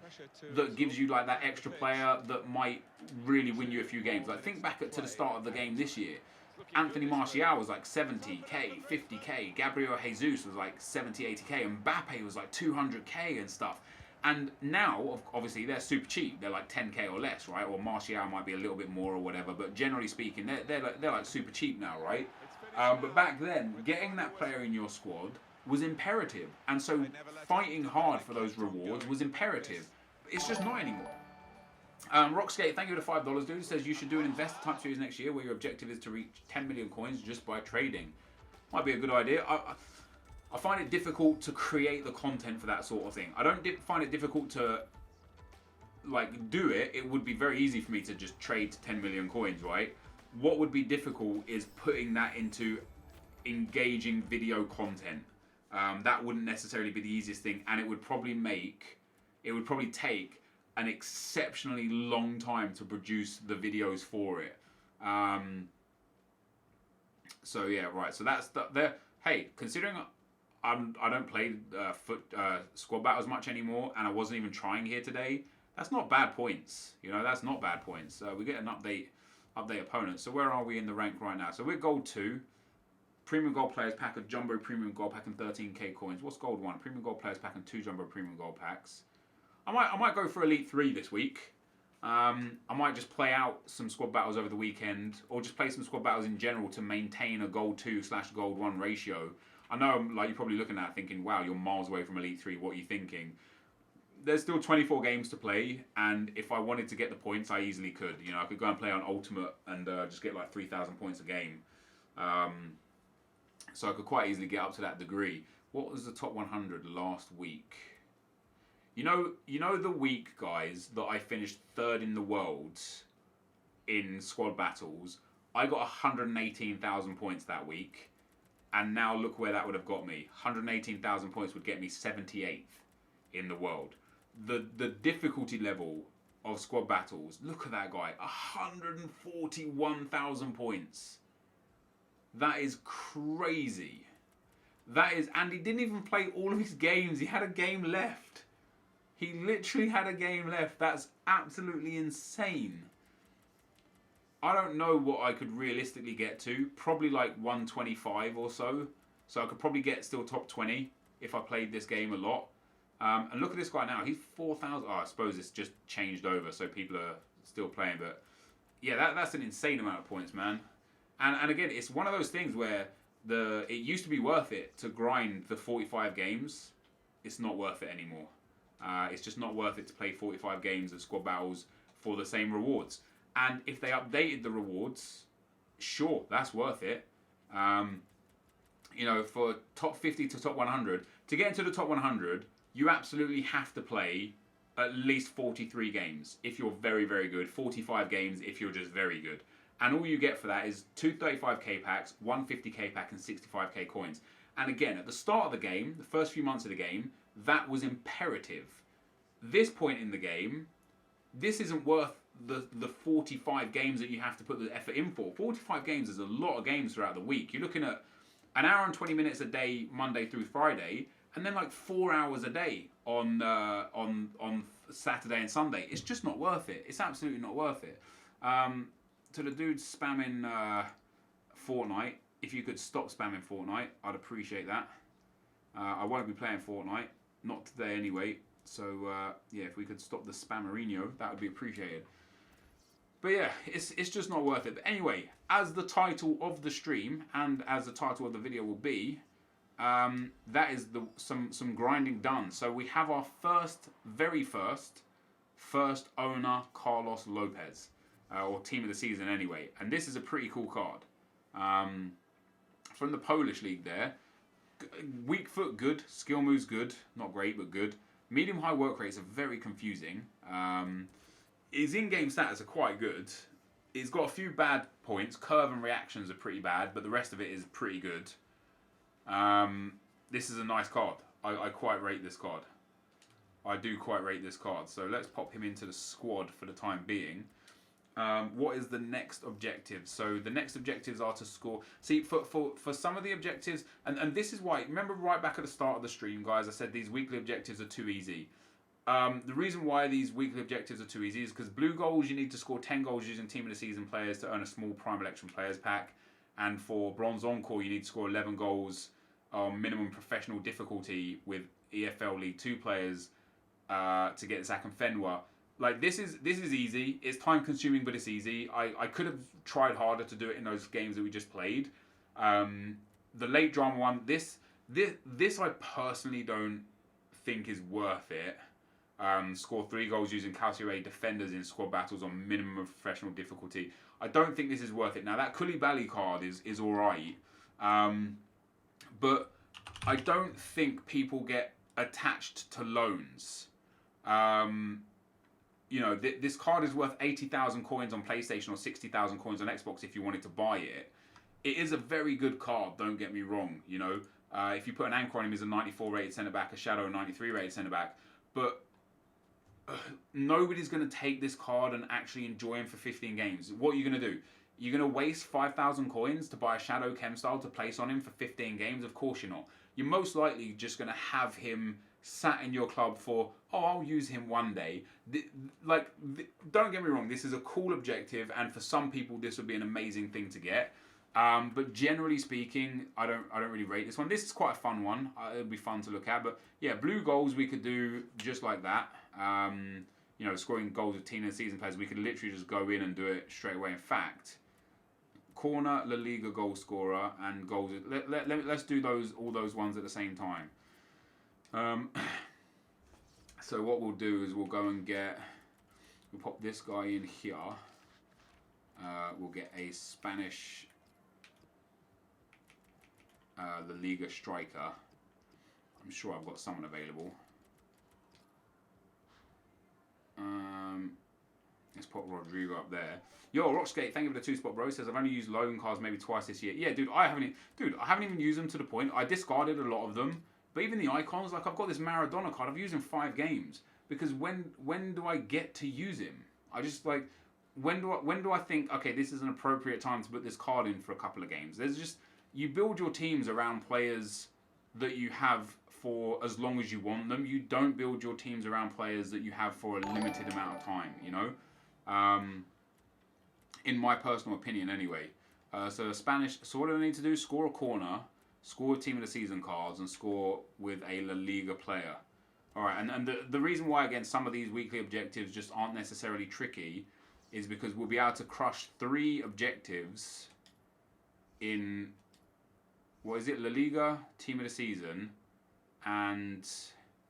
that gives you like that extra player that might really win you a few games. Like, think back to the start of the game this year. Anthony Martial was like 70k, 50k. Gabriel Jesus was like 70, 80k. Mbappe was like 200k and stuff. And now, obviously, they're super cheap. They're like 10k or less, right? Or Martial might be a little bit more or whatever. But generally speaking, they're like super cheap now, right? But back then, getting that player in your squad was imperative. And so fighting hard for those rewards was imperative. It's just not anymore. Rockskate, thank you for the $5, dude. Says you should do an investor type series next year where your objective is to reach 10 million coins just by trading. Might be a good idea. I find it difficult to create the content for that sort of thing. I don't find it difficult to like do it. It would be very easy for me to just trade to 10 million coins, right? What would be difficult is putting that into engaging video content. That wouldn't necessarily be the easiest thing, and it would probably take an exceptionally long time to produce the videos for it. So yeah, right. So that's the hey. Considering I don't play squad battles much anymore, and I wasn't even trying here today. That's not bad points. You know, that's not bad points. We get an update opponent. So where are we in the rank right now? So we're gold 2. Premium gold players pack a jumbo premium gold pack and 13k coins. What's gold 1? Premium gold players pack and 2 jumbo premium gold packs. I might go for elite 3 this week. I might just play out some squad battles over the weekend, or just play some squad battles in general to maintain a gold 2/gold 1 ratio. I know, like, you're probably looking at it thinking, wow, you're miles away from elite 3. What are you thinking? There's still 24 games to play, and if I wanted to get the points, I easily could. You know, I could go and play on ultimate and just get like 3,000 points a game. So I could quite easily get up to that degree. What was the top 100 last week? You know the week, guys, that I finished 3rd in the world in squad battles. I got 118,000 points that week, and now look where that would have got me. 118,000 points would get me 78th in the world. The difficulty level of squad battles. Look at that guy, 141,000 points. That is crazy. That is, and he didn't even play all of his games. He had a game left. He literally had a game left. That's absolutely insane. I don't know what I could realistically get to. Probably like 125 or so. So I could probably get still top 20 if I played this game a lot. And look at this guy now. He's 4,000. Oh, I suppose it's just changed over, so people are still playing. But yeah, that's an insane amount of points, man. And again, it's one of those things where it used to be worth it to grind the 45 games. It's not worth it anymore. It's just not worth it to play 45 games of squad battles for the same rewards. And if they updated the rewards, sure, that's worth it. You know, for top 50 to top 100, to get into the top 100, you absolutely have to play at least 43 games if you're very, very good, 45 games if you're just very good. And all you get for that is 2 35k packs, 1 50k pack, and 65k coins. And again, at the start of the game, the first few months of the game, that was imperative. This point in the game, this isn't worth the 45 games that you have to put the effort in for. 45 games is a lot of games throughout the week. You're looking at an hour and 20 minutes a day, Monday through Friday, and then like 4 hours a day on Saturday and Sunday. It's just not worth it. It's absolutely not worth it. To the dudes spamming Fortnite, if you could stop spamming Fortnite, I'd appreciate that. I won't be playing Fortnite, not today anyway. So yeah, if we could stop the spammerino, that would be appreciated. But yeah, it's just not worth it. But anyway, as the title of the stream and as the title of the video will be, that is some grinding done. So we have our very first owner, Carlos Lopez, or team of the season anyway. And this is a pretty cool card. From the Polish league there. Weak foot, good. Skill moves, good. Not great, but good. Medium-high work rates are very confusing. His in-game stats are quite good. He's got a few bad points. Curve and reactions are pretty bad, but the rest of it is pretty good. This is a nice card. I quite rate this card. I do quite rate this card. So let's pop him into the squad for the time being. What is the next objective? So the next objectives are to score. See, for some of the objectives, and this is why, remember right back at the start of the stream, guys, I said these weekly objectives are too easy. The reason why these weekly objectives are too easy is because blue goals, you need to score 10 goals using team of the season players to earn a small prime election players pack. And for bronze encore, you need to score 11 goals on minimum professional difficulty with EFL League 2 players to get Zach and Fenwa. Like, this is easy. It's time consuming, but it's easy. I could have tried harder to do it in those games that we just played. The late drama one, this I personally don't think is worth it. Score 3 goals using Calciare defenders in squad battles on minimum of professional difficulty. I don't think this is worth it. Now, that Koulibaly card is alright. But I don't think people get attached to loans. You know, this card is worth 80,000 coins on PlayStation or 60,000 coins on Xbox if you wanted to buy it. It is a very good card, don't get me wrong. You know, if you put an anchor on him, he's a 94 rated centre-back, a Shadow a 93 rated centre-back. But nobody's going to take this card and actually enjoy him for 15 games. What are you going to do? You're going to waste 5,000 coins to buy a Shadow Chem style to place on him for 15 games? Of course you're not. You're most likely just going to have him sat in your club for, oh, I'll use him one day. Don't get me wrong, this is a cool objective, and for some people this would be an amazing thing to get. But generally speaking, I don't really rate this one. This is quite a fun one. It'll be fun to look at. But yeah, blue goals we could do just like that. You know, scoring goals with team and season players, we could literally just go in and do it straight away. In fact, corner, La Liga goal scorer, and goals. Let's do all those ones at the same time. So what we'll do is we'll go and we'll pop this guy in here. We'll get a Spanish La Liga striker. I'm sure I've got someone available. Let's put Rodrigo up there. Yo, Rockskate, thank you for the 2-spot, bro. Says I've only used loan cards maybe twice this year. Yeah, dude, I haven't even used them to the point. I discarded a lot of them. But even the icons, like I've got this Maradona card, I've used in 5 games. Because when do I get to use him? I just like, when do I think, okay, this is an appropriate time to put this card in for a couple of games? There's just, you build your teams around players that you have for as long as you want them. You don't build your teams around players that you have for a limited amount of time, you know? In my personal opinion anyway. So what do I need to do? Score a corner, score team of the season cards, and score with a La Liga player. Alright, and the reason why, again, some of these weekly objectives just aren't necessarily tricky is because we'll be able to crush 3 objectives in, what is it, La Liga, team of the season, and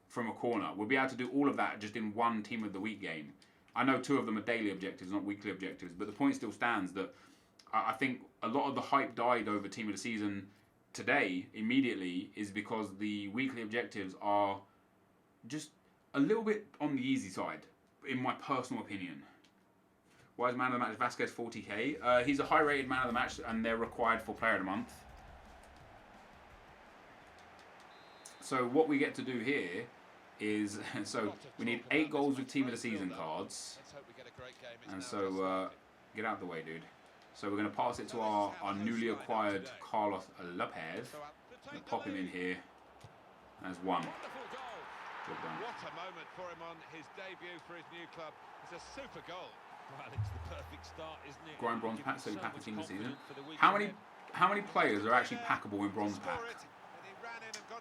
from a corner. We'll be able to do all of that just in one team of the week game. I know 2 of them are daily objectives, not weekly objectives, but the point still stands that I think a lot of the hype died over team of the season today, immediately, is because the weekly objectives are just a little bit on the easy side, in my personal opinion. Why is man of the match Vasquez 40k? He's a high rated man of the match and they're required for player of the month. So what we get to do here is, so we need 8 goals with team of the season cards. And so, get out of the way, dude. So we're going to pass it to our newly acquired Carlos Lopez. Pop him in here. That's 1. What a moment for him on his debut for his new club. It's a super goal. Well, it's the perfect start, isn't it? Grind bronze pack, so you pack a team this season. How many players are actually packable in bronze pack?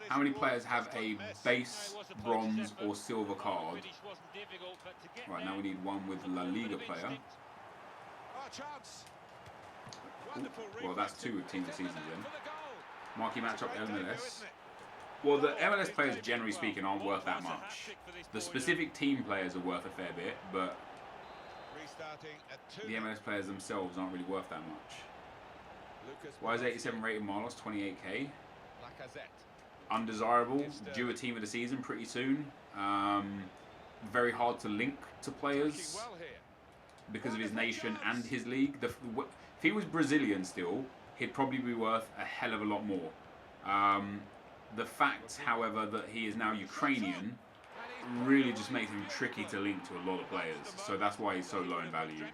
How many players have a base bronze or silver card? Right, now we need one with La Liga player. Ooh, well, that's 2 with team of the season then. Marquee matchup MLS. Well, the MLS players, generally speaking, aren't worth that much. The specific team players are worth a fair bit, but the MLS players themselves aren't really worth that much. Why is 87 rated Marlos 28k? Undesirable, due a team of the season pretty soon. Very hard to link to players because of his nation and his league. If he was Brazilian still, he'd probably be worth a hell of a lot more. The fact, however, that he is now Ukrainian really just makes him tricky to link to a lot of players. So that's why he's so low in value.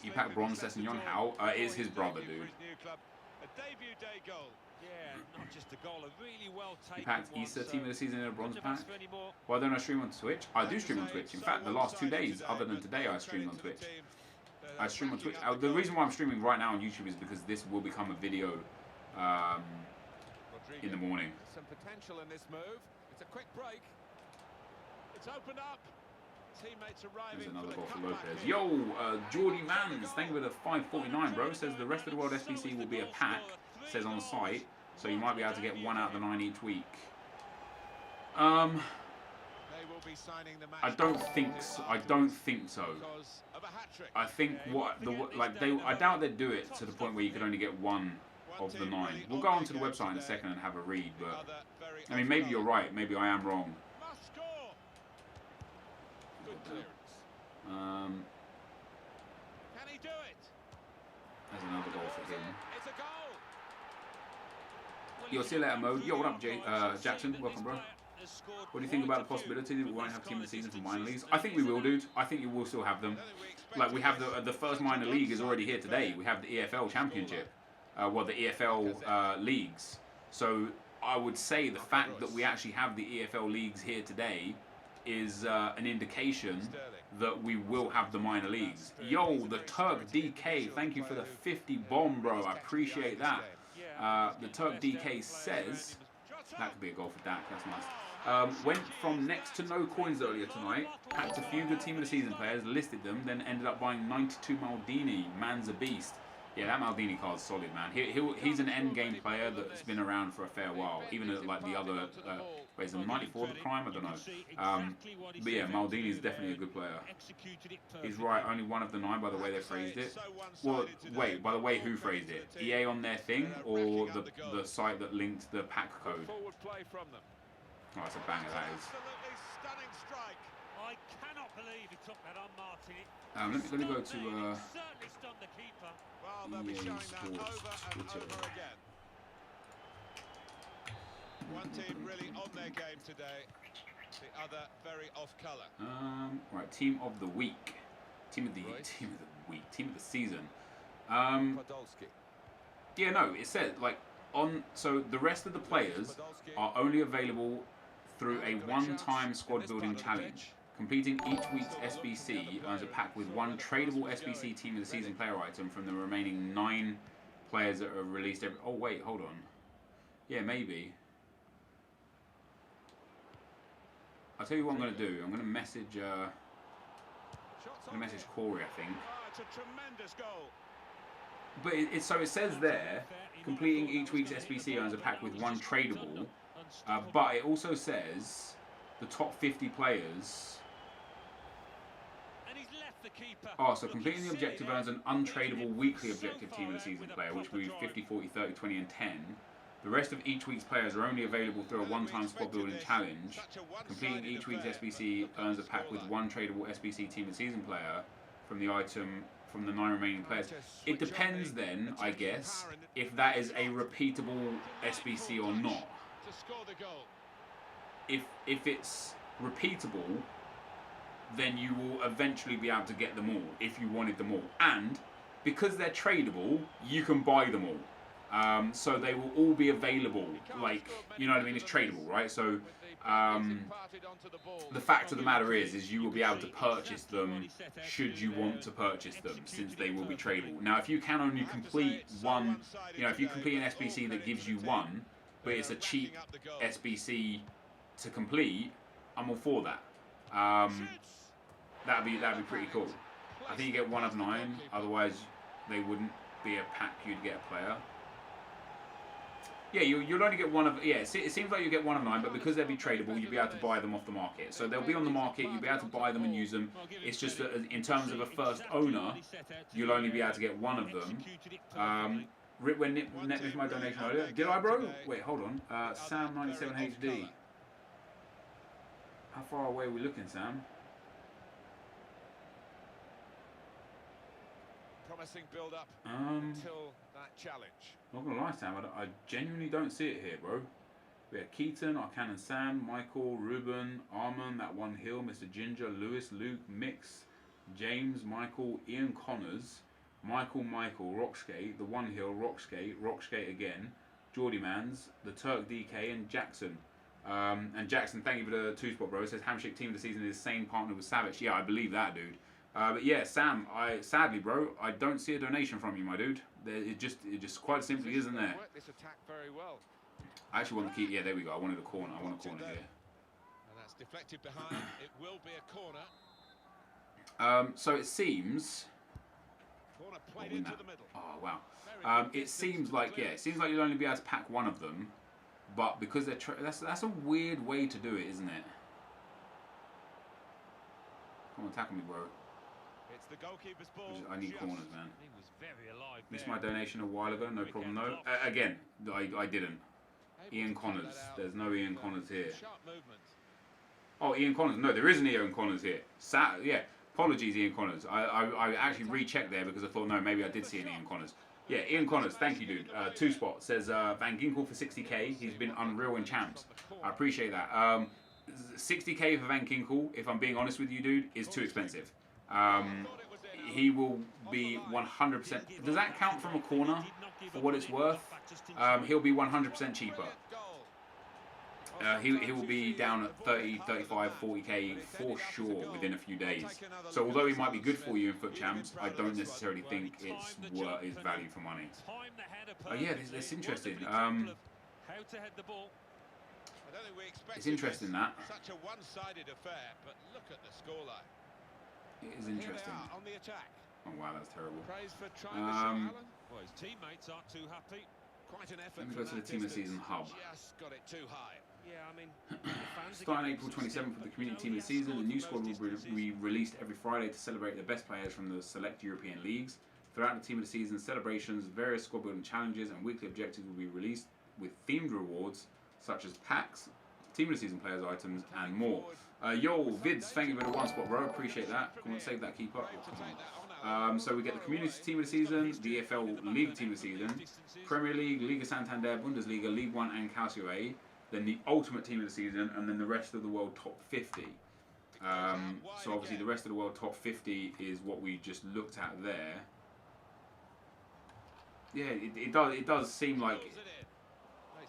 You pack bronze Sessignon, how? It is his brother, dude. You packed Easter team of the season in a bronze pack? Why don't I stream on Twitch? I do stream on Twitch. In fact, the last 2 days, other than today, I streamed on Twitch. I stream on Twitch. The reason why I'm streaming right now on YouTube is because this will become a video in the morning. Some potential in this move. It's a quick break. It's opened up. Teammates arriving. There's another ball for Lopez. Yo, Geordie Mans, thank you for the 549, bro. Says the rest of the world SBC will be a pack. Says on the site, so you might be able to get 1 out of the 9 each week. I don't think so. I don't think so. I think I doubt they'd do it to the point where you could only get 1 of the 9. We'll go onto the website in a second and have a read, but I mean, maybe you're right. Maybe I am wrong. Can he do it? There's another goal for him. It's a goal. Yo, see you later, Mode. Yo, what up, Jackson? Welcome, bro. What do you think about the possibility that we won't have team of the season for minor leagues? I think we will, dude. I think you will still have them. Like, we have the first minor league is already here today. We have the EFL Championship. Well, the EFL leagues. So I would say the fact that we actually have the EFL leagues here today is an indication that we will have the minor leagues. Yo, the Turk DK, thank you for the 50 bomb, bro. I appreciate that. The Turk DK says, that could be a goal for Dak, that's nice. Went from next to no coins earlier tonight, packed a few good team of the season players, listed them, then ended up buying 92 Maldini. Man's a beast. Yeah, that Maldini card's solid, man. He's an end game player that's been around for a fair while. Even like the other, wait, is it 94 the prime? I don't know. But yeah, Maldini's definitely a good player. He's right, only one of the 9 by the way they phrased it. Well, wait, by the way who phrased it? EA on their thing or the site that linked the pack code? Oh, it's a banger, that is. I cannot believe he took that on Martin. Let me go to Certainly stunned the keeper. Well, they'll be showing that over and over again. One team really on their game today, the other very off colour. Right, team of the week, team of the season. Yeah, no, it said like so the rest of the players are only available through a one-time squad building challenge. Completing each week's SBC earns a pack with one tradable SBC team of the season player item from the remaining 9 players that are released every... Oh wait, hold on. Yeah, maybe. I'll tell you what I'm going to do. I'm going to message Corey, I think. It's a tremendous goal. But so it says there, completing each week's SBC earns a pack with one tradable. But it also says the top 50 players. Oh, so completing the objective earns an untradeable weekly objective team of the season player, which will be 50, 40, 30, 20, and 10. The rest of each week's players are only available through a one-time squad building challenge. Completing each week's SBC earns a pack with one tradable SBC team of the season player from the item from the 9 remaining players. It depends then, I guess, if that is a repeatable SBC or not. If it's repeatable, then you will eventually be able to get them all if you wanted them all. And because they're tradable, you can buy them all. So they will all be available. Like, you know what I mean? It's tradable, right? So the fact of the matter is you will be able to purchase them should you want to purchase them, since they will be tradable. Now, if you can only complete one, you know, if you complete an SBC that gives you one, but it's a cheap SBC to complete, I'm all for that. That'd be pretty cool. I think you get 1 of 9, otherwise they wouldn't be a pack. You'd get a player. Yeah, you'll only get 1 of. Yeah, it seems like you get 1 of 9, but because they'll be tradable, you'll be able to buy them off the market. So they'll be on the market. You'll be able to buy them and use them. It's just that in terms of a first owner, you'll only be able to get 1 of them. Rip when Net missed my donation earlier. Did I, bro? Wait, hold on. Sam97 HD. How far away are we looking, Sam? Promising build up until that challenge. Not gonna lie, Sam, I genuinely don't see it here, bro. We have Keaton, Arcan and Sam, Michael, Ruben, Armand, that one Hill, Mr. Ginger, Lewis, Luke, Mix, James, Michael, Ian Connors, Michael, Rockskate, the one Hill, Rockskate again, Geordie Mans, the Turk DK, and Jackson. And Jackson, thank you for the 2 spot, bro. It says Hamshake team of the season is same partner with Savage. Yeah, I believe that, dude. But yeah, Sam, sadly, bro, I don't see a donation from you, my dude. It just quite simply isn't there. This attack very well. I actually want to keep. Yeah, there we go. I wanted a corner. I want a corner here. And that's deflected behind. It will be a corner. So it seems. Corner played into the middle. Oh wow. It seems like you'll only be able to pack 1 of them, but because they're that's a weird way to do it, isn't it? Come on, tackle me, bro. It's the goalkeeper's ball. I need corners, man. He was very alive. Missed my donation a while ago, no problem though. Again, I didn't. Ian Connors. There's no Ian Connors here. Oh, Ian Connors. No, there isn't Ian Connors here. Yeah, apologies, Ian Connors. I actually rechecked there because I thought, no, maybe I did see an Ian Connors. Yeah, Ian Connors, thank you, dude. Two Spot says Van Ginkel for 60k. He's been unreal in champs. I appreciate that. 60k for Van Ginkel, if I'm being honest with you, dude, is too expensive. He will be 100%. Does that count from a corner for what it's worth? He'll be 100% cheaper. He will be down at 30, 35, 40k for sure within a few days. So although he might be good for you in FUT Champs, I don't necessarily think it's value for money. Yeah, it's interesting. It's interesting that. Such a one-sided affair, but look at the scoreline. It is interesting. On the attack. Oh wow, that's terrible. Praise for trying to show Alan. Well, his teammates aren't too happy. Quite an effort. Let me go to the Team of the Season hub. Just got it too high. Yeah, I mean, starting April 27th for the Community Team of the Season, the new squad will be released every Friday to celebrate the best players from the select European leagues. Throughout the Team of the Season celebrations, various squad building challenges and weekly objectives will be released with themed rewards such as packs, Team of the Season players items, and more. Yo, Vids, thank you for the 1 spot, bro. Appreciate that. Come on, save that, keep up. So we get the Community Team of the Season, the EFL League Team of the Season, Premier League, Liga Santander, Bundesliga, League 1 and Calcio A, then the Ultimate Team of the Season, and then the rest of the world top 50. So obviously the rest of the world top 50 is what we just looked at there. Yeah, it does seem like...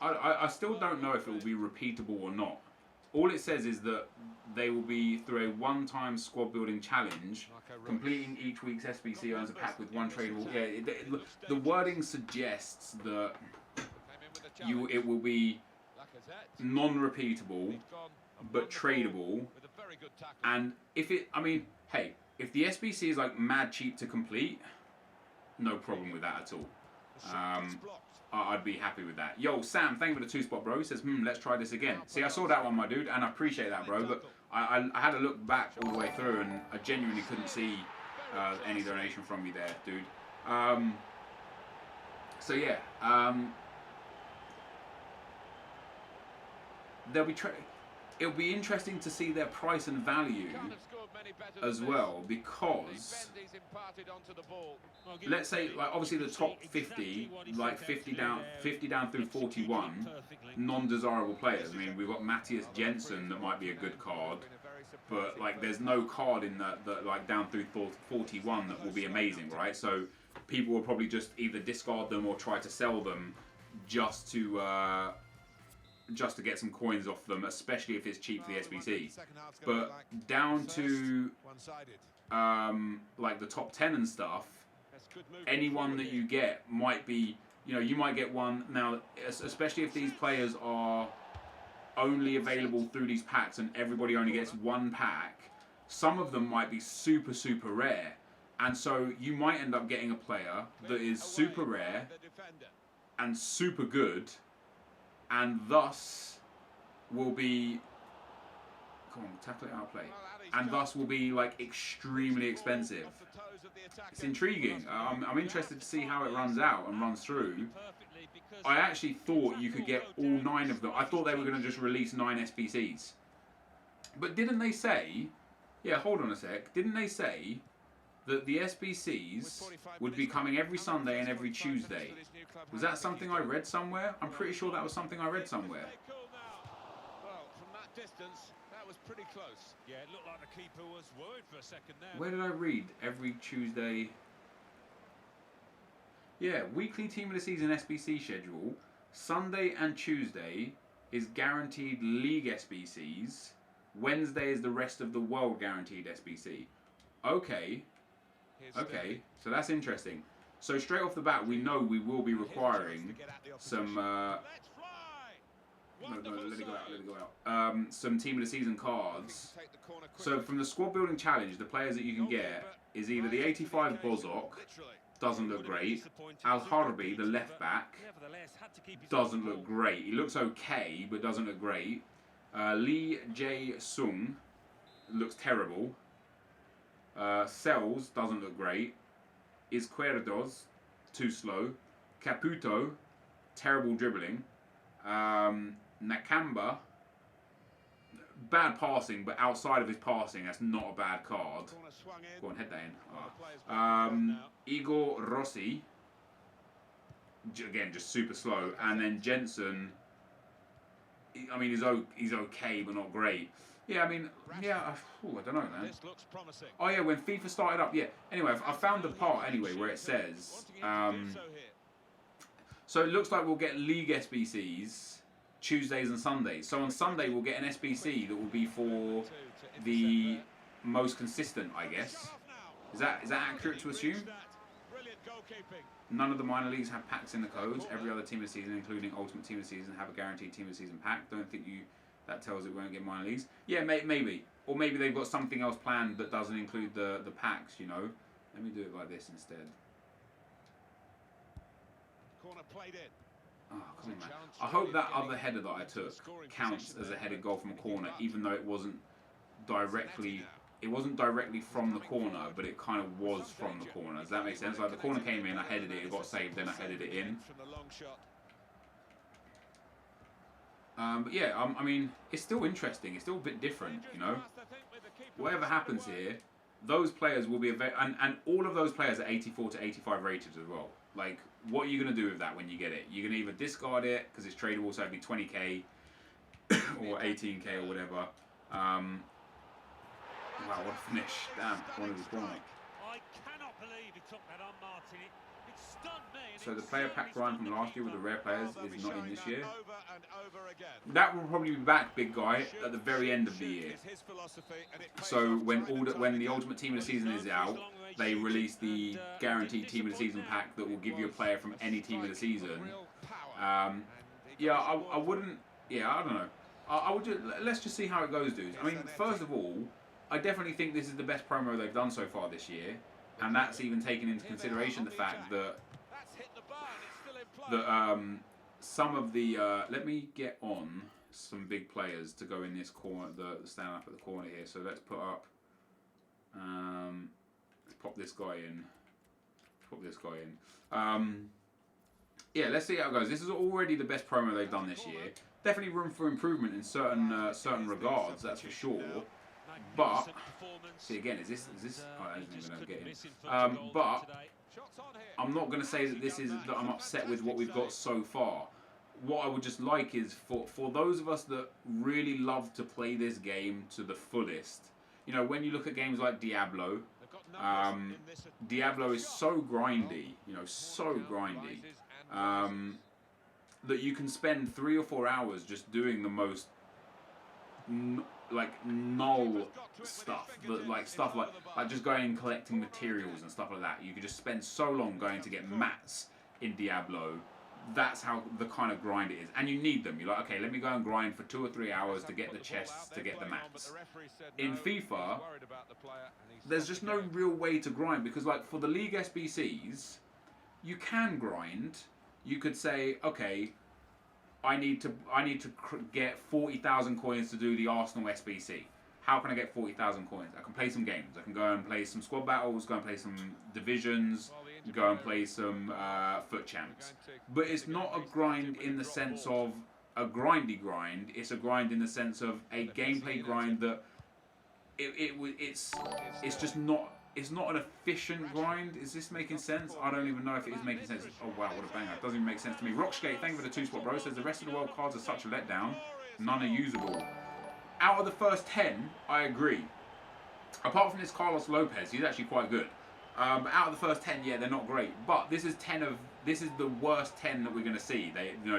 I still don't know if it will be repeatable or not. All it says is that they will be through a one-time squad building challenge, completing each week's SBC earns a pack with one tradable. Yeah, the wording suggests that it will be non-repeatable but tradable. And if the SBC is like mad cheap to complete, no problem with that at all. I'd be happy with that. Yo, Sam, thank you for the 2 spot, bro. He says, let's try this again. See, I saw that one, my dude, and I appreciate that, bro. But I had to look back all the way through, and I genuinely couldn't see any donation from you there, dude. So yeah, it'll be interesting to see their price and value as well, because let's say, like, obviously the top 50, like 50 down through 41, non-desirable players. I mean, we've got Matthias Jensen that might be a good card, but like there's no card in that like down through 41 that will be amazing, right? So people will probably just either discard them or try to sell them just to get some coins off them, especially if it's cheap for the SBC. But down to like the top 10 and stuff, anyone that you get might be, you might get one now, especially if these players are only available through these packs and everybody only gets one pack. Some of them might be super, super rare. And so you might end up getting a player that is super rare and super good, and thus will be, come on, tackle it out, play, and thus will be like extremely expensive. It's intriguing. I'm interested to see how it runs out and runs through. I actually thought you could get all 9 of them. I thought they were going to just release 9 SBCs. But didn't they say, yeah, hold on a sec, didn't they say that the SBCs would be coming every Sunday and every Tuesday? Was that something I read somewhere? I'm pretty sure that was something I read somewhere. Well, from that distance, that was pretty close. Yeah, it looked like the keeper was worried for a second there. Where did I read? Every Tuesday. Yeah, weekly Team of the Season SBC schedule. Sunday and Tuesday is guaranteed league SBCs. Wednesday is the rest of the world guaranteed SBC. Okay. Okay, so that's interesting. So straight off the bat, we know we will be requiring some. No, let it go out. Some Team of the Season cards. So from the squad building challenge, the players that you can get is either the 85 Bozok, doesn't look great. Al Harbi, the left back, doesn't look great. He looks okay, but doesn't look great. Lee Jae Sung looks terrible. Cells doesn't look great. Izquierdos, too slow. Caputo, terrible dribbling. Nakamba, bad passing, but outside of his passing, that's not a bad card. Go on, head that in. Igor Rossi, again, just super slow. And then Jensen, I mean, he's okay, but not great. Yeah, I mean, yeah, I don't know, man. Oh, yeah, when FIFA started up, yeah. Anyway, I found the part, anyway, where it says, so it looks like we'll get League SBCs Tuesdays and Sundays. So on Sunday, we'll get an SBC that will be for the most consistent, I guess. Is that accurate to assume? None of the minor leagues have packs in the codes. Every other team of the season, including Ultimate Team of the Season, have a guaranteed team of the season pack. Don't think that tells it we won't get minor leagues. Yeah, maybe. Or maybe they've got something else planned that doesn't include the packs, you know. Let me do it like this instead. Corner played in. Oh, come on, man. I hope that other header that I took counts as a headed goal from a corner, even though it wasn't directly from the corner, but it kind of was from the corner. Does that make sense? Like the corner came in, I headed it, it got saved, then I headed it in. But yeah, I mean, it's still interesting. It's still a bit different, you know. Whatever happens here, those players will be and all of those players are 84 to 85 rated as well. Like, what are you going to do with that when you get it? You're going to either discard it because it's tradable, so it'd be 20k or 18k or whatever. Wow, what a finish. Damn, one of his corner. I cannot believe he took that on Martin. It stunned me. So the player pack grind from last year with the rare players is not in this year. That will probably be back, big guy, at the very end of the year. So when the Ultimate Team of the Season is out, they release the guaranteed Team of the Season pack that will give you a player from any team of the season. Yeah, I wouldn't. Yeah, I don't know. I would just, let's just see how it goes, dudes. I mean, first of all, I definitely think this is the best promo they've done so far this year, and that's even taking into consideration the fact that some of the let me get on some big players to go in this corner, stand up at the corner here. So let's put up, let's pop this guy in. Yeah, let's see how it goes. This is already the best promo they've done this year. Definitely room for improvement in certain regards, that's for sure. But see again, is this? Oh, I don't even know get in. But I'm not going to say that I'm upset with what we've got so far. What I would just like is for those of us that really love to play this game to the fullest. You know, when you look at games like Diablo, Diablo is so grindy. You know, so grindy. That you can spend 3 or 4 hours just doing the most null stuff, like just going and collecting materials and stuff like that. You could just spend so long going to get mats in Diablo. That's how the kind of grind it is, and you need them. You're like, okay, let me go and grind for 2 or 3 hours to get the chests, to get the mats. In FIFA, there's just no real way to grind because, like, for the League SBCs, you can grind. You could say, okay, I need to get 40,000 coins to do the Arsenal SBC. How can I get 40,000 coins? I can play some games. I can go and play some squad battles, go and play some divisions, go and play some foot champs. But it's not a grind in the sense of a grindy grind. It's a grind in the sense of a gameplay grind that it's just not. It's not an efficient grind. Is this making sense? I don't even know if it is making sense. Oh wow, what a banger. It doesn't even make sense to me. Rockskate, thank you for the 2-spot, bro. Says the rest of the world cards are such a letdown. None are usable. Out of the first 10, I agree. Apart from this Carlos Lopez, he's actually quite good. Out of the first 10, yeah, they're not great. But this is the worst 10 that we're going to see.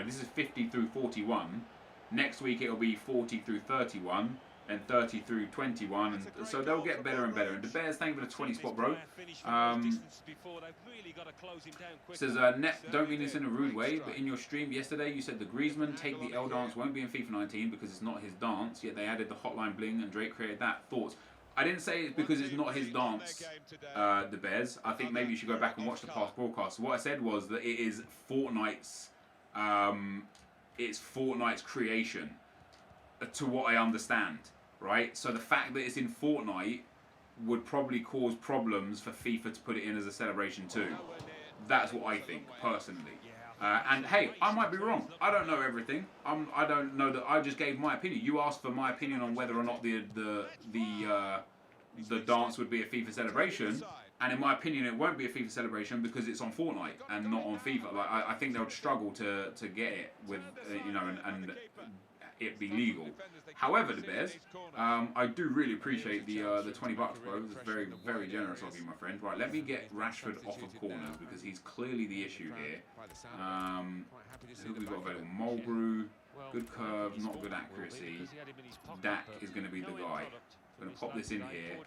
This is 50 through 41. Next week it'll be 40 through 31. And 30 through 21, and so they'll get better and better. And the Bears, thank you for the 20-spot, bro. Says, Nep, don't mean this in a rude way, but in your stream yesterday, you said the Griezmann take the L dance won't be in FIFA 19 because it's not his dance, yet they added the hotline bling and Drake created that. Thoughts? I didn't say it's because it's not his dance, the Bears. I think maybe you should go back and watch the past broadcasts. What I said was that it is Fortnite's creation, to what I understand, right? So the fact that it's in Fortnite would probably cause problems for FIFA to put it in as a celebration too. That's what I think, personally. And hey, I might be wrong. I don't know everything. I don't know that. I just gave my opinion. You asked for my opinion on whether or not the dance would be a FIFA celebration. And in my opinion, it won't be a FIFA celebration because it's on Fortnite and not on FIFA. Like I think they'll struggle to get it with and it be legal. However, NepentheZ, I do really appreciate the $20, bro. It's very, very generous of you, my friend. Right, let me get Rashford off of corners because he's clearly the issue here. Who we got available? Mulgrew, good curve, not good accuracy. Dak is going to be the guy. I'm going to pop this in here,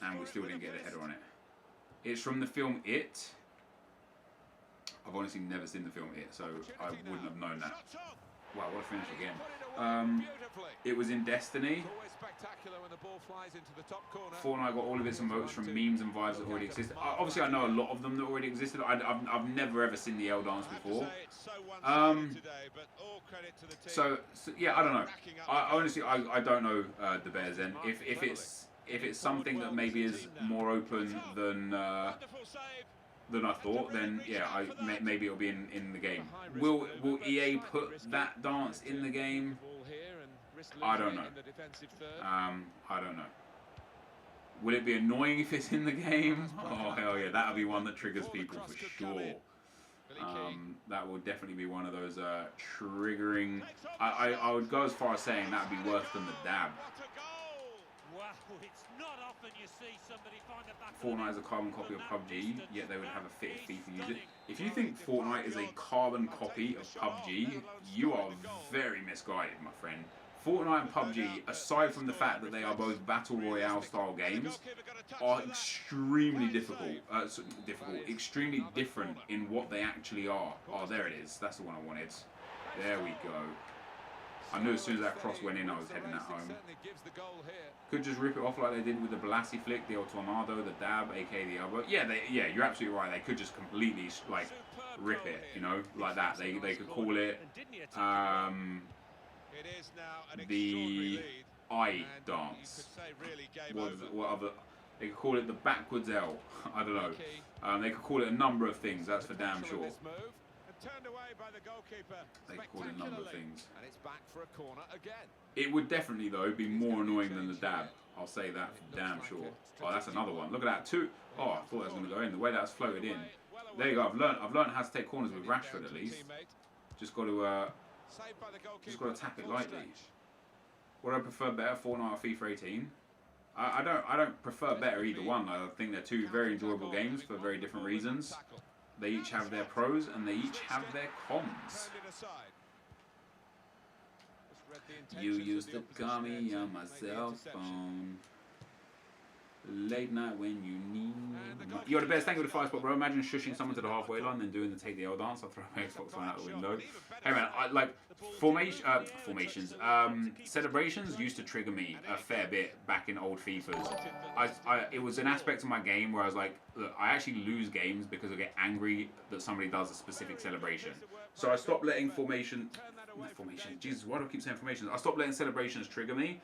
and we still didn't get a header on it. It's from the film It. I've honestly never seen the film It, so I wouldn't have known that. Wow, what a finish again. It was in Destiny. Fortnite got all of its emotes from memes and vibes that already existed. Obviously, I know a lot of them that already existed. I've never ever seen the L dance before. So yeah, I don't know. Honestly, I don't know NepentheZ. Then if it's something that maybe is more open than I thought, then yeah, maybe it'll be in the game. Will EA put that dance in the game? I don't know. I don't know. Will it be annoying if it's in the game? Oh hell yeah, that'll be one that triggers people for sure. That will definitely be one of those triggering. I would go as far as saying that would be worse than the dab. Wow, it's not often you see somebody find the back. Fortnite is a carbon copy of PUBG, yet they would have a fitted FIFA user. If you think Fortnite is a carbon copy of PUBG, you are very misguided, my friend. Fortnite and PUBG, aside from the fact that they are both battle royale style games, are extremely difficult, extremely different in what they actually are. Oh, there it is. That's the one I wanted. There we go. I knew as soon as that cross went in, I was heading that home. Could just rip it off like they did with the Balassi flick, the El Tornado, the dab, aka the elbow. Yeah, you're absolutely right. They could just completely like rip it, you know, like that. They could call it the eye dance. What other? They could call it the backwards L. I don't know. They could call it a number of things. That's for damn sure. They could call it a number of things. It would definitely though be more annoying than the dab. I'll say that for damn sure. Oh, that's another one. Look at that too. Oh, I thought that was going to go in. The way that's floated in. There you go. I've learned how to take corners with Rashford at least. Just got to tap it lightly. Would I prefer better, Fortnite or FIFA 18? I don't prefer better either one. I think they're two very enjoyable games for very different reasons. They each have their pros and they each have their cons. You used to call me on my cell phone. Late night when you need me. You're the best. Thank you for the 5 spot, bro. Imagine shushing someone to the halfway line and doing the take the L dance. I'll throw my Xbox one out the window. Hey man, I like formations. Celebrations used to trigger me a fair bit back in old FIFAs. It was an aspect of my game where I was like, look, I actually lose games because I get angry that somebody does a specific celebration. So I stopped letting formations. Jesus, why do I keep saying formations? I stopped letting celebrations trigger me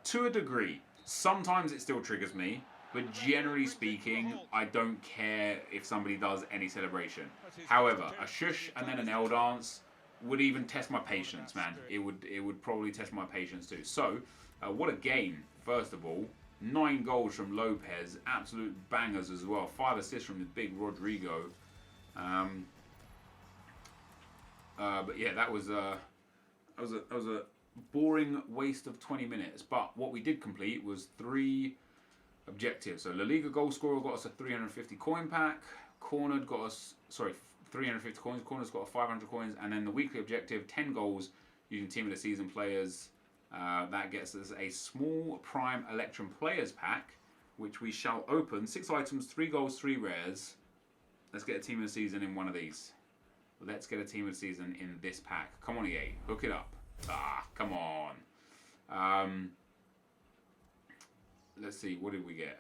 to a degree. Sometimes it still triggers me, but generally speaking, I don't care if somebody does any celebration. However, a shush and then an L dance would even test my patience, man. It would probably test my patience too. So, what a game, first of all. 9 goals from Lopez, absolute bangers as well. 5 assists from the big Rodrigo. But yeah, that was a boring waste of 20 minutes. But what we did complete was 3 objectives. So La Liga goal scorer got us a 350 coin pack. Cornered got us 350 coins. Corner's got a 500 coins, and then the weekly objective 10 goals using team of the season players. That gets us a small prime Electrum players pack, which we shall open. 6 items, 3 goals, 3 rares. Let's get a team of the season in one of these. Let's get a team of the season in this pack. Come on, EA, hook it up. Ah, come on. Let's see, what did we get?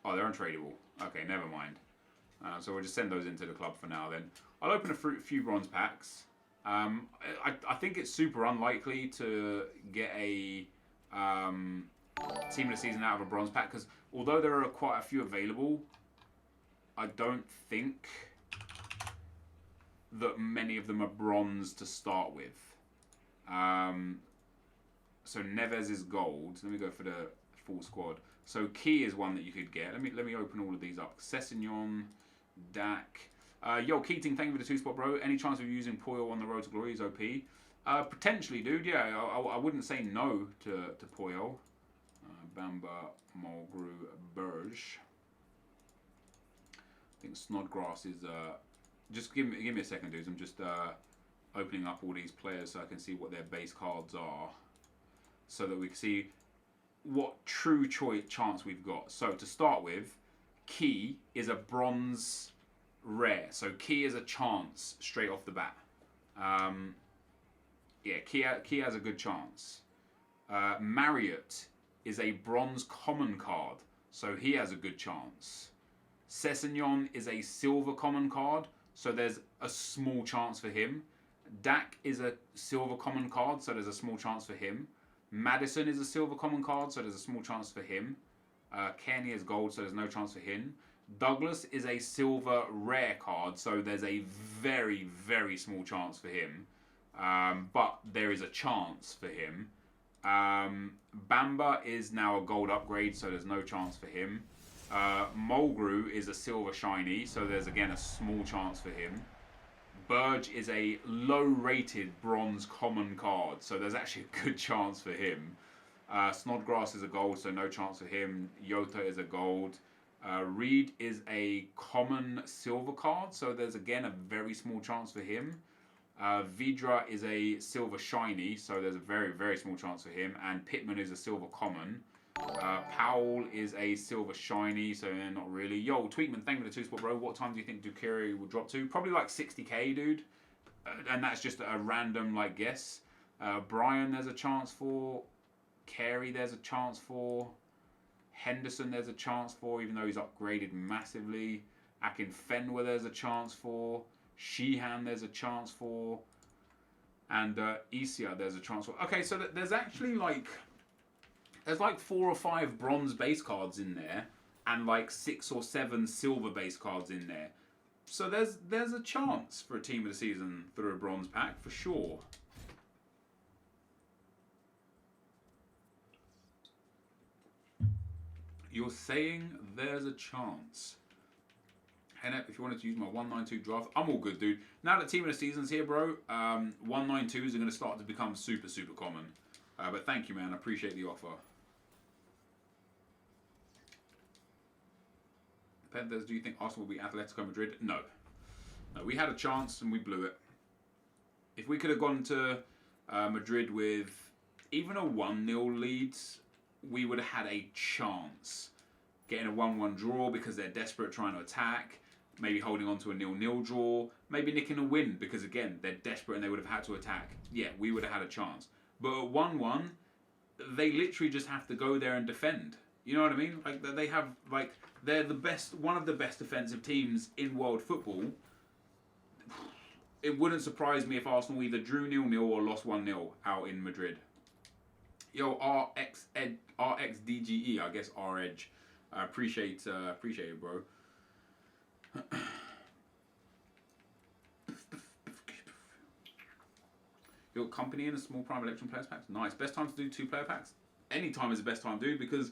Oh, they're untradeable. Okay, never mind. So we'll just send those into the club for now then. I'll open a few bronze packs. I think it's super unlikely to get a team of the season out of a bronze pack, because although there are quite a few available, I don't think that many of them are bronze to start with. So NepentheZ is gold. Let me go for full squad. So Key is one that you could get. Let me open all of these up. Sessegnon, Dak. Yo, Keating, thank you for the 2-spot, bro. Any chance of using Poyle on the road to glory is OP? Potentially, dude. Yeah, I wouldn't say no to Poyle. Bamba, Mulgrew, Burge. I think Snodgrass is... just give me a second, dudes. I'm just opening up all these players so I can see what their base cards are, so that we can see what true chance we've got. So to start with, Key is a bronze rare. So Key is a chance straight off the bat. Yeah, Key has a good chance. Marriott is a bronze common card, so he has a good chance. Sessegnon is a silver common card, so there's a small chance for him. Dak is a silver common card, so there's a small chance for him. Madison is a silver common card, so there's a small chance for him. Kearney is gold, so there's no chance for him. Douglas is a silver rare card, so there's a very, very small chance for him. But there is a chance for him. Bamba is now a gold upgrade, so there's no chance for him. Mulgrew is a silver shiny, so there's again a small chance for him. Burge is a low-rated bronze common card, so there's actually a good chance for him. Snodgrass is a gold, so no chance for him. Yota is a gold. Reed is a common silver card, so there's again a very small chance for him. Vidra is a silver shiny, so there's a very, very small chance for him. And Pittman is a silver common. Powell is a silver shiny, so not really. Yo, Tweetman, thank you for the 2-spot, bro. What time do you think Dukiri will drop to? Probably like 60k, dude. And that's just a random, like, guess. Brian, there's a chance for. Carey, there's a chance for. Henderson, there's a chance for, even though he's upgraded massively. Akinfenwa, there's a chance for. Sheehan, there's a chance for. And Isia, there's a chance for. Okay, so there's actually, like... There's like 4 or 5 bronze base cards in there, and like 6 or 7 silver base cards in there. So there's a chance for a team of the season through a bronze pack for sure. You're saying there's a chance. And if you wanted to use my 192 draft, I'm all good, dude. Now that team of the season's here, bro, 192s are going to start to become super, super common. But thank you, man. I appreciate the offer. NepentheZ, do you think Arsenal will beat Atletico Madrid? No. No, we had a chance and we blew it. If we could have gone to Madrid with even a 1-0 lead, we would have had a chance. Getting a 1-1 draw because they're desperate trying to attack. Maybe holding on to a 0-0 draw. Maybe nicking a win because, again, they're desperate and they would have had to attack. Yeah, we would have had a chance. But at 1-1, they literally just have to go there and defend. You know what I mean? Like, they have, like, they're the best, one of the best defensive teams in world football. It wouldn't surprise me if Arsenal either drew 0-0 or lost 1-0 out in Madrid. Yo, RXDGE, I guess R-Edge. Appreciate it, bro. Your company in a small prime election players packs? Nice. Best time to do 2 player packs? Any time is the best time, dude, because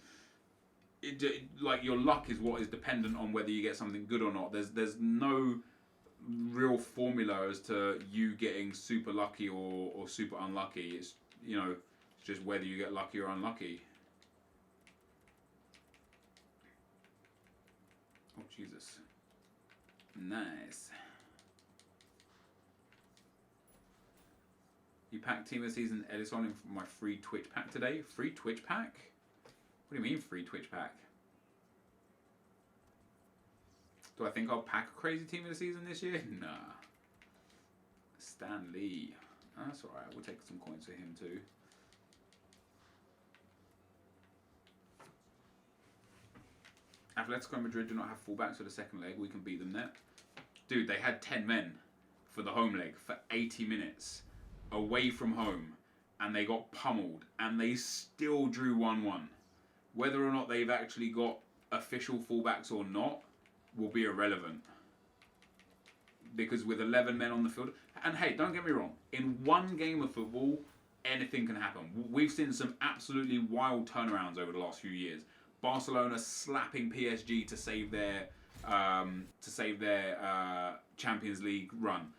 like your luck is what is dependent on whether you get something good or not. There's no real formula as to you getting super lucky or super unlucky. It's, you know, it's just whether you get lucky or unlucky. Oh, Jesus. Nice. You packed Team of the Season Edison in my free Twitch pack today? Free Twitch pack? What do you mean free Twitch pack? Do I think I'll pack a crazy Team of the Season this year? Nah. Stan Lee. That's alright, we'll take some coins for him too. Atletico Madrid do not have fullbacks for the second leg. We can beat them there. Dude, they had 10 men for the home leg for 80 minutes away from home. And they got pummeled. And they still drew 1-1. Whether or not they've actually got official fullbacks or not will be irrelevant. Because with 11 men on the field... And hey, don't get me wrong. In one game of football, anything can happen. We've seen some absolutely wild turnarounds over the last few years. Barcelona slapping PSG to save their Champions League run.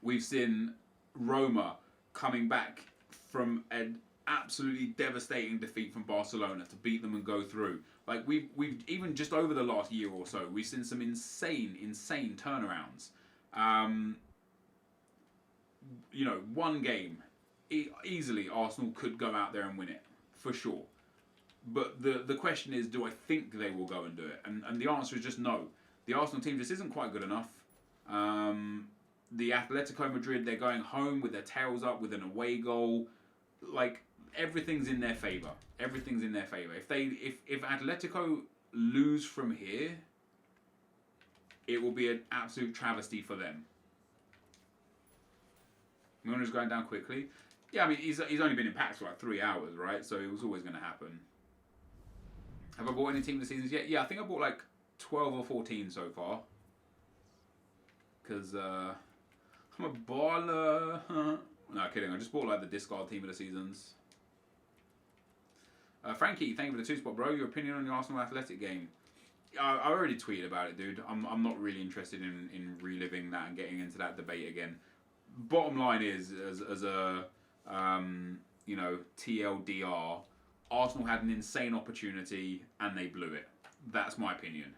We've seen Roma coming back from an absolutely devastating defeat from Barcelona to beat them and go through. Like we've even just over the last year or so, we've seen some insane turnarounds. You know, one game, easily Arsenal could go out there and win it, for sure. But the question is, do I think they will go and do it? And the answer is just no. The Arsenal team just isn't quite good enough. The Atletico Madrid, they're going home with their tails up with an away goal. Like, everything's in their favour. Everything's in their favour. If Atletico lose from here, it will be an absolute travesty for them. Milner's going down quickly. Yeah, I mean, he's only been in packs for like 3 hours, right? So it was always going to happen. Have I bought any team of the seasons yet? Yeah, I think I bought like 12 or 14 so far. Because I'm a baller. No, kidding. I just bought like the discard team of the seasons. Frankie, thank you for the 2-spot, bro. Your opinion on the Arsenal Athletic game? I already tweeted about it, dude. I'm not really interested in reliving that and getting into that debate again. Bottom line is, as a you know, TLDR, Arsenal had an insane opportunity and they blew it. That's my opinion.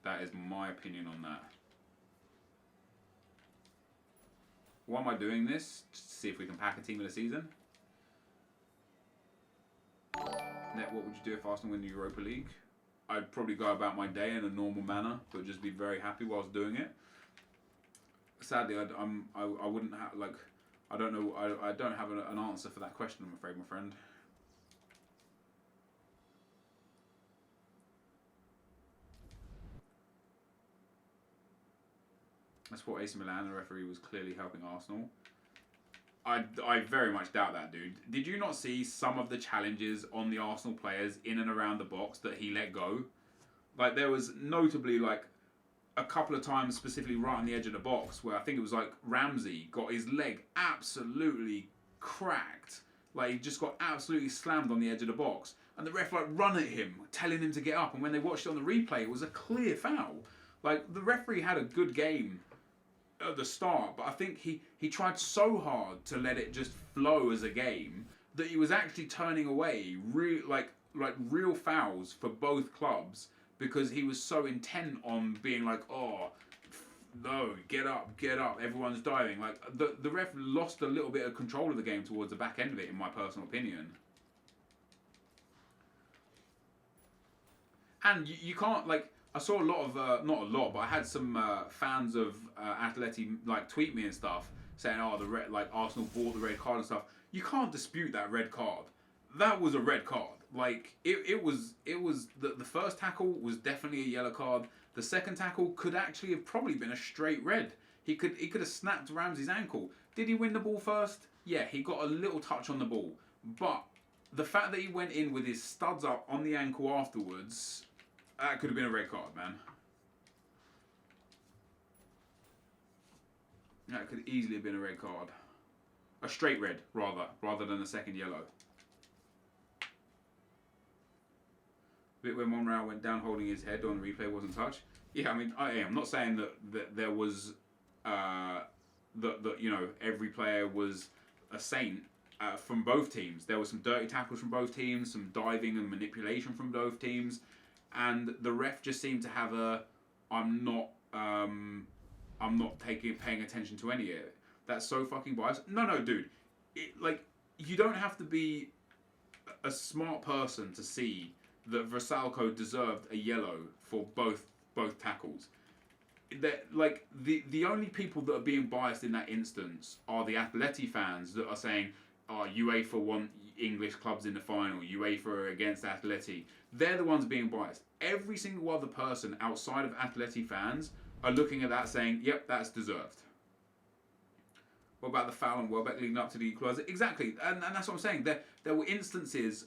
That is my opinion on that. Why am I doing this? Just to see if we can pack a team of the season. Net, what would you do if Arsenal win the Europa League? I'd probably go about my day in a normal manner, but just be very happy whilst doing it. Sadly, I wouldn't have, like, I don't know, I don't have an answer for that question, I'm afraid, my friend. That's what AC Milan, the referee, was clearly helping Arsenal. I very much doubt that, dude. Did you not see some of the challenges on the Arsenal players in and around the box that he let go? Like, there was notably, like, a couple of times specifically right on the edge of the box where I think it was like Ramsey got his leg absolutely cracked. Like, he just got absolutely slammed on the edge of the box. And the ref, like, run at him, telling him to get up. And when they watched it on the replay, it was a clear foul. Like, the referee had a good game at the start, but I think he tried so hard to let it just flow as a game that he was actually turning away real fouls for both clubs because he was so intent on being like, oh no, get up, everyone's diving. Like, the ref lost a little bit of control of the game towards the back end of it, in my personal opinion. And you can't, like, I saw a lot of, not a lot, but I had some fans of Atleti, like, tweet me and stuff saying, oh, Arsenal bought the red card and stuff. You can't dispute that red card. That was a red card. Like, it was the first tackle was definitely a yellow card. The second tackle could actually have probably been a straight red. He could have snapped Ramsey's ankle. Did he win the ball first? Yeah, he got a little touch on the ball. But the fact that he went in with his studs up on the ankle afterwards, that could have been a red card, man. That could easily have been a red card. A straight red, rather than a second yellow. Bit when Monreal went down holding his head on the replay wasn't touched. Yeah, I mean, I'm not saying that there was that you know, every player was a saint from both teams. There was some dirty tackles from both teams, some diving and manipulation from both teams, and the ref just seemed to have a I'm not paying attention to any of it. That's so fucking biased. No, dude. Like, you don't have to be a smart person to see that Vrsaljko deserved a yellow for both tackles. That, like, the only people that are being biased in that instance are the Atleti fans that are saying, oh, UEFA want English clubs in the final, UEFA are against Atleti. They're the ones being biased. Every single other person outside of Atleti fans are looking at that saying, yep, that's deserved. What about the foul on Welbeck leading up to the equaliser? Exactly, and that's what I'm saying. There were instances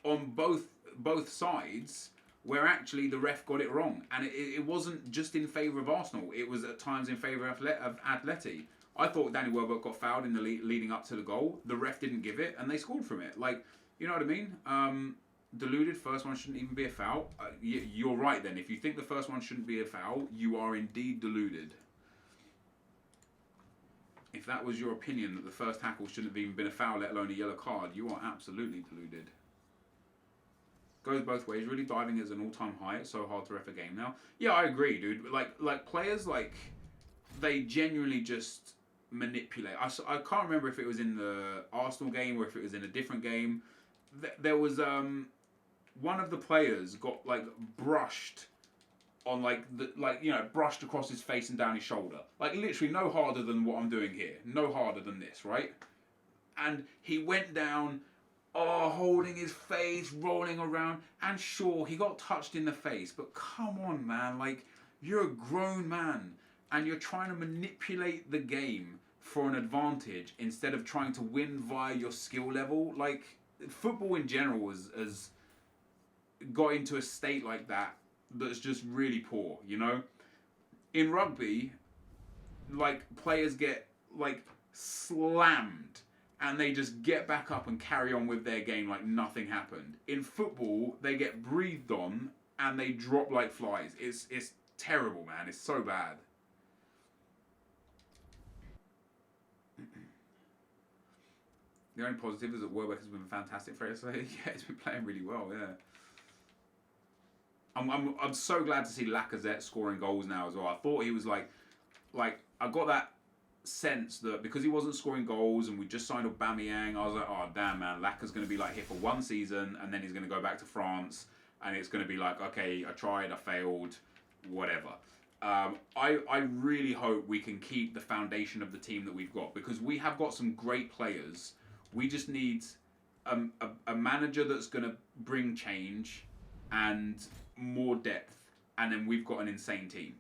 on both sides where actually the ref got it wrong, and it wasn't just in favour of Arsenal. It was at times in favour of Atleti. I thought Danny Welbeck got fouled in the leading up to the goal. The ref didn't give it, and they scored from it. Like, you know what I mean? Deluded, first one shouldn't even be a foul. You're right then. If you think the first one shouldn't be a foul, you are indeed deluded. If that was your opinion that the first tackle shouldn't have even been a foul, let alone a yellow card, you are absolutely deluded. Goes both ways. Really diving is an all-time high. It's so hard to ref a game now. Yeah, I agree, dude. Like players, like, they genuinely just manipulate. I can't remember if it was in the Arsenal game or if it was in a different game. There was one of the players got like brushed on brushed across his face and down his shoulder. Like literally no harder than what I'm doing here. No harder than this, right? And he went down, holding his face, rolling around, and sure, he got touched in the face, but come on, man, like, you're a grown man, and you're trying to manipulate the game for an advantage instead of trying to win via your skill level. Like, football in general has got into a state like that's just really poor, you know? In rugby, like, players get, like, slammed and they just get back up and carry on with their game like nothing happened. In football, they get breathed on and they drop like flies. It's terrible, man. It's so bad. The only positive is that Welbeck has been fantastic for us. So, yeah, he's been playing really well, yeah. I'm so glad to see Lacazette scoring goals now as well. I thought he was like I got that sense that because he wasn't scoring goals and we just signed Aubameyang, I was like, oh damn man, Lacazette's going to be like here for one season and then he's going to go back to France and it's going to be like, okay, I tried, I failed, whatever. I really hope we can keep the foundation of the team that we've got because we have got some great players. We just need a manager that's going to bring change and more depth, and then we've got an insane team.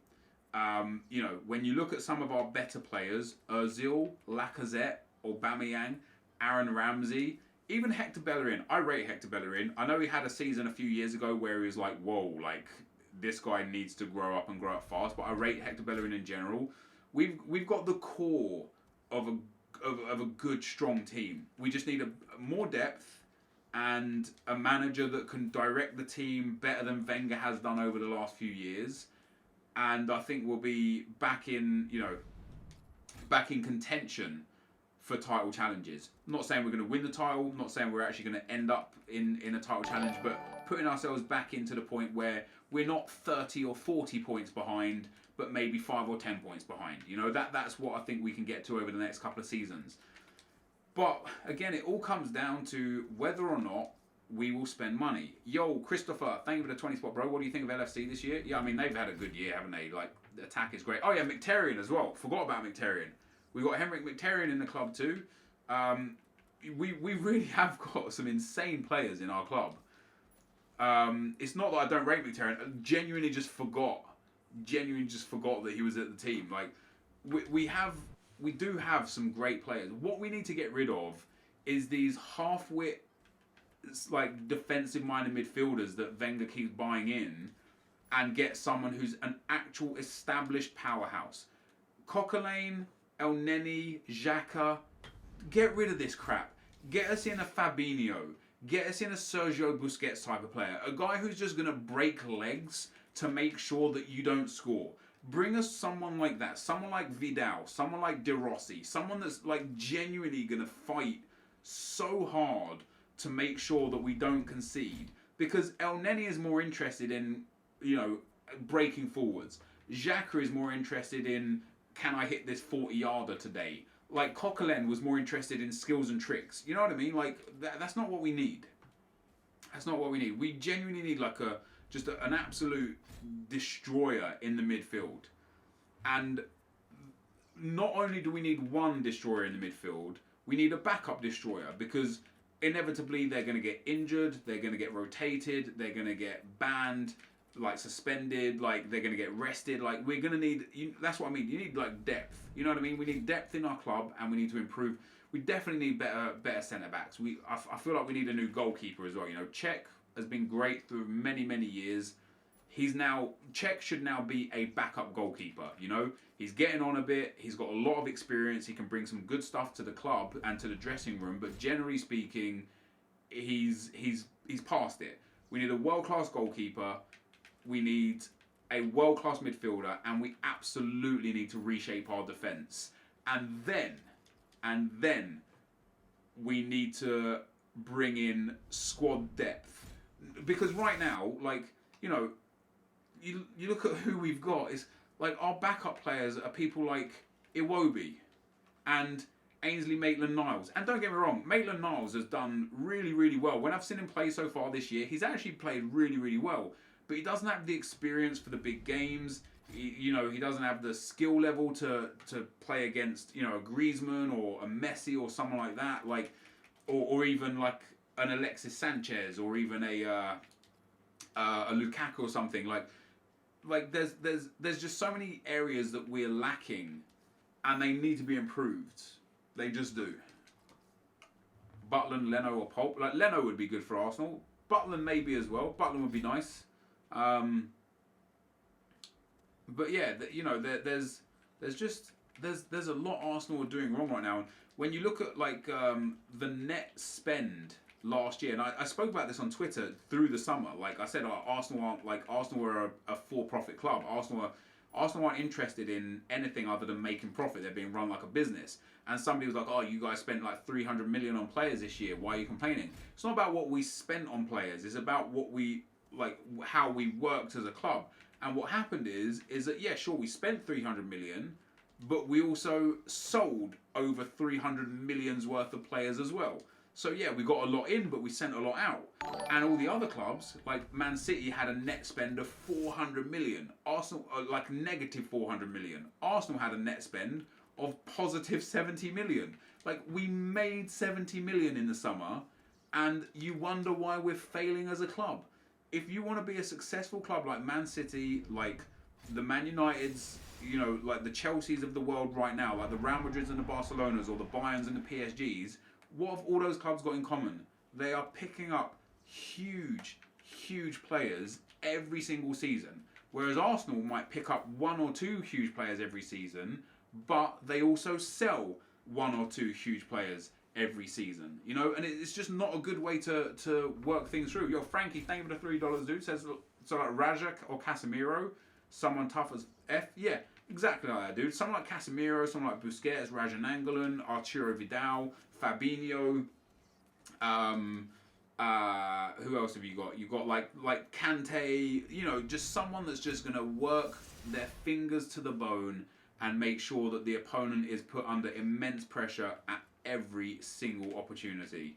You know, when you look at some of our better players, Ozil, Lacazette, Aubameyang, Aaron Ramsey, even Hector Bellerin. I rate Hector Bellerin. I know he had a season a few years ago where he was like, whoa, like, this guy needs to grow up and grow up fast, but I rate Hector Bellerin in general. We've got the core of a good, strong team. We just need more depth and a manager that can direct the team better than Wenger has done over the last few years. And I think we'll be back in contention for title challenges. I'm not saying we're going to win the title, I'm not saying we're actually going to end up in a title challenge, but putting ourselves back into the point where we're not 30 or 40 points behind, but maybe 5 or 10 points behind. You know, that's what I think we can get to over the next couple of seasons. But again, it all comes down to whether or not we will spend money. Yo, Christopher, thank you for the 20 spot, bro. What do you think of LFC this year? Yeah, I mean, they've had a good year, haven't they? Like, the attack is great. Oh, yeah, Mkhitaryan as well. Forgot about Mkhitaryan. We got Henrik Mkhitaryan in the club too. We really have got some insane players in our club. It's not that I don't rate Mkhitaryan. I genuinely just forgot that he was at the team. Like, we do have some great players. What we need to get rid of is these half-wit, like, defensive-minded midfielders that Wenger keeps buying in and get someone who's an actual established powerhouse. Coquelin, El Neni, Xhaka, get rid of this crap. Get us in a Fabinho. Get us in a Sergio Busquets type of player. A guy who's just going to break legs to make sure that you don't score. Bring us someone like that. Someone like Vidal. Someone like De Rossi. Someone that's like genuinely going to fight so hard to make sure that we don't concede. Because El Neni is more interested in, you know, breaking forwards. Xhaka is more interested in, can I hit this 40-yarder today? Like, Coquelin was more interested in skills and tricks. You know what I mean? Like, that's not what we need. That's not what we need. We genuinely need, like, an absolute destroyer in the midfield. And not only do we need one destroyer in the midfield, we need a backup destroyer, because inevitably they're going to get injured, they're going to get rotated, they're going to get banned, like suspended, like they're going to get rested. Like, we're going to need, that's what I mean, you need like depth. You know what I mean? We need depth in our club, and we need to improve. We definitely need better centre backs. I feel like we need a new goalkeeper as well. You know, Czech has been great through many years. Czech should now be a backup goalkeeper. You know, he's getting on a bit. He's got a lot of experience. He can bring some good stuff to the club and to the dressing room. But generally speaking, he's past it. We need a world-class goalkeeper. We need a world-class midfielder, and we absolutely need to reshape our defence. And then we need to bring in squad depth, because right now, like, you know, you look at who we've got. It's like our backup players are people like Iwobi and Ainsley Maitland-Niles. And don't get me wrong, Maitland-Niles has done really, really well. When I've seen him play so far this year, he's actually played really, really well. But he doesn't have the experience for the big games. He doesn't have the skill level to play against, you know, a Griezmann or a Messi or someone like that, like, or even like an Alexis Sanchez or even a Lukaku or something. Like there's just so many areas that we're lacking, and they need to be improved. They just do. Butland, Leno, or Pope. Like, Leno would be good for Arsenal. Butland maybe as well. Butland would be nice. But yeah, you know, there's a lot Arsenal are doing wrong right now. When you look at like the net spend last year, and I spoke about this on Twitter through the summer. Like I said, Arsenal were a for-profit club. Arsenal aren't interested in anything other than making profit. They're being run like a business. And somebody was like, "Oh, you guys spent like 300 million on players this year. Why are you complaining?" It's not about what we spent on players. It's about how we worked as a club. And what happened is that, yeah, sure, we spent 300 million, but we also sold over 300 million's worth of players as well. So yeah, we got a lot in, but we sent a lot out. And all the other clubs, like Man City, had a net spend of 400 million. Arsenal, like negative 400 million. Arsenal had a net spend of positive 70 million. Like, we made 70 million in the summer, and you wonder why we're failing as a club. If you want to be a successful club like Man City, like the Man Uniteds, you know, like the Chelseas of the world right now, like the Real Madrids and the Barcelonas, or the Bayerns and the PSGs, what have all those clubs got in common? They are picking up huge, huge players every single season. Whereas Arsenal might pick up one or two huge players every season, but they also sell one or two huge players every season, you know, and it's just not a good way to work things through. Yo, Frankie, thank you for the $3, dude. Says, so like Rajak or Casemiro, someone tough as F. Yeah, exactly like that, dude. Someone like Casemiro, someone like Busquets, Rajan Angolan, Arturo Vidal, Fabinho. Who else have you got? You got like Kante. You know, just someone that's just gonna work their fingers to the bone and make sure that the opponent is put under immense pressure at every single opportunity.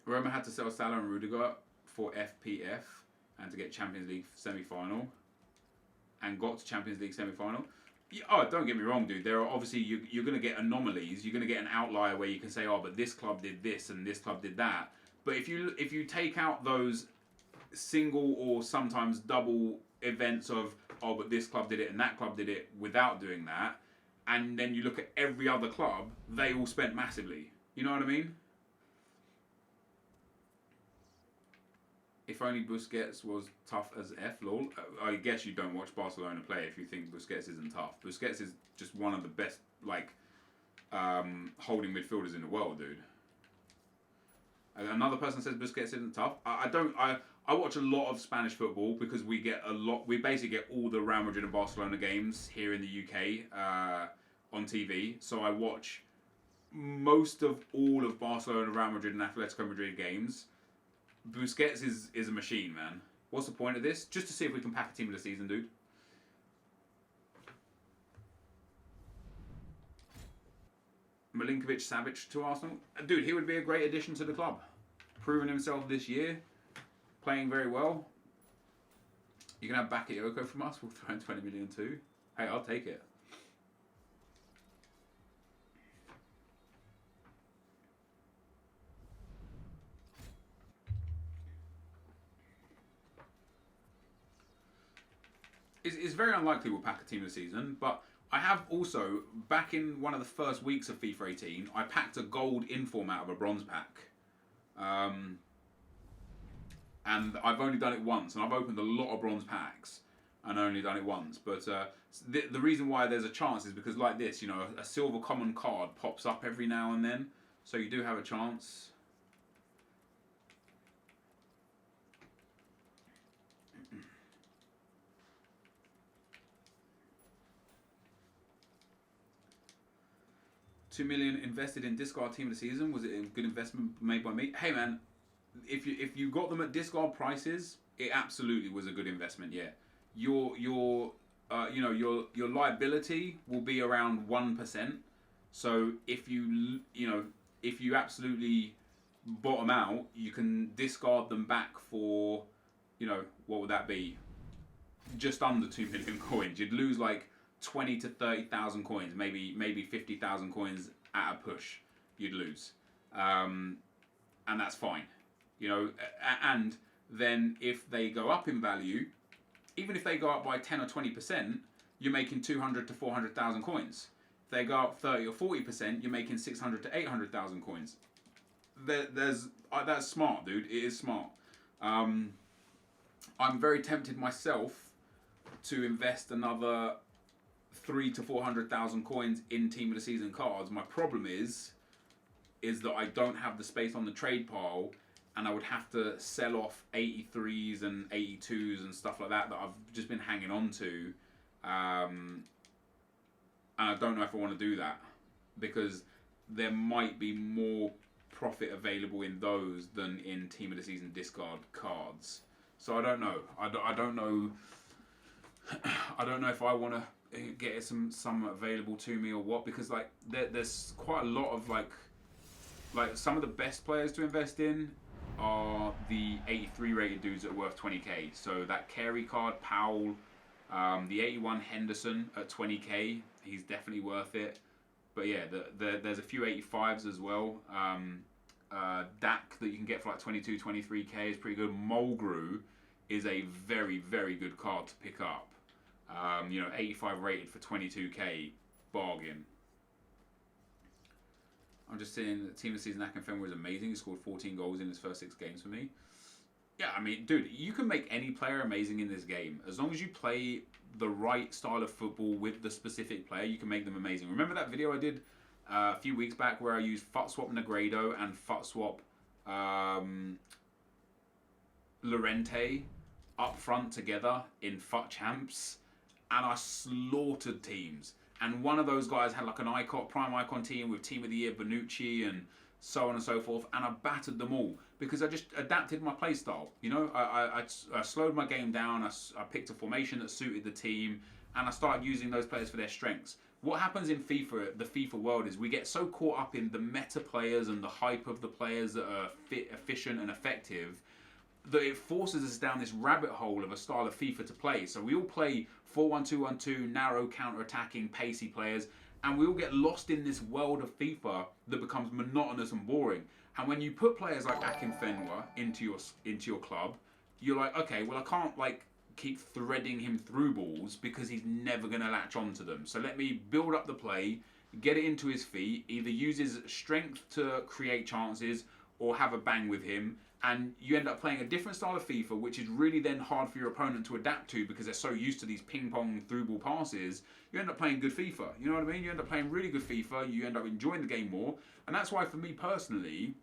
Roma had to sell Salah and Rudiger for FPF and to get Champions League semi-final, and got to Champions League semi-final. Yeah, oh, don't get me wrong, dude. There are obviously you're going to get anomalies. You're going to get an outlier where you can say, oh, but this club did this and this club did that. But if you take out those single or sometimes double events of, oh, but this club did it and that club did it without doing that, and then you look at every other club, they all spent massively. You know what I mean? If only Busquets was tough as F, lol. I guess you don't watch Barcelona play if you think Busquets isn't tough. Busquets is just one of the best, like, holding midfielders in the world, dude. Another person says Busquets isn't tough. I watch a lot of Spanish football because we basically get all the Real Madrid and Barcelona games here in the UK on TV. So I watch most of all of Barcelona, Real Madrid and Atletico Madrid games. Busquets is a machine, man. What's the point of this? Just to see if we can pack a team of the season, dude. Milinkovic Savic to Arsenal. Dude, he would be a great addition to the club. Proven himself this year. Playing very well. You can have Bakayoko from us. We'll throw in 20 million too. Hey, I'll take it. It's very unlikely we'll pack a team this season, but I have also, back in one of the first weeks of FIFA 18, I packed a gold inform out of a bronze pack. And I've only done it once, and I've opened a lot of bronze packs and only done it once. But the reason why there's a chance is because, like this, you know, a silver common card pops up every now and then, so you do have a chance. $2 million invested in discard team of the season. Was it a good investment made by me? Hey man, if you got them at discard prices, it absolutely was a good investment. Yeah, your liability will be around 1%. So if you absolutely bottom out, you can discard them back for, what would that be? Just under 2 million coins. You'd lose like 20 to 30,000 coins, maybe 50,000 coins at a push. You'd lose, and that's fine, And then if they go up in value, even if they go up by 10 or 20%, you're making 200 to 400,000 coins. If they go up 30 or 40%, you're making 600 to 800,000 coins. That's smart, dude. It is smart. I'm very tempted myself to invest another 300 to 400,000 coins in team of the season cards. My problem is that I don't have the space on the trade pile, and I would have to sell off 83s and 82s and stuff like that I've just been hanging on to, and I don't know if I want to do that because there might be more profit available in those than in team of the season discard cards. So I don't know. I don't know. I don't know if I want to get some available to me or what, because like there's quite a lot of like some of the best players to invest in are the 83 rated dudes that are worth 20k. So that Carey card, Powell, the 81 Henderson at 20k, he's definitely worth it. But yeah, there's a few 85s as well. Dak that you can get for like 22, 23k is pretty good. Mulgrew is a very, very good card to pick up. 85 rated for 22k, bargain. I'm just saying the team of the season Akinfenwa is amazing. He scored 14 goals in his first 6 games for me. Yeah, I mean, dude, you can make any player amazing in this game. As long as you play the right style of football with the specific player, you can make them amazing. Remember that video I did a few weeks back where I used FUT Swap Negredo and FUT Swap Llorente up front together in FUT Champs? And I slaughtered teams. And one of those guys had like an prime icon team with Team of the Year Bonucci and so on and so forth. And I battered them all because I just adapted my play style. I slowed my game down. I picked a formation that suited the team. And I started using those players for their strengths. What happens in FIFA, the FIFA world, is we get so caught up in the meta players and the hype of the players that are fit, efficient and effective, that it forces us down this rabbit hole of a style of FIFA to play. So we all play 4-1-2-1-2, narrow, counter-attacking, pacey players, and we all get lost in this world of FIFA that becomes monotonous and boring. And when you put players like Akinfenwa into your club, you're like, okay, well I can't like keep threading him through balls because he's never going to latch onto them. So let me build up the play, get it into his feet, either use his strength to create chances or have a bang with him. And you end up playing a different style of FIFA, which is really then hard for your opponent to adapt to because they're so used to these ping-pong through-ball passes. You end up playing good FIFA. You know what I mean? You end up playing really good FIFA. You end up enjoying the game more. And that's why, for me personally,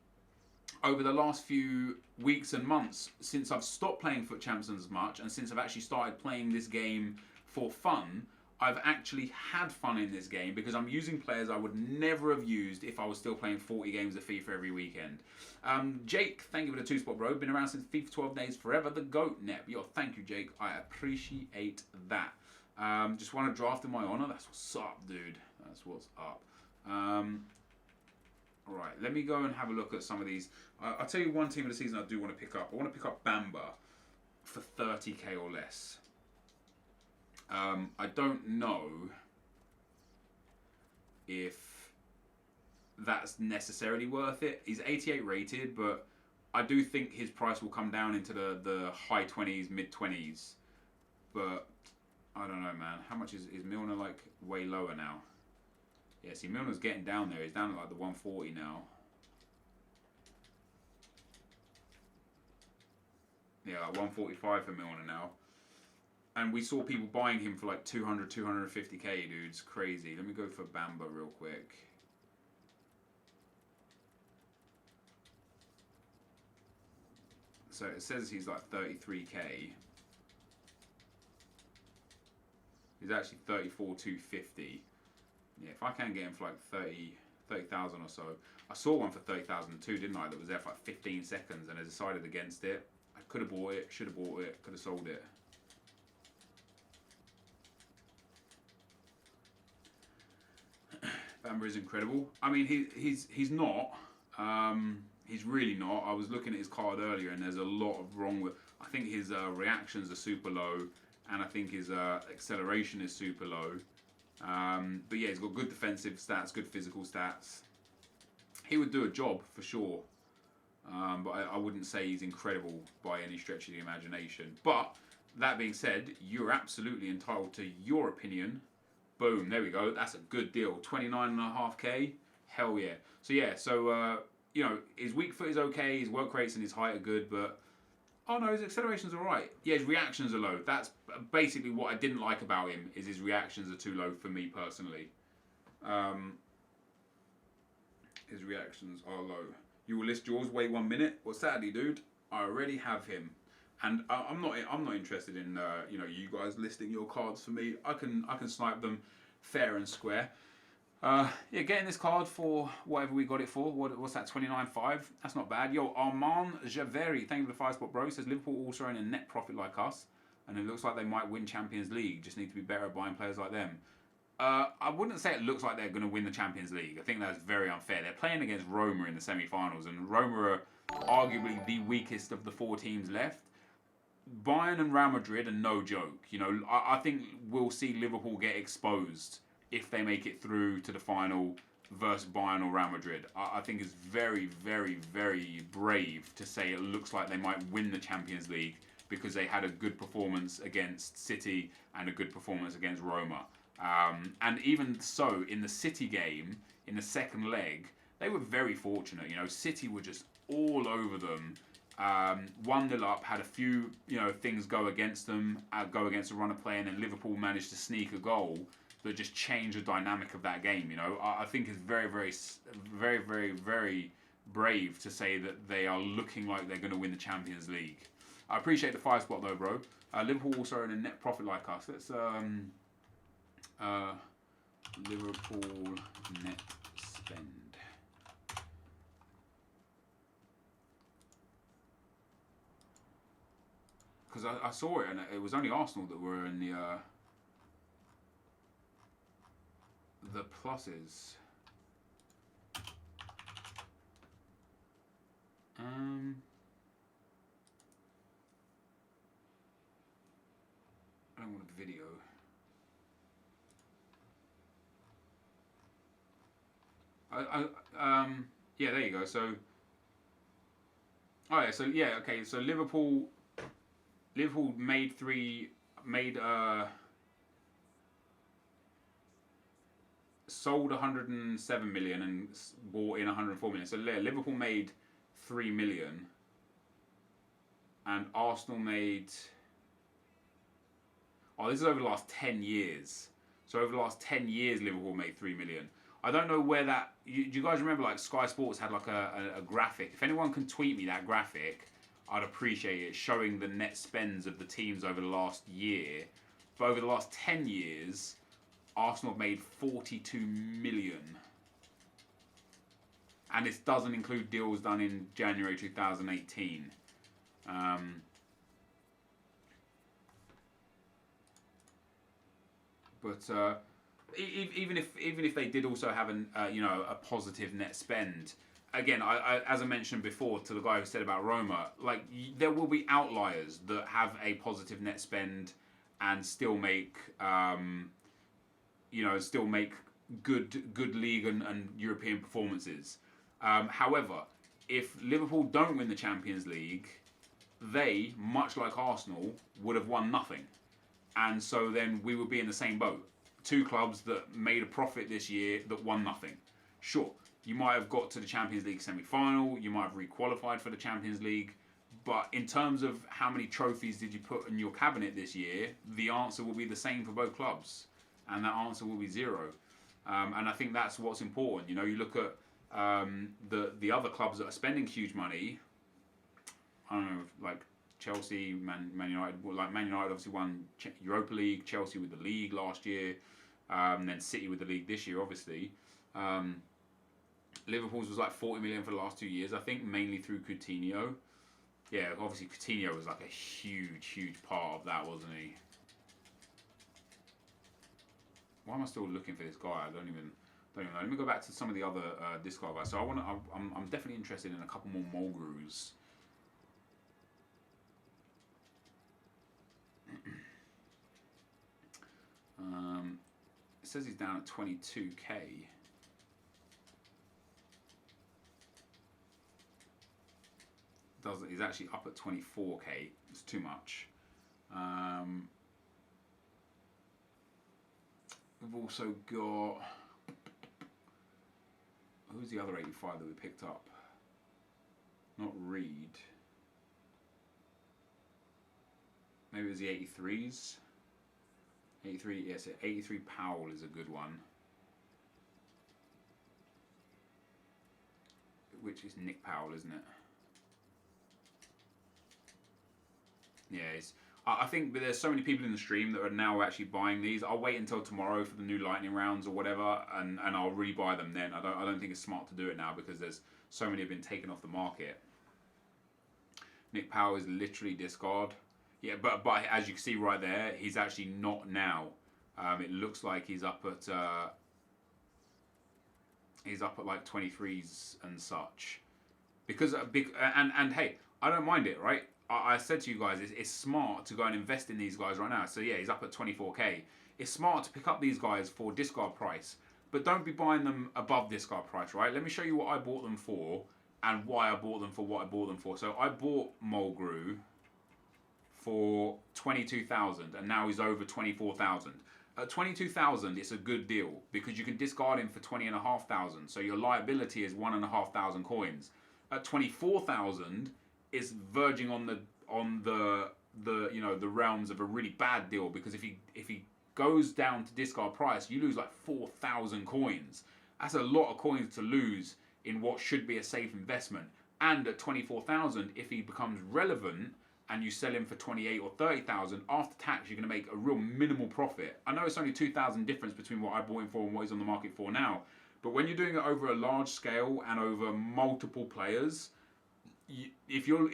over the last few weeks and months, since I've stopped playing FUT Champs as much, and since I've actually started playing this game for fun, I've actually had fun in this game because I'm using players I would never have used if I was still playing 40 games of FIFA every weekend. Jake, thank you for the 2-spot, bro. Been around since FIFA 12 days forever. The GOAT Nep. Yo, thank you, Jake. I appreciate that. Just want to draft in my honor. That's what's up, dude. That's what's up. Alright, let me go and have a look at some of these. I'll tell you one team of the season I do want to pick up. I want to pick up Bamba for 30k or less. I don't know if that's necessarily worth it. He's 88 rated, but I do think his price will come down into the high 20s, mid 20s. But I don't know, man. How much is Milner like way lower now? Yeah, see, Milner's getting down there. He's down at like the 140 now. Yeah, like 145 for Milner now. And we saw people buying him for like 200, 250k, dudes. Crazy. Let me go for Bamba real quick. So it says he's like 33k. He's actually 34,250. Yeah, if I can get him for like 30,000 or so. I saw one for 30,002, didn't I? That was there for like 15 seconds and I decided against it. I could have bought it, should have bought it, could have sold it. Bamba is incredible. I mean, he's not. He's really not. I was looking at his card earlier, and there's a lot of wrong with. I think his reactions are super low, and I think his acceleration is super low. But yeah, he's got good defensive stats, good physical stats. He would do a job for sure, but I wouldn't say he's incredible by any stretch of the imagination. But that being said, you're absolutely entitled to your opinion. Boom, there we go. That's a good deal. 29.5k. Hell yeah. So yeah, you know, his weak foot is okay, his work rates and his height are good, but oh no, his acceleration's alright. Yeah, his reactions are low. That's basically what I didn't like about him, is his reactions are too low for me personally. His reactions are low. You will list yours, wait 1 minute. Well, sadly, dude, I already have him. And I'm not interested in you know, you guys listing your cards for me. I can snipe them fair and square. Yeah, getting this card for whatever we got it for. What's that? 29.5. That's not bad. Yo, Armand Javeri, thank you for the 5 spot, bro. Says Liverpool also earn a net profit like us, and it looks like they might win Champions League. Just need to be better at buying players like them. I wouldn't say it looks like they're going to win the Champions League. I think that's very unfair. They're playing against Roma in the semi-finals, and Roma are arguably the weakest of the 4 teams left. Bayern and Real Madrid are no joke. You know, I think we'll see Liverpool get exposed if they make it through to the final versus Bayern or Real Madrid. I think it's very, very, very brave to say it looks like they might win the Champions League because they had a good performance against City and a good performance against Roma. And even so, in the City game, in the second leg, they were very fortunate. You know, City were just all over them. 1-0 up, had a few, you know, things go against them, go against the run of play, and then Liverpool managed to sneak a goal that just changed the dynamic of that game. You know, I think it's very, very, very, very, very brave to say that they are looking like they're going to win the Champions League. I appreciate the 5 spot though, bro. Liverpool also are in a net profit like us. Let's Liverpool net spend. Because I saw it and it was only Arsenal that were in the pluses. I don't want a video. Yeah, there you go. So, oh yeah, so yeah, okay. So Liverpool sold 107 million and bought in 104 million. So Liverpool made 3 million, and Arsenal made. Oh, this is over the last 10 years. So over the last 10 years, Liverpool made 3 million. I don't know where that. Do you guys remember, like, Sky Sports had like a graphic? If anyone can tweet me that graphic, I'd appreciate it, showing the net spends of the teams over the last year. But over the last 10 years, Arsenal have made 42 million. And this doesn't include deals done in January 2018. But even if they did also have a positive net spend, again, I as I mentioned before to the guy who said about Roma, like, there will be outliers that have a positive net spend and still make good league and European performances. However, if Liverpool don't win the Champions League, they, much like Arsenal, would have won nothing. And so then we would be in the same boat. 2 clubs that made a profit this year that won nothing. Sure, you might have got to the Champions League semi-final, you might have re-qualified for the Champions League, But in terms of how many trophies did you put in your cabinet this year, the answer will be the same for both clubs. And that answer will be 0. And I think that's what's important. You know, you look at the other clubs that are spending huge money. I don't know, like Chelsea, Man United. Like Man United obviously won Europa League. Chelsea with the league last year. Then City with the league this year, obviously. Liverpool's was like 40 million for the last 2 years, I think, mainly through Coutinho. Yeah, obviously Coutinho was like a huge part of that, wasn't he? Why am I still looking for this guy? I don't even know. Let me go back to some of the other discard guys. So I'm definitely interested in a couple more Mulgrews. It says he's down at 22k. He's actually up at 24k. It's too much. We've also got, who's the other 85 that we picked up? Not Reed. Maybe it was the 83s. 83, yes, 83 Powell is a good one. Which is Nick Powell, isn't it? Yeah, I think there's so many people in the stream that are now actually buying these. I'll wait until tomorrow for the new lightning rounds or whatever, and I'll rebuy them then. I don't think it's smart to do it now because there's so many have been taken off the market. Nick Powell is literally discard. Yeah, but as you can see right there, he's actually not now. It looks like he's up at like 23s and such. Because and hey, I don't mind it, right? I said to you guys, it's smart to go and invest in these guys right now. So yeah, he's up at 24k. It's smart to pick up these guys for discard price, but don't be buying them above discard price, right? Let me show you what I bought them for and why I bought them for what I bought them for. So I bought Mulgrew for 22,000 and now he's over 24,000. At 22,000, it's a good deal because you can discard him for 20,500. So your liability is 1,500 coins. At 24,000, it's verging on the you know, the realms of a really bad deal because if he goes down to discard price, you lose like 4,000 coins. That's a lot of coins to lose in what should be a safe investment. And at 24,000, if he becomes relevant and you sell him for 28 or 30,000 after tax, you're going to make a real minimal profit. I know it's only 2,000 difference between what I bought him for and what he's on the market for now, but when you're doing it over a large scale and over multiple players, if you're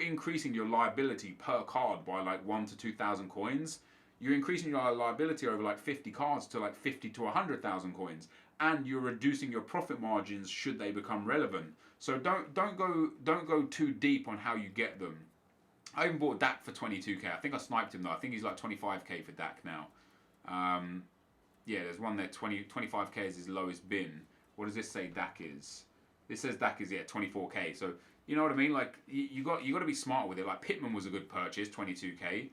increasing your liability per card by like 1,000 to 2,000 coins, you're increasing your liability over like 50 cards to like 50 to 100,000 coins, and you're reducing your profit margins should they become relevant. So don't go too deep on how you get them. I even bought Dak for 22k. I think I sniped him though. I think he's like 25k for Dak now. Yeah, there's one there. 25k is his lowest bin. What does this say Dak is? This says Dak is 24k. So you know what I mean. Like you got to be smart with it. Like Pittman was a good purchase, 22k.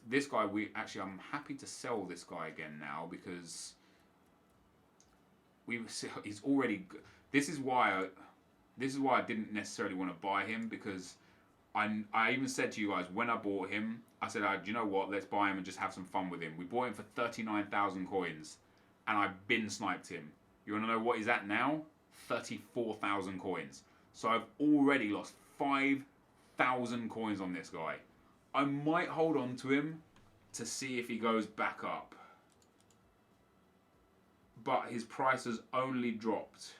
This guy I'm happy to sell this guy again now because he's already. This is why I didn't necessarily want to buy him because I even said to you guys when I bought him, I said, do you know what? Let's buy him and just have some fun with him. We bought him for 39,000 coins, and I bin sniped him. You want to know what he's at now? 34,000 coins. So I've already lost 5,000 coins on this guy. I might hold on to him to see if he goes back up. But his price has only dropped.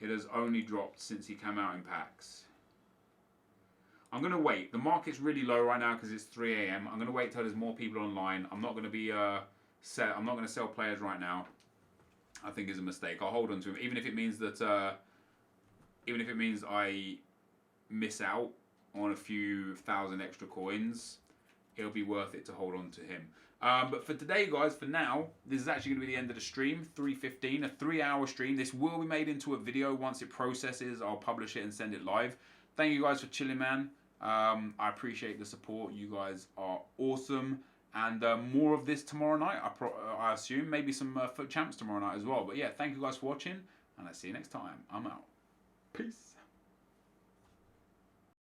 It has only dropped since he came out in packs. I'm going to wait. The market's really low right now because it's 3 a.m. I'm going to wait till there's more people online. I'm not going to be I'm not going to sell players right now. I think it's a mistake. I'll hold on to him, even if it means that I miss out on a few thousand extra coins. It'll be worth it to hold on to him. But for today, guys, for now, this is actually going to be the end of the stream. 3:15, a 3-hour stream. This will be made into a video once it processes. I'll publish it and send it live. Thank you guys for chilling, man. I appreciate the support. You guys are awesome. And more of this tomorrow night, I assume. Maybe some FUT Champs tomorrow night as well. But yeah, thank you guys for watching. And I'll see you next time. I'm out. Peace.